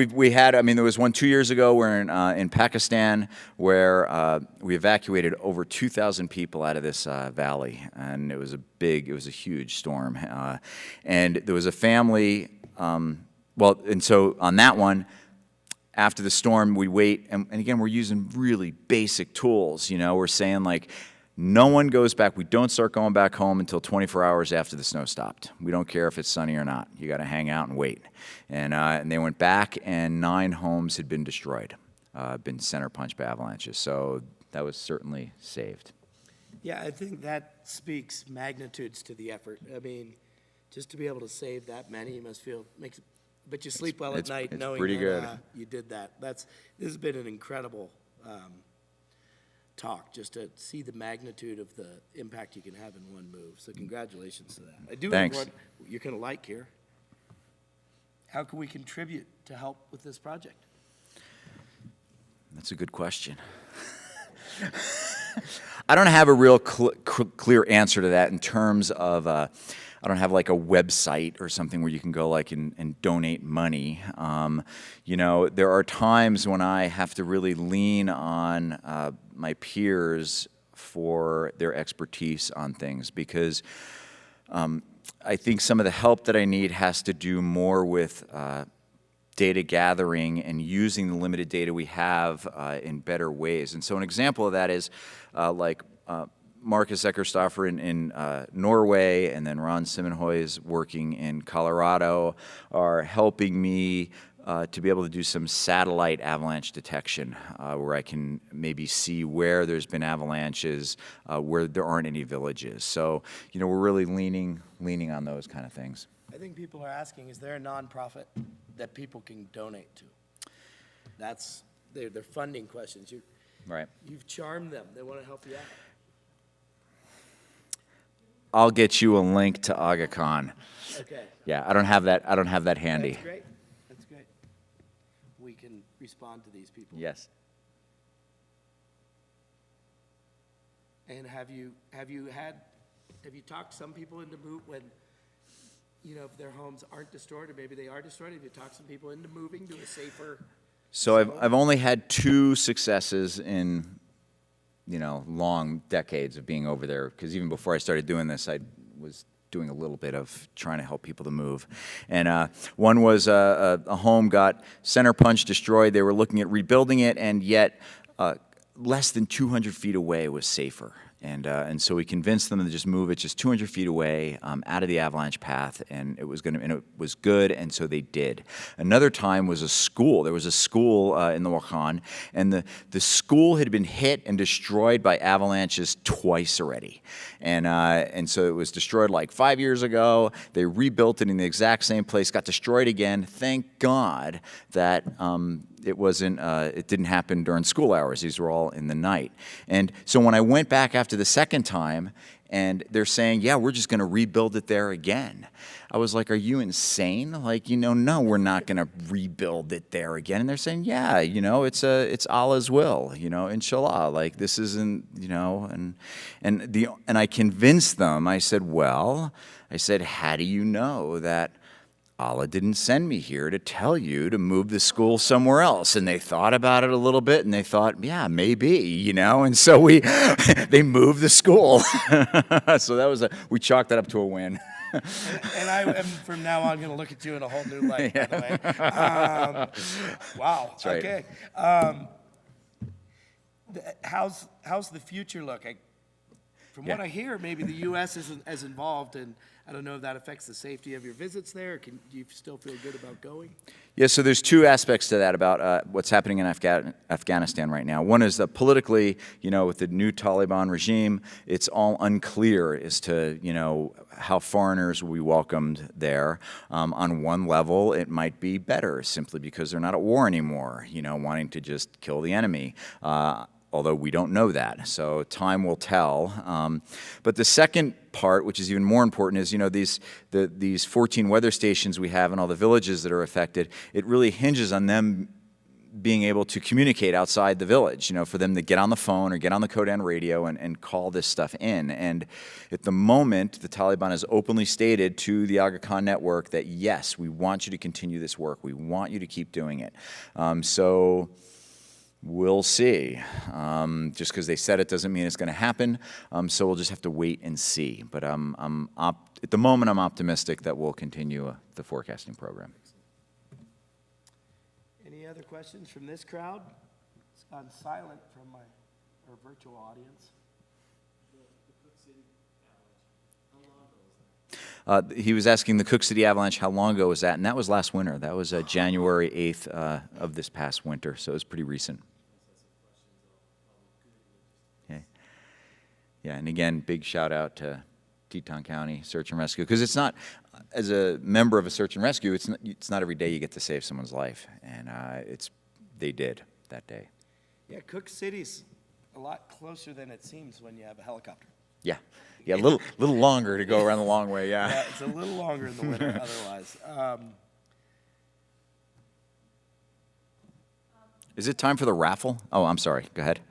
We had. There was one 2 years ago where in Pakistan where we evacuated over 2,000 people out of this valley, and it was a huge storm. And there was a family. And so on that one, after the storm, we wait, and again, we're using really basic tools. We're saying no one goes back. We don't start going back home until 24 hours after the snow stopped. We don't care if it's sunny or not. You got to hang out and wait. And they went back, and 9 homes had been destroyed, been center punched by avalanches. So that was certainly saved. Yeah, I think that speaks magnitudes to the effort. Just to be able to save that many, you must feel but you sleep well at night knowing pretty good. You did that. This has been an incredible talk, just to see the magnitude of the impact you can have in one move. So congratulations to that. I do have what you're going to like here. How can we contribute to help with this project? That's a good question. I don't have a real clear answer to that in terms of, I don't have a website or something where you can go and donate money. There are times when I have to really lean on my peers for their expertise on things, because I think some of the help that I need has to do more with data gathering and using the limited data we have in better ways. And so an example of that is Marcus Eckerstoffer in Norway, and then Ron Simonhoy's working in Colorado, are helping me to be able to do some satellite avalanche detection, where I can maybe see where there's been avalanches, where there aren't any villages. So, we're really leaning on those kind of things. I think people are asking, is there a nonprofit that people can donate to? They're funding questions. Right. You've charmed them. They want to help you out. I'll get you a link to Aga Khan. Okay. Yeah, I don't have that handy. That's great. We can respond to these people. Yes. And have you talked some people into when, if their homes aren't destroyed, or maybe they are destroyed, have you talked some people into moving to a safer? So I've only had 2 successes in, long decades of being over there, because even before I started doing this, I was doing a little bit of trying to help people to move. And one was a home got center punch destroyed. They were looking at rebuilding it, and yet less than 200 feet away was safer. And so we convinced them to just move it just 200 feet away out of the avalanche path, and it was good, and so they did. Another time was a school. There was a school in the Wakhan, and the school had been hit and destroyed by avalanches twice already. And so it was destroyed like 5 years ago. They rebuilt it in the exact same place, got destroyed again. Thank God that it didn't happen during school hours. These were all in the night. And so when I went back after the second time, and they're saying, yeah, we're just going to rebuild it there again. I was like, are you insane? Like, no, we're not going to rebuild it there again. And they're saying, yeah, it's Allah's will, inshallah. Like, this isn't, and I convinced them. I said, how do you know that Allah didn't send me here to tell you to move the school somewhere else? And they thought about it a little bit, and they thought, yeah, maybe, and so they moved the school. So we chalked that up to a win. And I am from now on going to look at you in a whole new light, by the way. Wow. That's right. Okay. How's the future look? From what I hear, maybe the U.S. isn't as involved, and I don't know if that affects the safety of your visits there. Do you still feel good about going? Yeah, so there's 2 aspects to that about what's happening in Afghanistan right now. One is that politically, with the new Taliban regime, it's all unclear as to, how foreigners will be welcomed there. On one level, it might be better simply because they're not at war anymore, wanting to just kill the enemy. Although we don't know that, so time will tell. But the second part, which is even more important, is these 14 weather stations we have and all the villages that are affected. It really hinges on them being able to communicate outside the village. For them to get on the phone or get on the Kodan radio and call this stuff in. And at the moment, the Taliban has openly stated to the Aga Khan network that yes, we want you to continue this work. We want you to keep doing it. So we'll see. Just because they said it doesn't mean it's going to happen. So we'll just have to wait and see. But at the moment, I'm optimistic that we'll continue the forecasting program. Any other questions from this crowd? It's gone silent from our virtual audience. He was asking the Cook City Avalanche how long ago was that, and that was last winter. That was January 8th of this past winter, so it was pretty recent. Yeah, and again, big shout out to Teton County Search and Rescue, because it's not, as a member of a search and rescue, it's not every day you get to save someone's life, and they did that day. Yeah, Cook City's a lot closer than it seems when you have a helicopter. Yeah, a little longer to go around the long way. Yeah, it's a little longer in the winter otherwise. Is it time for the raffle? Oh, I'm sorry. Go ahead.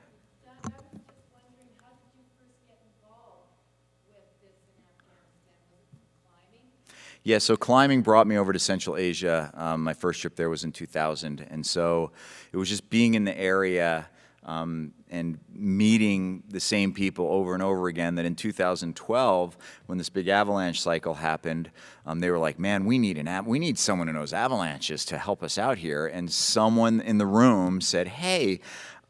Yeah, so climbing brought me over to Central Asia. My first trip there was in 2000, and so it was just being in the area and meeting the same people over and over again that in 2012, when this big avalanche cycle happened, they were like, man, we need someone who knows avalanches to help us out here. And someone in the room said, hey,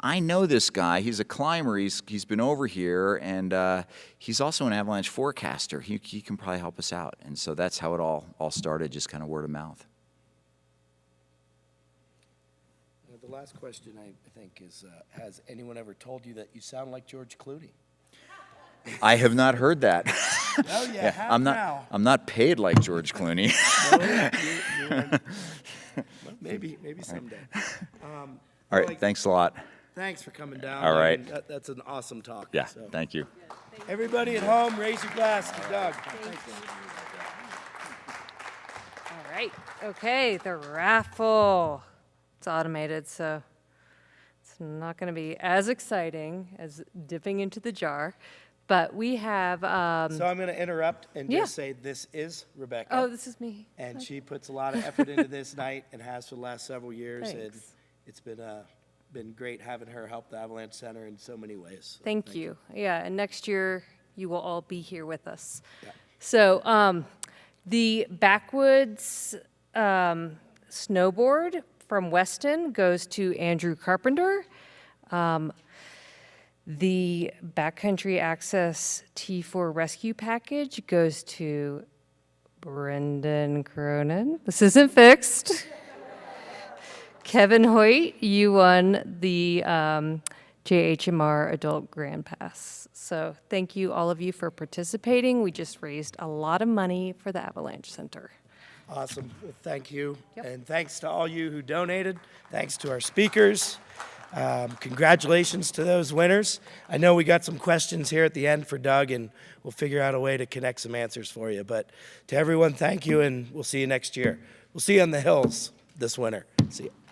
I know this guy. He's a climber. He's been over here, and he's also an avalanche forecaster. He can probably help us out. And so that's how it all started, just kind of word of mouth. The last question, I think, is, has anyone ever told you that you sound like George Clooney? I have not heard that. Oh, yeah, have now. I'm not paid like George Clooney. Well, maybe someday. All right, thanks a lot. Thanks for coming down. All right. That's an awesome talk. Yeah, so. Thank you. Everybody at home, raise your glass to Doug. Thank you. All right. Okay, the raffle. It's automated, so it's It's not going to be as exciting as dipping into the jar, but we have. So I'm going to interrupt and Yeah. just say this is Rebecca. Oh, this is me. And she puts a lot of effort into this night and has for the last several years. And Thanks. it's been great having her help the Avalanche Center in so many ways. So Thank you. Yeah, and next year you will all be here with us. Yeah. So the Backwoods snowboard from Weston goes to Andrew Carpenter. The Backcountry Access T4 Rescue Package goes to Brendan Cronin. This isn't fixed. Kevin Hoyt, you won the JHMR Adult Grand Pass. So thank you, all of you, for participating. We just raised a lot of money for the Avalanche Center. Awesome. Well, thank you. Yep. And thanks to all you who donated. Thanks to our speakers. Congratulations to those winners. I know we got some questions here at the end for Doug, and we'll figure out a way to connect some answers for you. But to everyone, thank you, and we'll see you next year. We'll see you on the hills this winter. See you.